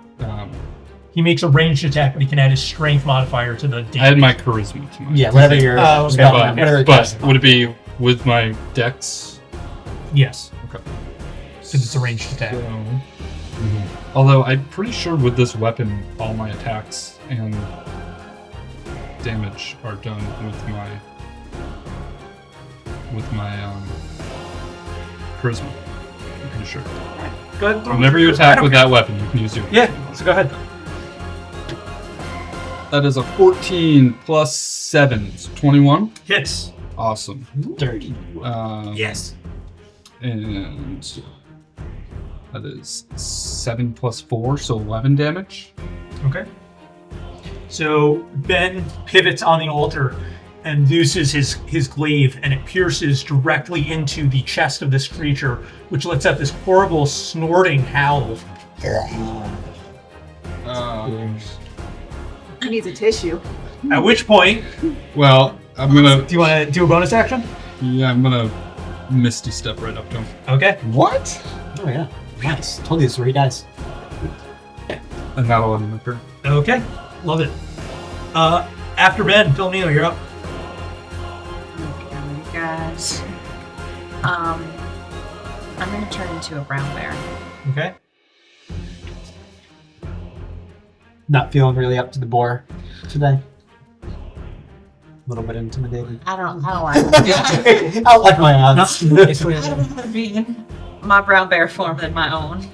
He makes a ranged attack, but he can add his strength modifier to the damage. I had my charisma to my Yeah, whatever your Oh, okay. spell, but, whatever it but does. would it be with my dex? Yes. Okay. Since it's a ranged attack. So, although I'm pretty sure with this weapon, all my attacks and damage are done with my charisma. I'm pretty sure. Go ahead. throw Whenever it. you I attack don't with care. that weapon, you can use your. Yeah, so go ahead. That is a 14 plus 7, so 21. Hits. Awesome. Dirty. Yes. And that is 7 plus 4, so 11 damage. Okay. So Ben pivots on the altar and looses his glaive, and it pierces directly into the chest of this creature, which lets out this horrible snorting howl. He needs a tissue. At which point, Well, I'm gonna. do you want to do a bonus action? Yeah, I'm gonna misty step right up to him. Okay. What? Oh yeah. Nice. Told you this is where he dies. And that'll end my turn. Okay. Love it. After Ben, Philomena, you're up. Okay, guys. I'm gonna turn into a brown bear. Okay. Not feeling really up to the boar today. little bit intimidated. I don't like it. I like my odds. I don't want to be in my brown bear form than my own.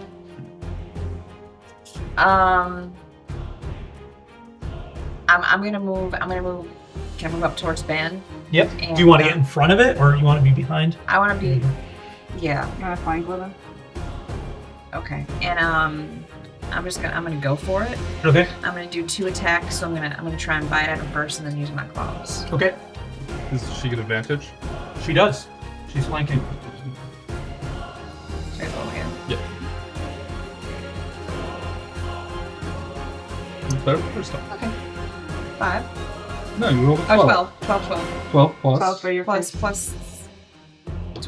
I'm gonna move. Can I move up towards Ben? Yep. And, Do you want to get in front of it, or you want to be behind? I want to be. Yeah. You want to flank with him? Okay. And I'm gonna go for it. Okay. I'm gonna do 2 attacks. So I'm gonna try and bite at him first, and then use my claws. Okay. Does she get advantage? She does. She's flanking. Should I roll again? Yeah. Better first time. Okay. 5. No, you rolled a 12. 12. 12. 12 plus. 12 for your Plus, first. plus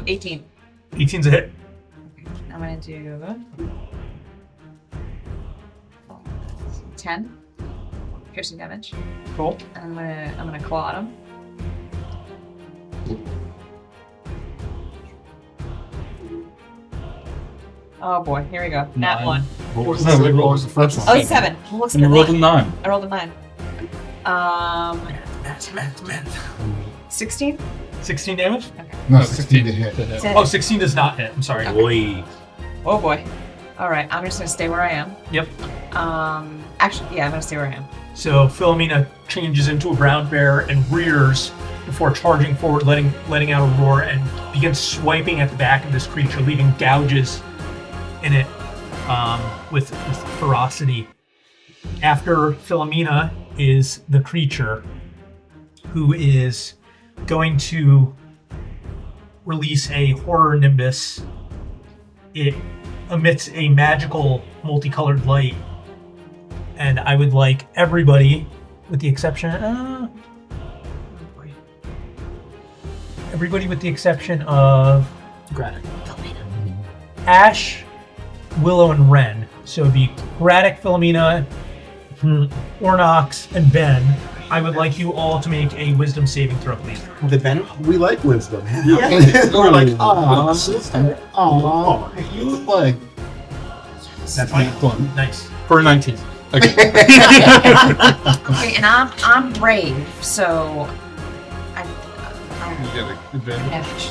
18. 18's a hit. I'm gonna do 10 piercing damage, Cool. and I'm gonna claw at him. Oh boy, here we go. Nat 9. 1. What was, No, what we rolled was the first one? Oh, it's 7. What's And the you rolled a 9? 9. I rolled a 9. 16? 16 damage? No, 16 to hit. Ten. Oh, 16 does not hit. I'm sorry. Boy. Oh boy. Alright, I'm just gonna stay where I am. Yep. Actually, yeah, I'm gonna stay where I am. So Philomena changes into a brown bear and rears before charging forward, letting out a roar, and begins swiping at the back of this creature, leaving gouges in it with ferocity. After Philomena is the creature who is going to release a horror nimbus. It emits a magical multicolored light, and I would like everybody, with the exception of Granite. Ash, Willow, and Ren. So it'd be Braddock, Philomena, Ornox, and Ben. I would like you all to make a wisdom saving throw, please. The Ben? We like wisdom. We're like, aw, you look like. That's fine. One. Nice. For a 19. Okay. Okay, and I'm brave, so I You get an advantage. advantage.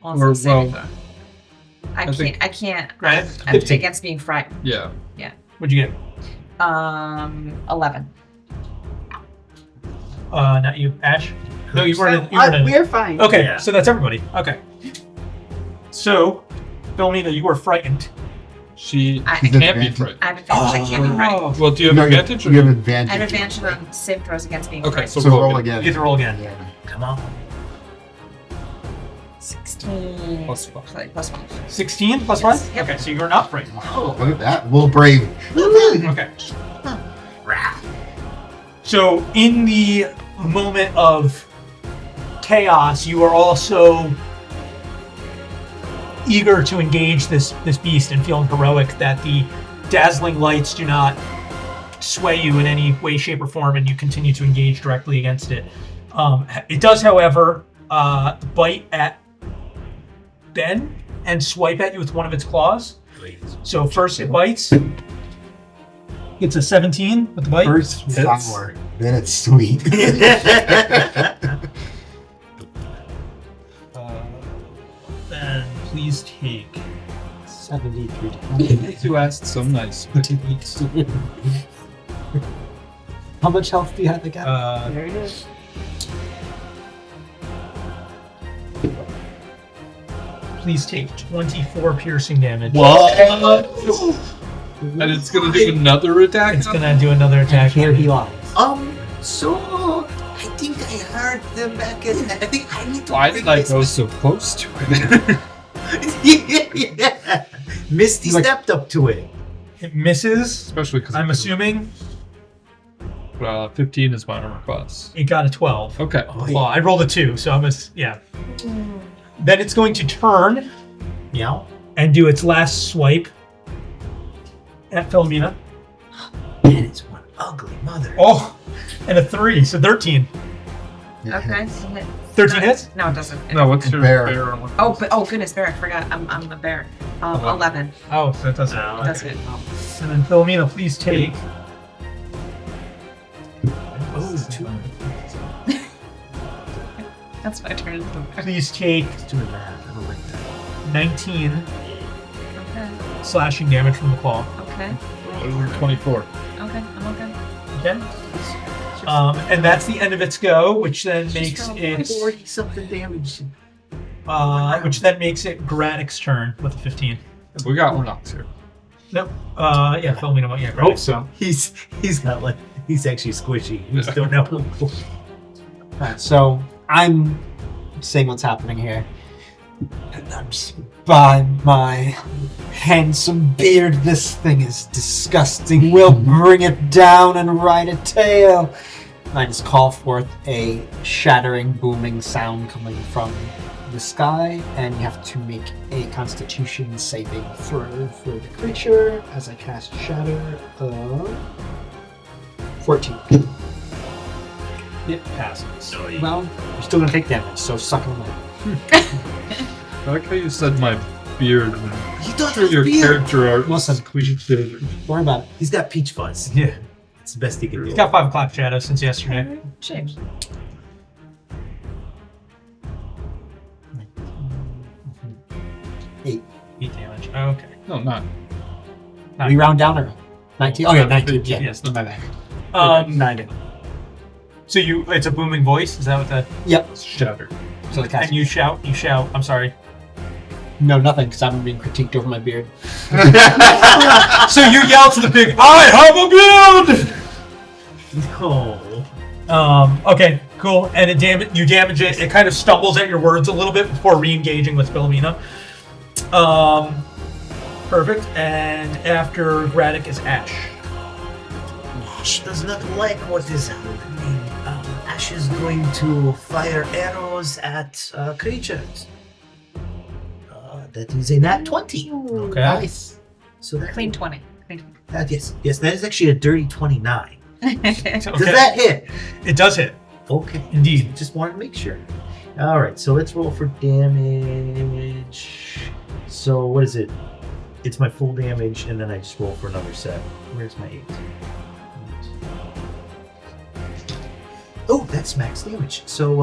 On Or, saving well, throw. I think- I can't. Right? I'm 15. against being frightened. Yeah. What'd you get? 11. Not you, Ash. No, you weren't. You weren't in. We're fine. Okay, Yeah. so that's everybody. Okay. So, Philomena, you are frightened. She I can't be advantage. frightened. I have advantage. I can't be frightened. Well, do you have No, advantage? Or You have you- advantage. I have advantage on save throws against being Okay, frightened. so So roll again. again. You get to roll again. Yeah. Come on. 16 Plus 5. plus 5. 16 plus 5? Yep. Okay, so you're not frightened. Oh, look at that. Little brave. Okay. So, in the moment of chaos, you are also eager to engage this beast and feeling heroic that the dazzling lights do not sway you in any way, shape, or form, and you continue to engage directly against it. It does, however, bite at Ben and swipe at you with one of its claws. So first it bites. It's a 17 with the bite. First Hits. sour, then it's sweet. Then please take 73. You asked so nice. How much health do you have again? There it is. please take 24 piercing damage. What? And it's gonna do another attack? It's gonna do another attack. Here he lies. So I think I heard them back in. I think I need to. Why did I go so close to it? Yeah. Misty Like- stepped up to it. It misses. Especially because I'm assuming 15 is my armor class. it got a 12. Okay. Well, I rolled a 2, so yeah. Then it's going to turn Meow. and do its last swipe at Philomena. That is one ugly mother. Oh, and a 3, so 13. Okay. 13 hits? No, it doesn't. No, what's your Bear. bear armor? Oh, but goodness, bear! I forgot. I'm a bear. 11. Oh, so that doesn't. No. That's it. And then Philomena, please take. That's my turn. Please take Let's do that. I don't like that. 19 Okay. slashing damage from the claw. Okay. 24. Okay. I'm okay. Okay. And that's the end of its go, which then makes it 40 something damage. which then makes it Graddick's turn with a 15. We got Ornox here. Nope. Yeah, Philomena. Yeah, Hope Graddick. so. He's not like he's actually squishy. We just don't know. Alright, so I'm seeing what's happening here. And I'm just, by my handsome beard, this thing is disgusting. We'll bring it down and write a tale. I just call forth a shattering, booming sound coming from the sky, and you have to make a Constitution saving throw for the creature as I cast Shatter of 14. It passes. Well, you're still gonna take damage, so suck it away. I like how you said my beard. You don't Through have your beard. character art. Listen. Don't Don't worry about it. He's got peach fuzz. Yeah. It's the best he can do. He's got 5 o'clock shadow since yesterday. Shame. 8. 8 damage. Okay. No, not. We round down or 19? Oh yeah, 19. Yeah, Yes. my bad. 9. So it's a booming voice. Is that what the? Yep. Shattered. So the cast. And you shout. I'm sorry. No, nothing, because I'm being critiqued over my beard. So you yell to the pig, "I have a beard!" No. Okay, cool. And you damage it. It kind of stumbles at your words a little bit before re-engaging with Philomena. Perfect. And after Graddick is Ash. Ash does not like what is happening. Ash is going to fire arrows at creatures. That is a nat 20. Okay. Nice. So that Clean 20. Clean Yes, that is actually a dirty 29. 20. Does that hit? It does hit. Okay. Indeed. Just wanted to make sure. All right, so let's roll for damage. So what is it? It's my full damage, and then I just roll for another set. Where's my 8? Oh, that's max damage. So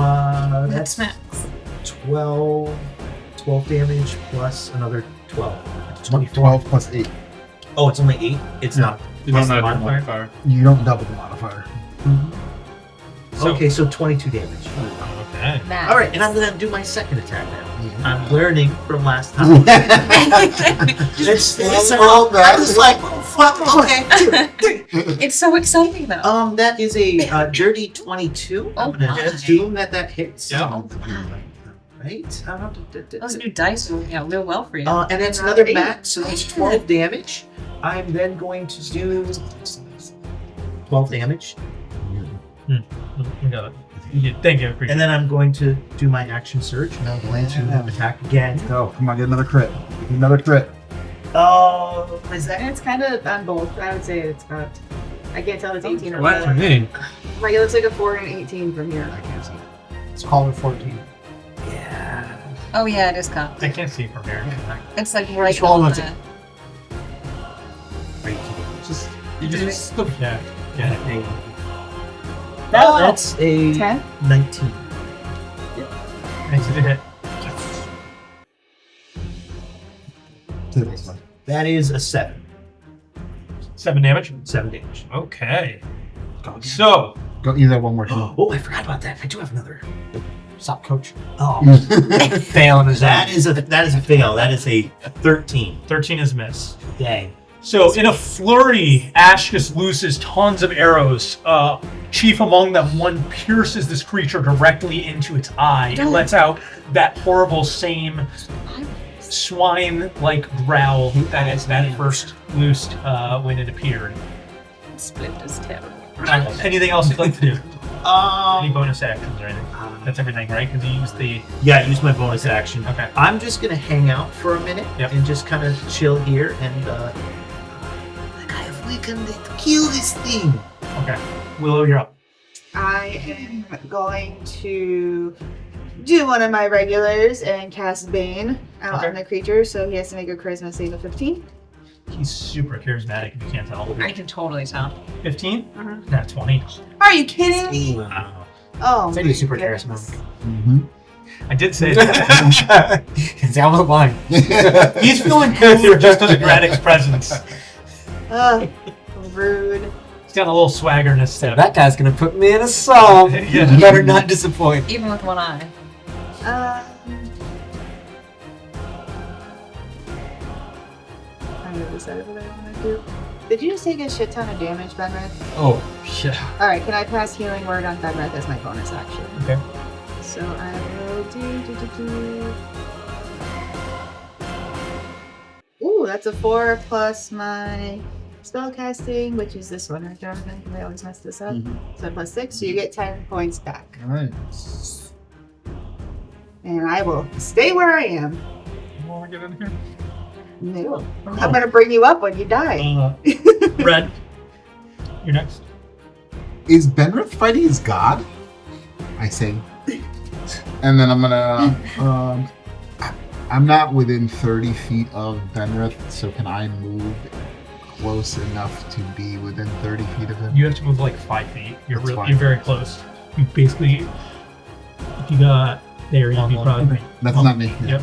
That's max. 12 damage plus another 12. 24. 12 plus 8. Oh, it's only 8? It's not. You don't plus the have your modifier? modifier. You don't double the modifier. So- Okay, so 22 damage. Okay. Max. All right, and I'm going to do my second attack now. I'm learning from last time. I was like, oh, fuck, okay. It's so exciting though. That is a dirty 22. I'm going to assume that hits. Yeah. Right? Those new dice are working out real well for you. And that's another max, so that's 12 damage. I'm then going to do 12 damage. You got it. Thank you. Appreciate And then I'm going to do my action surge, and I'm going to attack again. Go. Come on, get another crit. Get another crit. Oh, what is that? And it's kind of on both. I would say it's got. I can't tell if it's 18 or What to 4. me? Like it looks like a 4 and 18 from here. I can't see. Let's call it 14. Yeah. Oh yeah, it is cocked. I can't see from here. It's like right Just roll on it. the... Just You just Yeah. Yeah. That's a 10? 19. Makes it a hit. That is a 7. 7 damage. 7 damage. Okay. So Go either one more time. Oh, I forgot about that. I do have another. stop, coach. Oh, Failing his that is a fail. That is a 13. 13 is miss. Dang. So in a flurry, Ash just loses tons of arrows. Chief among them, one pierces this creature directly into its eye and lets out that horrible same swine-like growl that it first loosed when it appeared. Splinter's terrible. Anything else you'd like to do? Any Um, bonus actions or anything? That's everything, right? Because you used the... yeah, I used my bonus action. Okay. I'm just gonna hang out for a minute Yep. and just kind of chill here and like I have weakened it. Kill this thing. Okay. Willow, you're up. I am going to do one of my regulars and cast Bane out Okay. on the creature, so he has to make a charisma save of 15. He's super charismatic, if you can't tell. I can totally tell. 15? Mhm. Not 20. Are you kidding me? Wow. Oh, Say he's super goodness. charismatic. Mm-hmm. I did say that. It's out of line. He's feeling cooler just because of Graddick's presence. Rude. He's got a little swaggerness to him. That guy's gonna put me in a song. Yeah. You better not disappoint. Even with one eye. I haven't decided what I want to do. Did you just take a shit ton of damage, Benrith? Oh, yeah. Alright, can I pass healing word on Benrith as my bonus action? Okay. So I will do. Ooh, that's a 4 plus my spellcasting, which is this one, right, Jonathan? I always mess this up. So plus 6, so you get 10 points back. Nice. And I will stay where I am. You want to get in here? No. I'm gonna bring you up when you die. Red, you're next. Is Benrith fighting his god? I say. And then I'm gonna. I'm not within 30 feet of Benrith, so can I move close enough to be within 30 feet of him? You have to move like 5 feet. You're That's really, fine. you're very close. You basically, if you got there, you'd be probably. That's not me. Yep.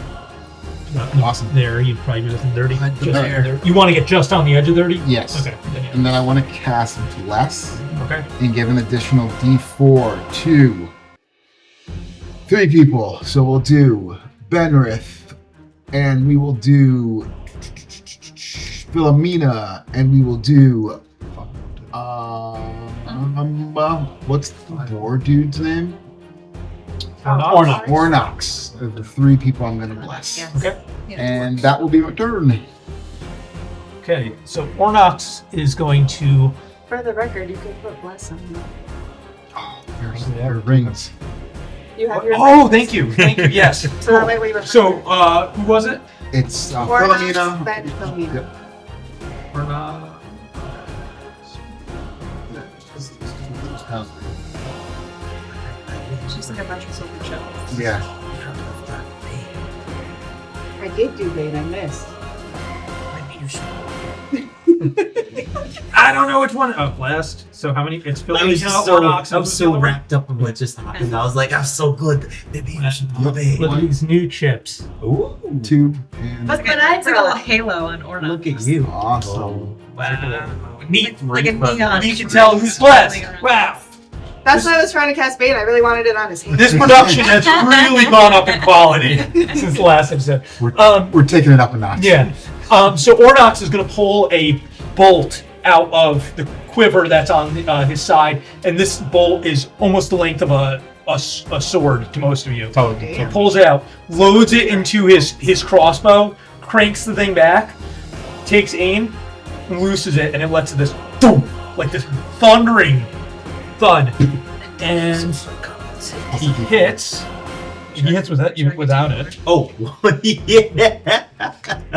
Awesome. There, you'd probably be within 30. Right Just there. there. You want to get just on the edge of 30? Yes. Okay. Then, And then I want to cast Bless Okay. and give an additional D4 to 3 people. So we'll do Benrith, and we will do Philomena, and we will do what's the boar dude's name? Ornox. Ornox. The 3 people I'm gonna bless. Yes. Okay. And that will be my turn. Okay. So Ornox is going to. For the record, you could put bless on me. Oh, there's their rings. You have your Oh, thank you. Thank you. Yes. So that way we remember. So, who was it? It's Ornox, Philomena. then Philomena. Yep. She's like a bunch of silver shells. Yeah. I did do Bane, I missed. Maybe you should. I don't know which one. Oh, last. So how many? It's I Philomena, was just Ornox, I was so and wrapped up in what just happened. I was like, I'm so good. Maybe you should obey. Look at these new chips. Ooh, 2 and But It's like a little halo on Orna. look at you. awesome. Wow. Neat. Like a neon. You can tell who's blessed. Wow. That's why I was trying to cast Bane. I really wanted it on his hand. This production has really gone up in quality since the last episode. We're taking it up a notch. Yeah. So Ornox is going to pull a bolt out of the quiver that's on his side, and this bolt is almost the length of a sword to most of you. Totally. So pulls it out, loads it into his crossbow, cranks the thing back, takes aim, and looses it, and it lets this boom, like this thundering thud, and he hits. He hits without it. Oh, yeah.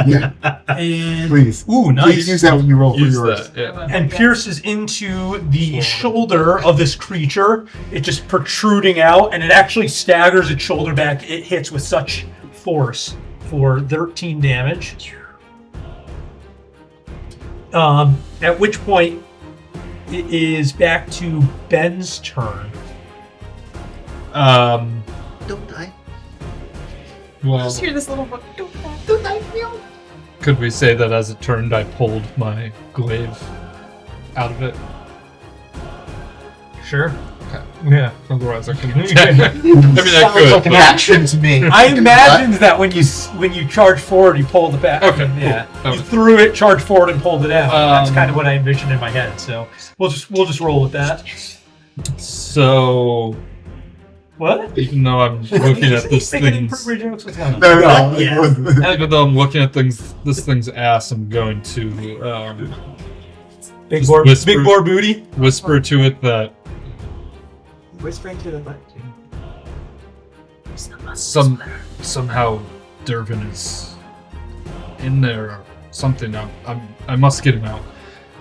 Yeah. And Please. ooh, Please use nice. that when you roll for Use yours. that. Yeah. And pierces into the shoulder of this creature. It just protruding out, and it actually staggers its shoulder back. It hits with such force for 13 damage. At which point, it is back to Ben's turn. Don't die. Well, Just hear this little book. Don't die, meow. could we say that as it turned, I pulled my glaive out of it? Sure. Okay. Yeah. Otherwise, I couldn't. I Sounds mean, I could. like an but- action to me. I imagined that when you charged forward, you pulled it back. Okay, Yeah. cool. You threw it, charged forward, and pulled it out. That's Um, kind of what I envisioned in my head. So we'll just roll with that. So, What? even though I'm looking at this Thinking thing's, appropriate jokes. What's going on? No. Yeah. even though I'm looking at this thing's ass, I'm going to Big Just boar, whisper. big boar booty. whisper to it that Whispering to the butt. somehow Dervin is in there or something. I must get him out,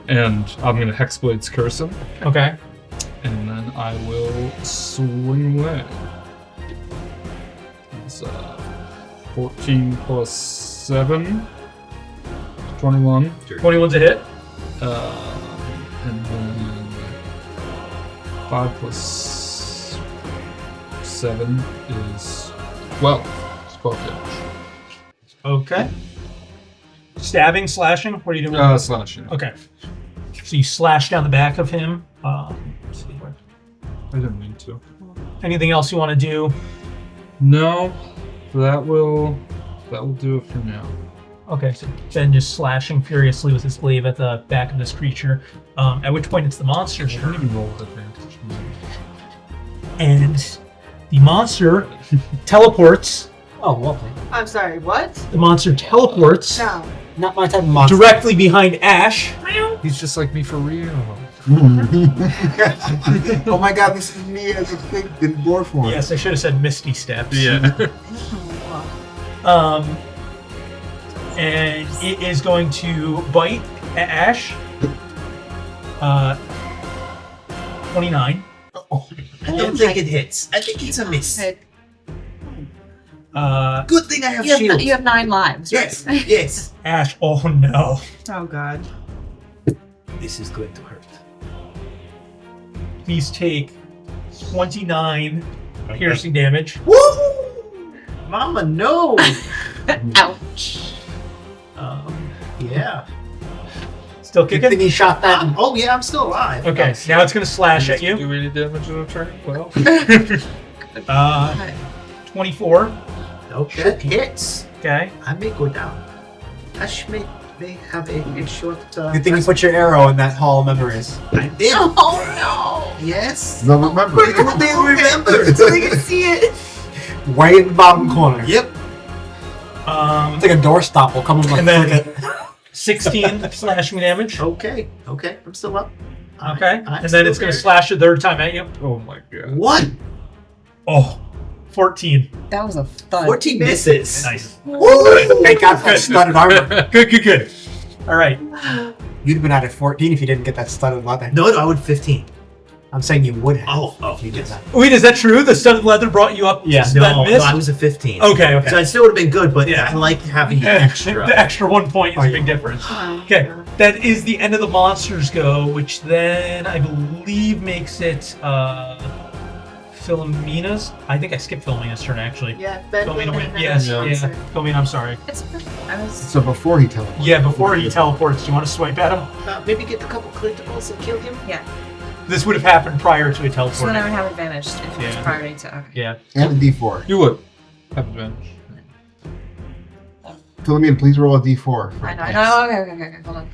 and I'm gonna Hexblade's curse him, Okay. and then I will swing away. It's 14 plus 7, 21, 21's a hit. and then 5 plus 7 is 12. It's 12 damage. Okay. Stabbing, slashing. What are you doing? Slashing. Okay. So you slash down the back of him. Let's see where. I didn't mean to. Anything else you want to do? No, that will do it for now. Okay, so Ben just slashing furiously with his glaive at the back of this creature. At which point it's the monster's I don't turn. even roll with advantage. And the monster teleports. Oh, lovely. I'm sorry, what? The monster teleports No. Not my type of monster. directly behind Ash. He's just like me for real. Oh my god, this is me as a thing in board form. Yes, I should have said Misty Steps. Yeah. And it is going to bite at Ash. 29. I don't think it hits. I think it's a miss. Good thing I have shield. You have 9 lives. Yes, Right? yes. Ash, oh no. Oh god. This is going to hurt. Please take 29 piercing damage. Woo! Mama, no. Ouch. Yeah. Still Good kicking? thing he shot that. Oh yeah, I'm still alive. Okay, now it's going to slash at you. Do any damage in a turn? Well, 24. Okay. That hits. Okay. I may go down. Ash may have a short. Good thing you put your arrow in that hall of memories. I did. Oh no! Yes. They'll remember. They remember. So they can see it. Way in the bottom corner. Yep. It's like a doorstop will come and like And then- flick it. 16 slashing damage. Okay. Okay. I'm still up. Okay. I'm And then it's still going to there. slash a third time at you. oh my god. What? Oh, 14. That was a thud. 14 misses. Nice. Thank God for that studded armor. Good. All right. You'd have been at 14 if you didn't get that studded leather. No, I would 15. I'm saying you would have. Oh, if you did that. Wait, is that true? The studded leather brought you up Yeah. to that No, miss? I was a 15. Okay. So I still would have been good, but Yeah. I like having the extra. The extra 1 point is Oh, a big yeah. difference. Okay, that is the end of the monsters go, which then I believe makes it Philomena's. I think I skipped Philomena's turn actually. Yeah, Ben. Philomena Ben, went. Ben, Yes, Ben, yeah. Ben. Philomena, I'm sorry. It's I was So before he teleports. Yeah, before he teleports, do you want to swipe at him? Maybe get a couple criticals and kill him. yeah. This would have happened prior to a So then I teleporting. would have advantage if it was Yeah. priority to. Okay. Yeah. And a D4. You would have advantage. Philomene, please roll a D4. I know. Oh, okay. Hold on.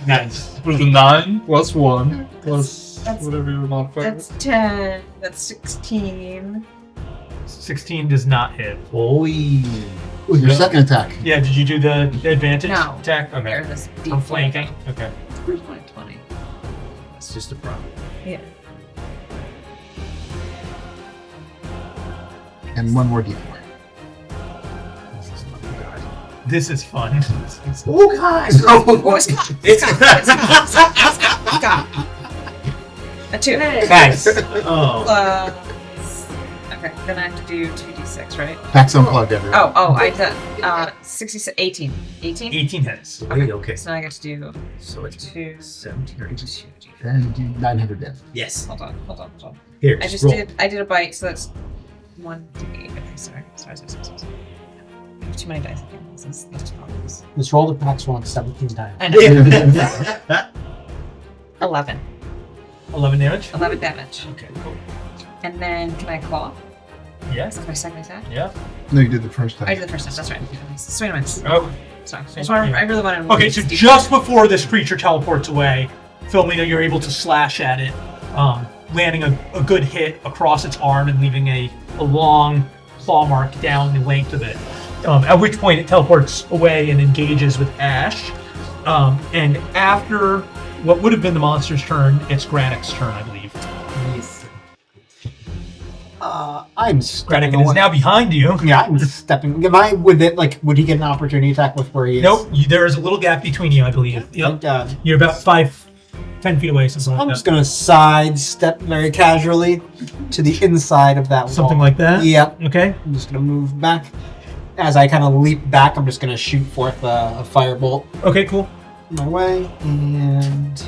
Nice. Was 9 plus 1 plus That's- whatever your modifier That's 10. That's 16. 16 does not hit. Boy. With your second attack. Yeah, did you do the advantage No. attack? Or Okay. this I'm D4. flanking. Okay. 20. That's just a problem. Yeah. And one more D4. This is fun. Oh, guys. Oh, it's got. It's Got. A 2. Nice. Oh. Okay, then I have to do 2d6, right? Pax Unplugged, everyone. Oh, I did 18. 18? 18 hits. Okay. So now I get to do So it's 2. 17 or 18. And do 900 damage. Yes. Hold on. Here, I just roll. did a bite, so that's 1d8. Okay, sorry. I have too many dice. Okay, this is problems. Just roll the Pax one 17 times. I know. Yeah. 11. 11 damage. 11 damage. Okay, cool. And then can I claw? Yes. That's my second attack. Yeah. No, you did the first I time. did the first time. That's right. Swing and miss. Oh. Sorry. I really wanted to. Okay, so just before this creature teleports away, Philomena, you're able to slash at it, landing a good hit across its arm and leaving a long claw mark down the length of it. At which point it teleports away and engages with Ash. And after what would have been the monster's turn, it's Grannik's turn, I believe. I'm stepping Grannik is away. now behind you. Yeah, I'm stepping. Am I with it? Like, would he get an opportunity attack with where he is? Nope, there is a little gap between you, I believe. Thank Yep. God. You're about 10 feet away, something I'm like just that. gonna sidestep very casually to the inside of that Something wall. like that? Yep. Okay. I'm just gonna move back. As I kind of leap back, I'm just gonna shoot forth a firebolt Okay, cool. my way, and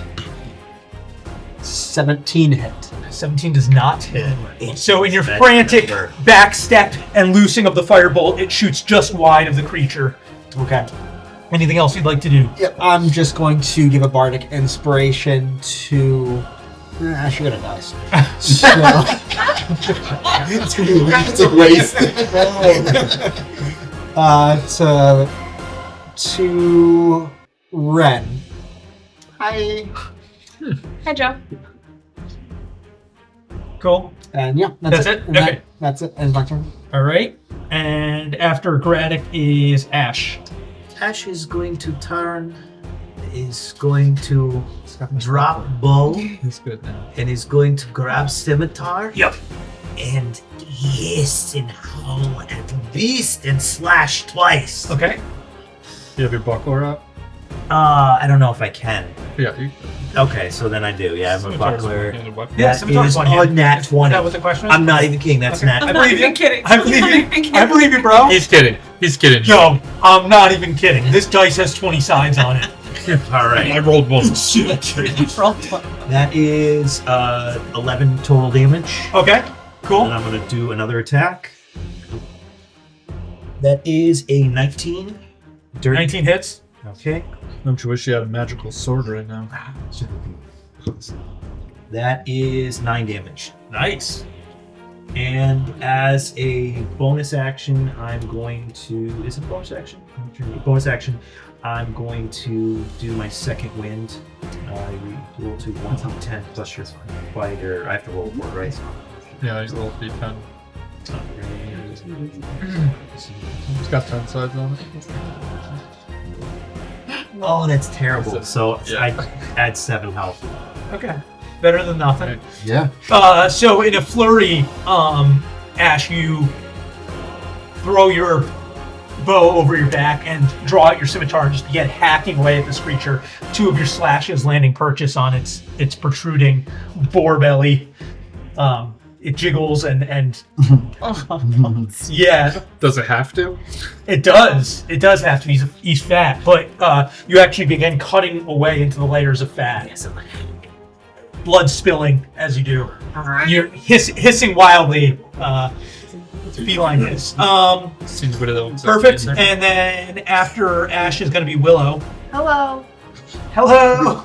17 hit. 17 does not hit. So in your Bad frantic number. back step and loosing of the firebolt, it shoots just wide of the creature. Okay. Anything else you'd like to do? Yep. I'm just going to give a bardic inspiration to. She gonna die. So. It's a waste. To Ren. Hi. Hi, Joe. Cool. And yeah, That's it? And Okay. that's it. Ends my turn. All right. And after Gradic is Ash. Ash is going to turn, is going to drop bow, He's good now. and is going to grab scimitar. Yep. And hiss and howl at beast and slash twice. Okay. You have your buckler up? I don't know if I can. Yeah. You, Okay, so then I do. Yeah, I have a Scimitar's buckler. one-handed weapon. Yeah, That scimitar's is one-handed. a nat 20. That was the question? I'm not even kidding. That's Okay. nat. I believe you. kidding. I believe you. I believe you, bro. He's kidding. He's kidding. No, I'm not even kidding. This dice has 20 sides on it. All right. I rolled one. That is 11 total damage. Okay, cool. And I'm going to do another attack. That is a 19. Dirty. 19 hits. Okay. Don't you wish you had a magical sword right now? That is 9 damage. Nice. And as a bonus action, I'm going to. Is it a bonus action? Bonus action. I'm going to do my second wind. Roll to 1d10 plus your fighter. I have to roll for it, right? Yeah, he's a little D10. It's got 10 sides on it. Oh, that's terrible. So Yeah. I add 7 health. Okay. Better than nothing. Right. Yeah. So in a flurry, Ash, you throw your bow over your back and draw out your scimitar and just begin hacking away at this creature. 2 of your slashes landing purchase on its protruding boar belly. It jiggles and yeah, Does it have to? it does. It does have to. He's fat, but you actually begin cutting away into the layers of fat. Blood spilling as you do. You're hissing wildly. Feline hiss. Seems good though. Perfect. And then after Ash is going to be Willow. Hello. Hello.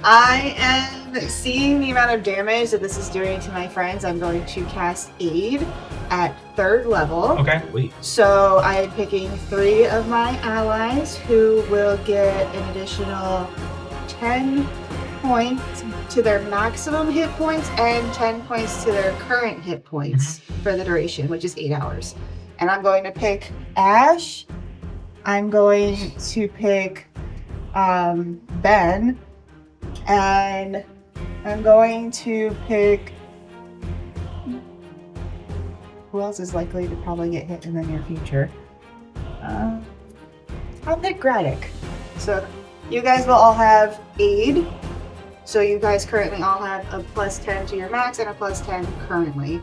I am seeing the amount of damage that this is doing to my friends. I'm going to cast Aid at 3rd level. Okay. Wait. So I am picking 3 of my allies who will get an additional 10 points to their maximum hit points and 10 points to their current hit points for the duration, which is 8 hours. And I'm going to pick Ash. I'm going to pick Ben. And I'm going to pick. Who else is likely to probably get hit in the near future? I'll pick Gradic. So you guys will all have aid. So you guys currently all have a plus 10 to your max and a plus 10 currently.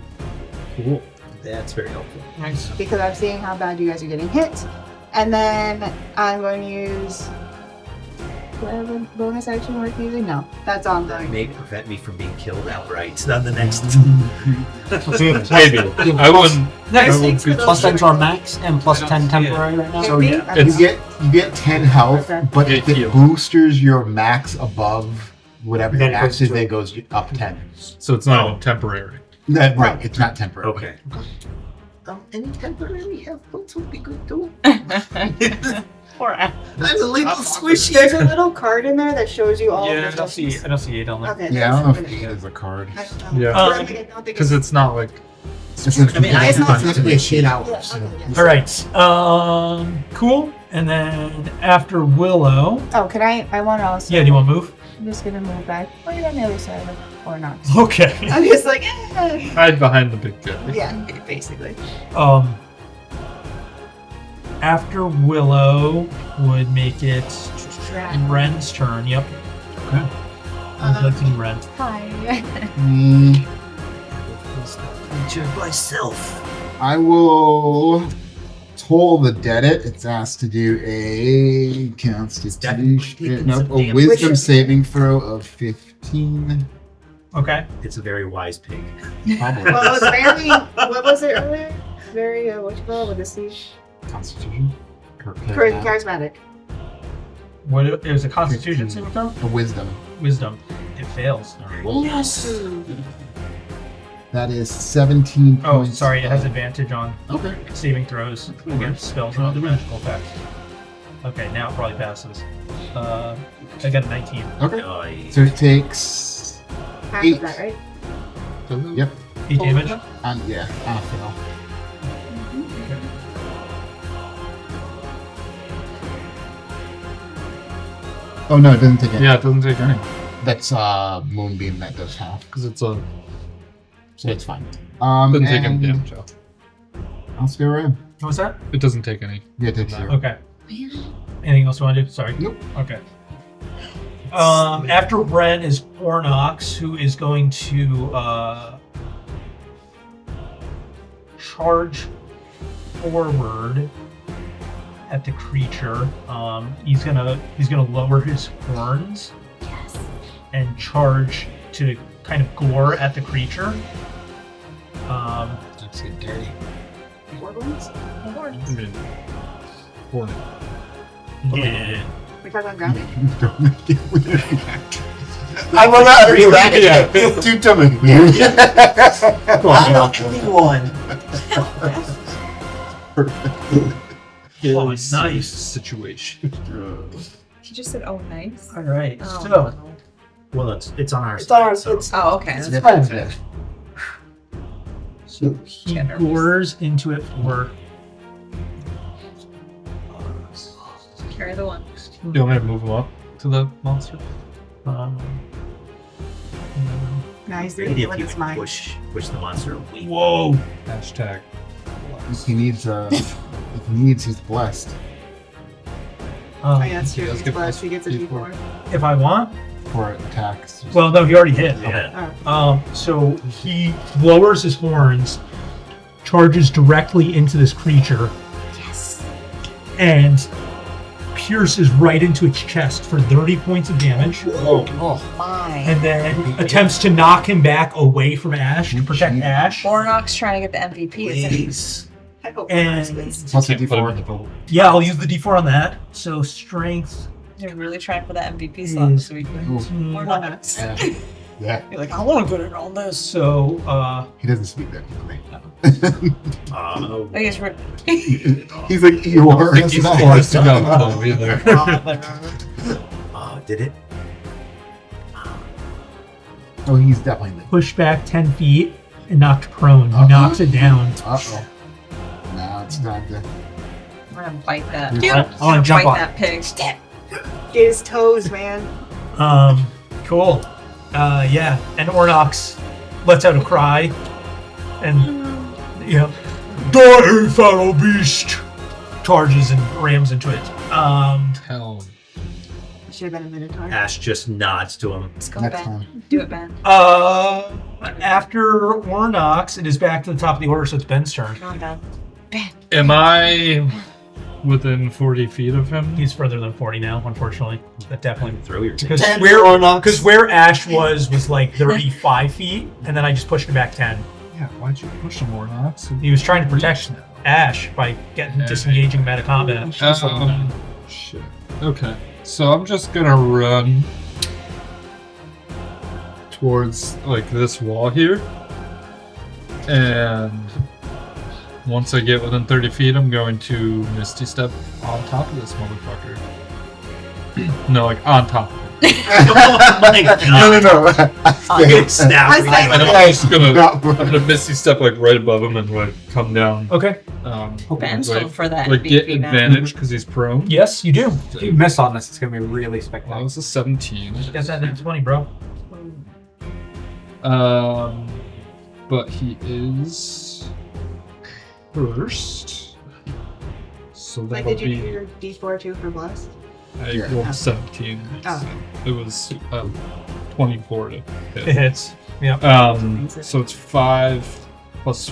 Cool. That's very helpful. Nice. Because I'm seeing how bad you guys are getting hit. And then I'm going to use. Do I have a bonus action worth using? No. That's all I'm That doing. may prevent me from being killed outright on the next. Maybe. I wouldn't. Nice. I would Thanks be for those. Plus 10 to our max and plus 10 temporary right now. So Me? yeah, Okay. You get 10 health, Okay. but if It it heals. boosters your max above whatever Then the it max goes is, to- then it goes up 10. So it's not even temporary. Right, it's not temporary. Okay. Any temporary health points would be good too. Poor Ash. I'm a little squishy. There's a little card in there that shows you all Yeah, of I the don't see it on there. Okay. Yeah, I don't know if it is a card. I don't know. Yeah. I don't think Because it's. it's not like. I mean, it's not- it's not like 8 Yeah, hours. okay, yes. All right. Cool. And then after Willow. Oh, can I want to also. Yeah, do you want to move? I'm just gonna move back. Or you're on the other side, or not. Okay. I'm just like, eh. Hide behind the big guy. Yeah, basically. After Willow would make it Ren's turn. Yep. Okay. I'd like to do Ren. Hi. Creature myself. I will Toll the dead it's asked to do a constitution, a wisdom saving throw of 15. Okay. It's a very wise pig. Probably. Well, it was very. What was it earlier? Very. What you call it? With the C. Constitution. Charismatic. What? It was a Constitution saving throw. A wisdom. Wisdom. It fails. Yes. That is 17 Oh, points. sorry. It has advantage on Okay. saving throws against spells and other magical effects. Okay, now it probably passes. I got a 19. Okay. So it takes Half 8. of that, right? Yep. 8 damage. And yeah, and a fail. Oh no, it doesn't take any. Yeah, it doesn't take any That's Moonbeam that does half. because it's a So it's fine. doesn't take any and damage out. I'll stay around. What was that? It doesn't take any. Yeah, it takes 0. Okay. Anything else you want to do? Sorry. Nope. Okay. After Ren is Ornox, who is going to charge forward at the creature. He's gonna lower his horns and charge to kind of gore at the creature. Let's get dirty. I mean, horny. Yeah. We talking about grounding? I love that. Yeah. Too dummy. I don't anyone. Oh, nice. Situation. He just said, "Oh, nice." All right. Oh, So no. Well, it's on our It's side. on our. so- It's Oh, okay. it's fine. So he gores into it for Carry the one. You want me to move him up to the monster? um, Nice. Maybe if What you is would mine? push the monster away. whoa. Hashtag. If he needs, if he needs, he's blessed. Oh, yeah, that's He true. does He's get blessed. He gets a D4. D4. If I want. For attacks. Well, no, he already hit. Yeah. So he lowers his horns, charges directly into this creature, and pierces right into its chest for 30 points of damage. My. And then attempts to knock him back away from Ash to protect Ash. Ornox trying to get the MVP. Isn't he? Please. I hope And Plus a Can't put him in D4. the boat. yeah, I'll use the D4 on that. So strength. They're really trying for that MVP slot this week. Ornox. Yeah. Yeah. You're like, I want to put it on this. So He doesn't speak that quickly. Oh. I guess we're. He's like Eeyore. I think he's forced to go though, either. Did it? Oh, he's definitely. push back 10 feet and knocked prone. He knocks it down. Uh-oh. Now it's time to. We're gonna bite that. Dude, I wanna jump bite on that pig. Get his toes, man. Cool. Yeah, and Ornox lets out a cry, and die, foul beast! Charges and rams into it. Hell. Should have been a Minotaur. Ash just nods to him. Let's go, Next Ben. time. Do it, Ben. After Ornox, it is back to the top of the order, so it's Ben's turn. Come on, Ben. Am I within 40 feet of him? He's further than 40 now, unfortunately. That definitely Throw your because Ten where or not. because where Ash was like 35 feet, and then I just pushed him back 10. Yeah, why'd you push him, Ornox? He was trying to protect Ash by disengaging meta combat. Shit. Okay, so I'm just gonna run towards like this wall here, and once I get within 30 feet, I'm going to Misty Step on top of this motherfucker. No, like on top of it. Oh my god. No. You're getting stabbed. I was like- I'm just gonna Misty Step like right above him and like come down. Okay. Ben's like, going for that like get MVP now. advantage because he's prone. Yes, you do. If you miss on this, it's gonna be really Well, that spectacular. was a 17. Get that net 20, bro. But he is first. So Like, that'll did you do be. your D4 too for blessed? I Yeah. rolled 17. Oh. So it was 24 to It hit. hits. Yeah. So it's 5 plus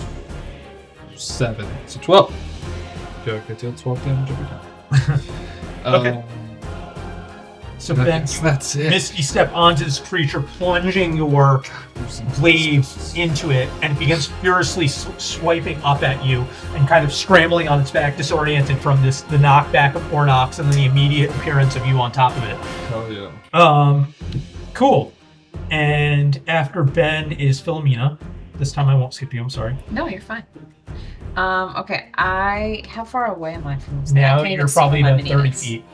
7. So 12. Character deal 12 damage every time. Okay. So I Ben, guess that's it. Misty step onto this creature, plunging your blade into it, and it begins furiously swiping up at you and kind of scrambling on its back, disoriented from the knockback of Ornox and then the immediate appearance of you on top of it. Hell yeah. Cool. And after Ben is Philomena. This time I won't skip you. I'm sorry. No, you're fine. Okay. How far away am I from this thing? I Now can't even you're see probably my to mini 30 units. feet,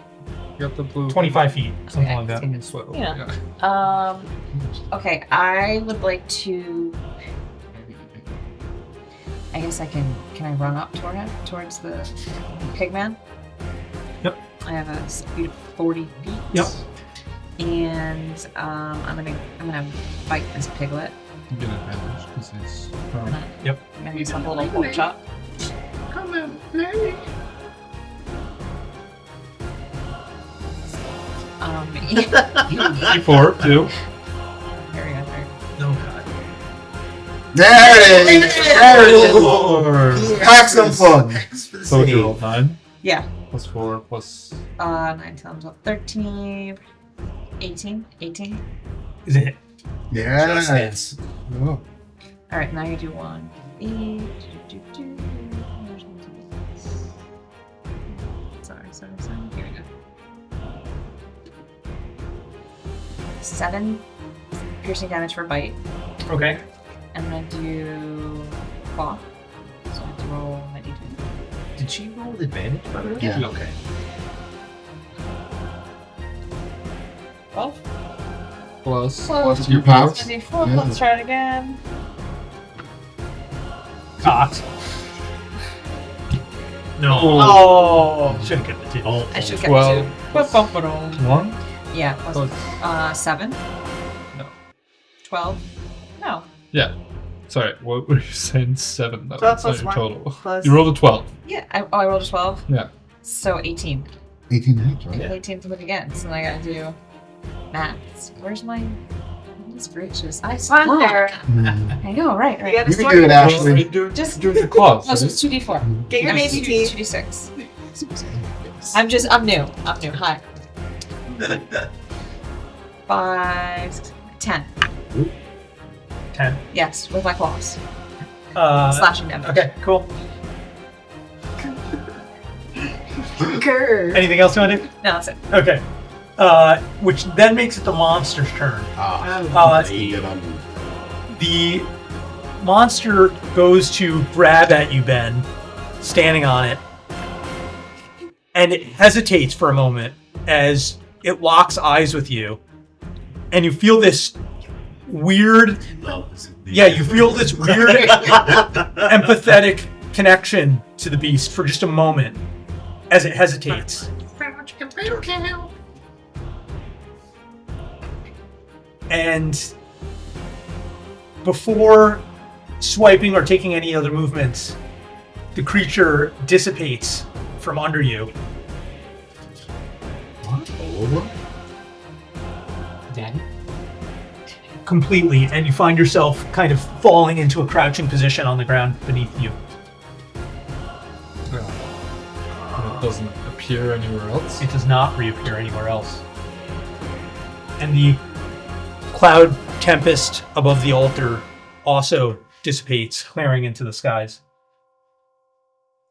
You got the blue. 25 feet, something Okay. like that. Fucking sweat over, Yeah. Okay. I would like to. I guess I can. Can I run up towards the pigman? Yep. I have a speed of 40 feet. Yep. And I'm gonna bite this piglet. You get advantage because he's prone. Yep. I'm gonna use a little pork chop. Come and play. D4 too. Here we go. No, God. There it is! There it is! Pack some fun! Thanks for the So you save. roll 9 Yeah. plus 4 plus. 9 times 13, 18. 18. Is it? Yes! Oh. All right, now you do 1. Sorry. Here we go. 7 piercing damage for bite. Okay. I'm gonna do claw. So I have to roll my d20. Did she roll with advantage, by the way? Yeah. Okay. 12. Plus Your pops? 24. Yeah. Let's try it again. Cocked. No. Oh, should have kept the two. I should get 12 2. plus 1. Yeah, plus 7. No. 12. No. Yeah. Sorry, what were you saying? 7. That 12 was not plus your 1 total. plus- You rolled a 12. Yeah. I rolled a 12. Yeah. So 18. 18 hits, right? 18 to look again. So I gotta do maths. Where's my. Goodness gracious. I suck. Thunder. I know, right. You gotta You can sort do it, it. Ashley. Just. Doing your claws. Oh, so right? it's 2d4. Get your I'm navy teeth. 2d6. I'm new. Hi. 5, 6, 10. 10. Yes, with my claws. Uh, Slashing damage. okay, cool. Grr. Anything else you want to do? No, that's it. Okay. Which then makes it the monster's turn. The monster goes to grab at you, Ben, standing on it, and it hesitates for a moment as it locks eyes with you, and you feel this weird, you feel this weird empathetic connection to the beast for just a moment as it hesitates. And before swiping or taking any other movements, the creature dissipates from under you. Daddy? Completely, and you find yourself kind of falling into a crouching position on the ground beneath you. And it doesn't appear anywhere else. It does not reappear anywhere else. And the cloud tempest above the altar also dissipates, clearing into the skies.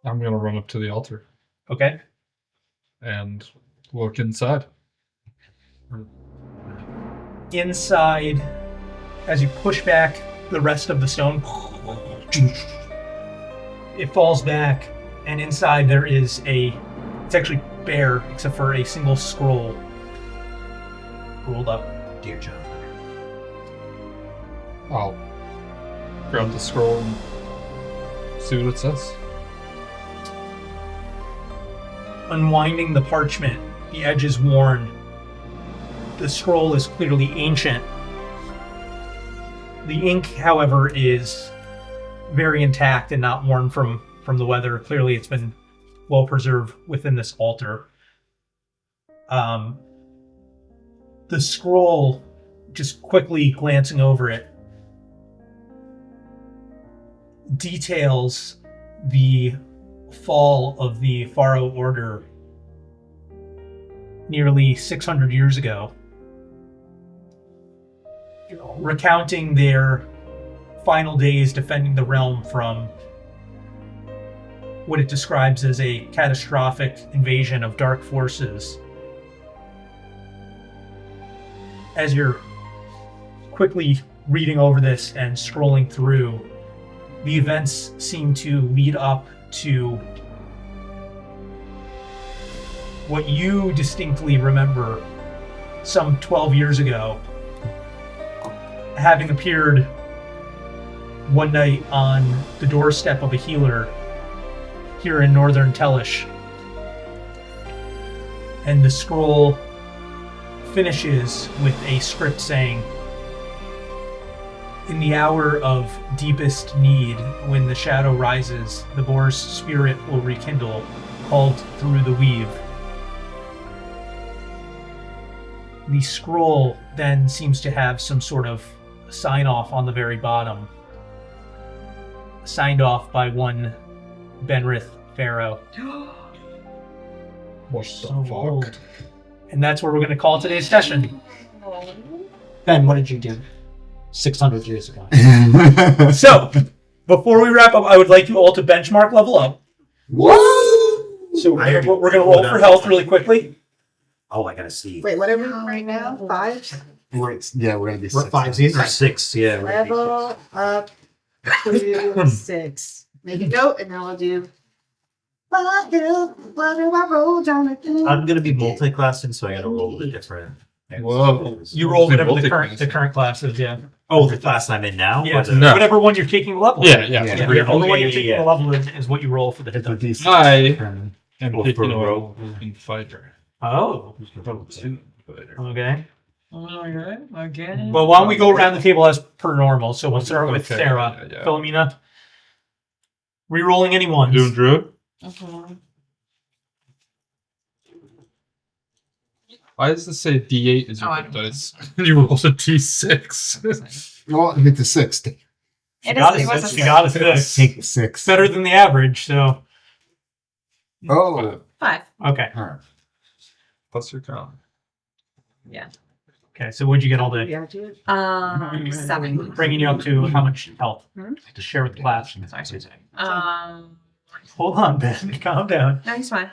I'm gonna run up to the altar Okay? and look inside. Inside, as you push back the rest of the stone, it falls back, and inside there is it's actually bare except for a single scroll rolled up. Dear John. I'll grab the scroll and see what it says. Unwinding the parchment, the edge is worn. The scroll is clearly ancient. The ink, however, is very intact and not worn from the weather. Clearly, it's been well preserved within this altar. The scroll, just quickly glancing over it, details the fall of the Pharaoh Order nearly 600 years ago, recounting their final days defending the realm from what it describes as a catastrophic invasion of dark forces. As you're quickly reading over this and scrolling through, the events seem to lead up to what you distinctly remember some 12 years ago, having appeared one night on the doorstep of a healer here in northern Telish. And the scroll finishes with a script saying, "In the hour of deepest need, when the shadow rises, the boar's spirit will rekindle, called through the weave." The scroll then seems to have some sort of sign off on the very bottom, signed off by one Benrith Pharaoh. What So the fuck? old. And that's where we're going to call today's session. Ben, what did you do 600 years ago? So, before we wrap up, I would like you all to benchmark level up. What? So we're going to roll for health really quickly. Oh, I gotta see. Wait, what are we right now? 5? We're gonna be We're six. five-sies. Or 6, yeah. we're gonna be Level up to 6. Make a note, and then we'll do. What do I roll, Jonathan? I'm gonna be multi-classing, so I gotta roll the different. Whoa. You roll whatever the Multi-class. current class is, yeah. Oh, the class I'm in now? Yeah, Or the- No. whatever one you're taking the level. Yeah. Yeah, Yeah. the only one you're Yeah, taking yeah. the level is what you roll for the hit die. I am Well, taking for a rogue. in fighter. Oh, Two fighter. okay. Okay. Well, why don't we go around the table as per normal? So we'll start with Okay, Sarah. yeah. Philomena. Rerolling any ones. Doing Drew? Why does this say D8 is your Oh, I hit don't know. dice? You rolled a D6. Well, it's a 6. Take She got a six. She got a six. take the 6. Better than the average, so. Oh. 5. Okay. All right. Plus your count. Okay, so what'd you get all day? Yeah, dude. 7. Bringing you up to how much health? Hmm? To share with the class. Sorry. Hold on, Ben. Calm down. No, he's fine.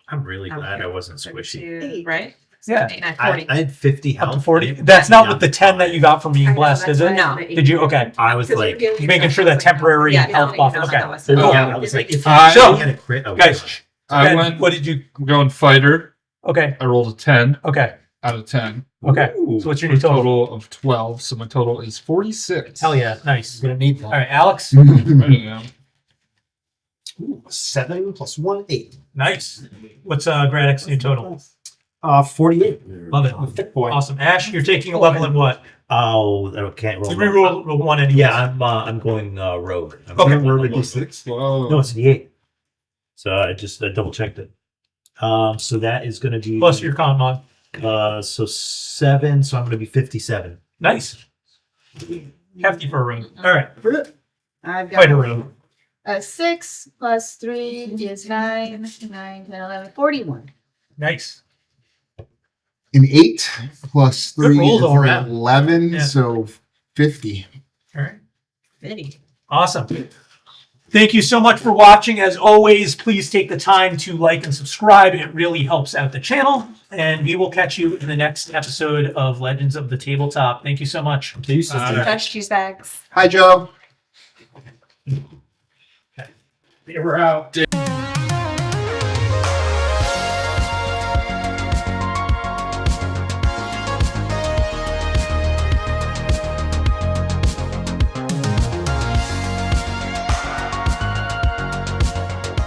I'm really glad I wasn't squishy. 32, right? Yeah. 8, 9, I 40. had 50 Up health. to 40. That's not with the 10 that you got from being blessed, is it? No. Did you? Okay. I was like, Making sure that temporary Yeah, health no, buff. no, Okay. that was- Cool. yeah, I was like, if I- I had a crit, I would Guys, I Ben, went. what did you? I'm going fighter. Okay. I rolled a 10 Okay. out of 10. Okay. Ooh. So what's your For new a total? total of 12. So my total is 46. Hell yeah. Nice. You're gonna need All that. right, Alex. I don't know. 7 plus 1, 8. Nice. What's Gradix new total? 48. Love it. I'm a thick boy. Awesome. Ash, you're taking a level in what? Oh, I can't roll. So reroll one anyway. Yeah, I'm going rogue. I'm Okay. going rogue with D6. Whoa. No, it's D8. So I just double checked it. So that is going to be Plus your con mod. so 7. So I'm going to be 57. Nice. Hefty for a room. All right. I've Quite a got room. 6 plus 3 is 9, 9, 10, 11, 41. Nice. An 8 plus Good 3 rolls is all around. 11, Yeah. so 50. All right. 50. Awesome. Thank you so much for watching. As always, please take the time to like and subscribe. It really helps out the channel. And we will catch you in the next episode of Legends of the Tabletop. Thank you so much. Peace. Fresh cheese bags. Hi, Joe. We're out.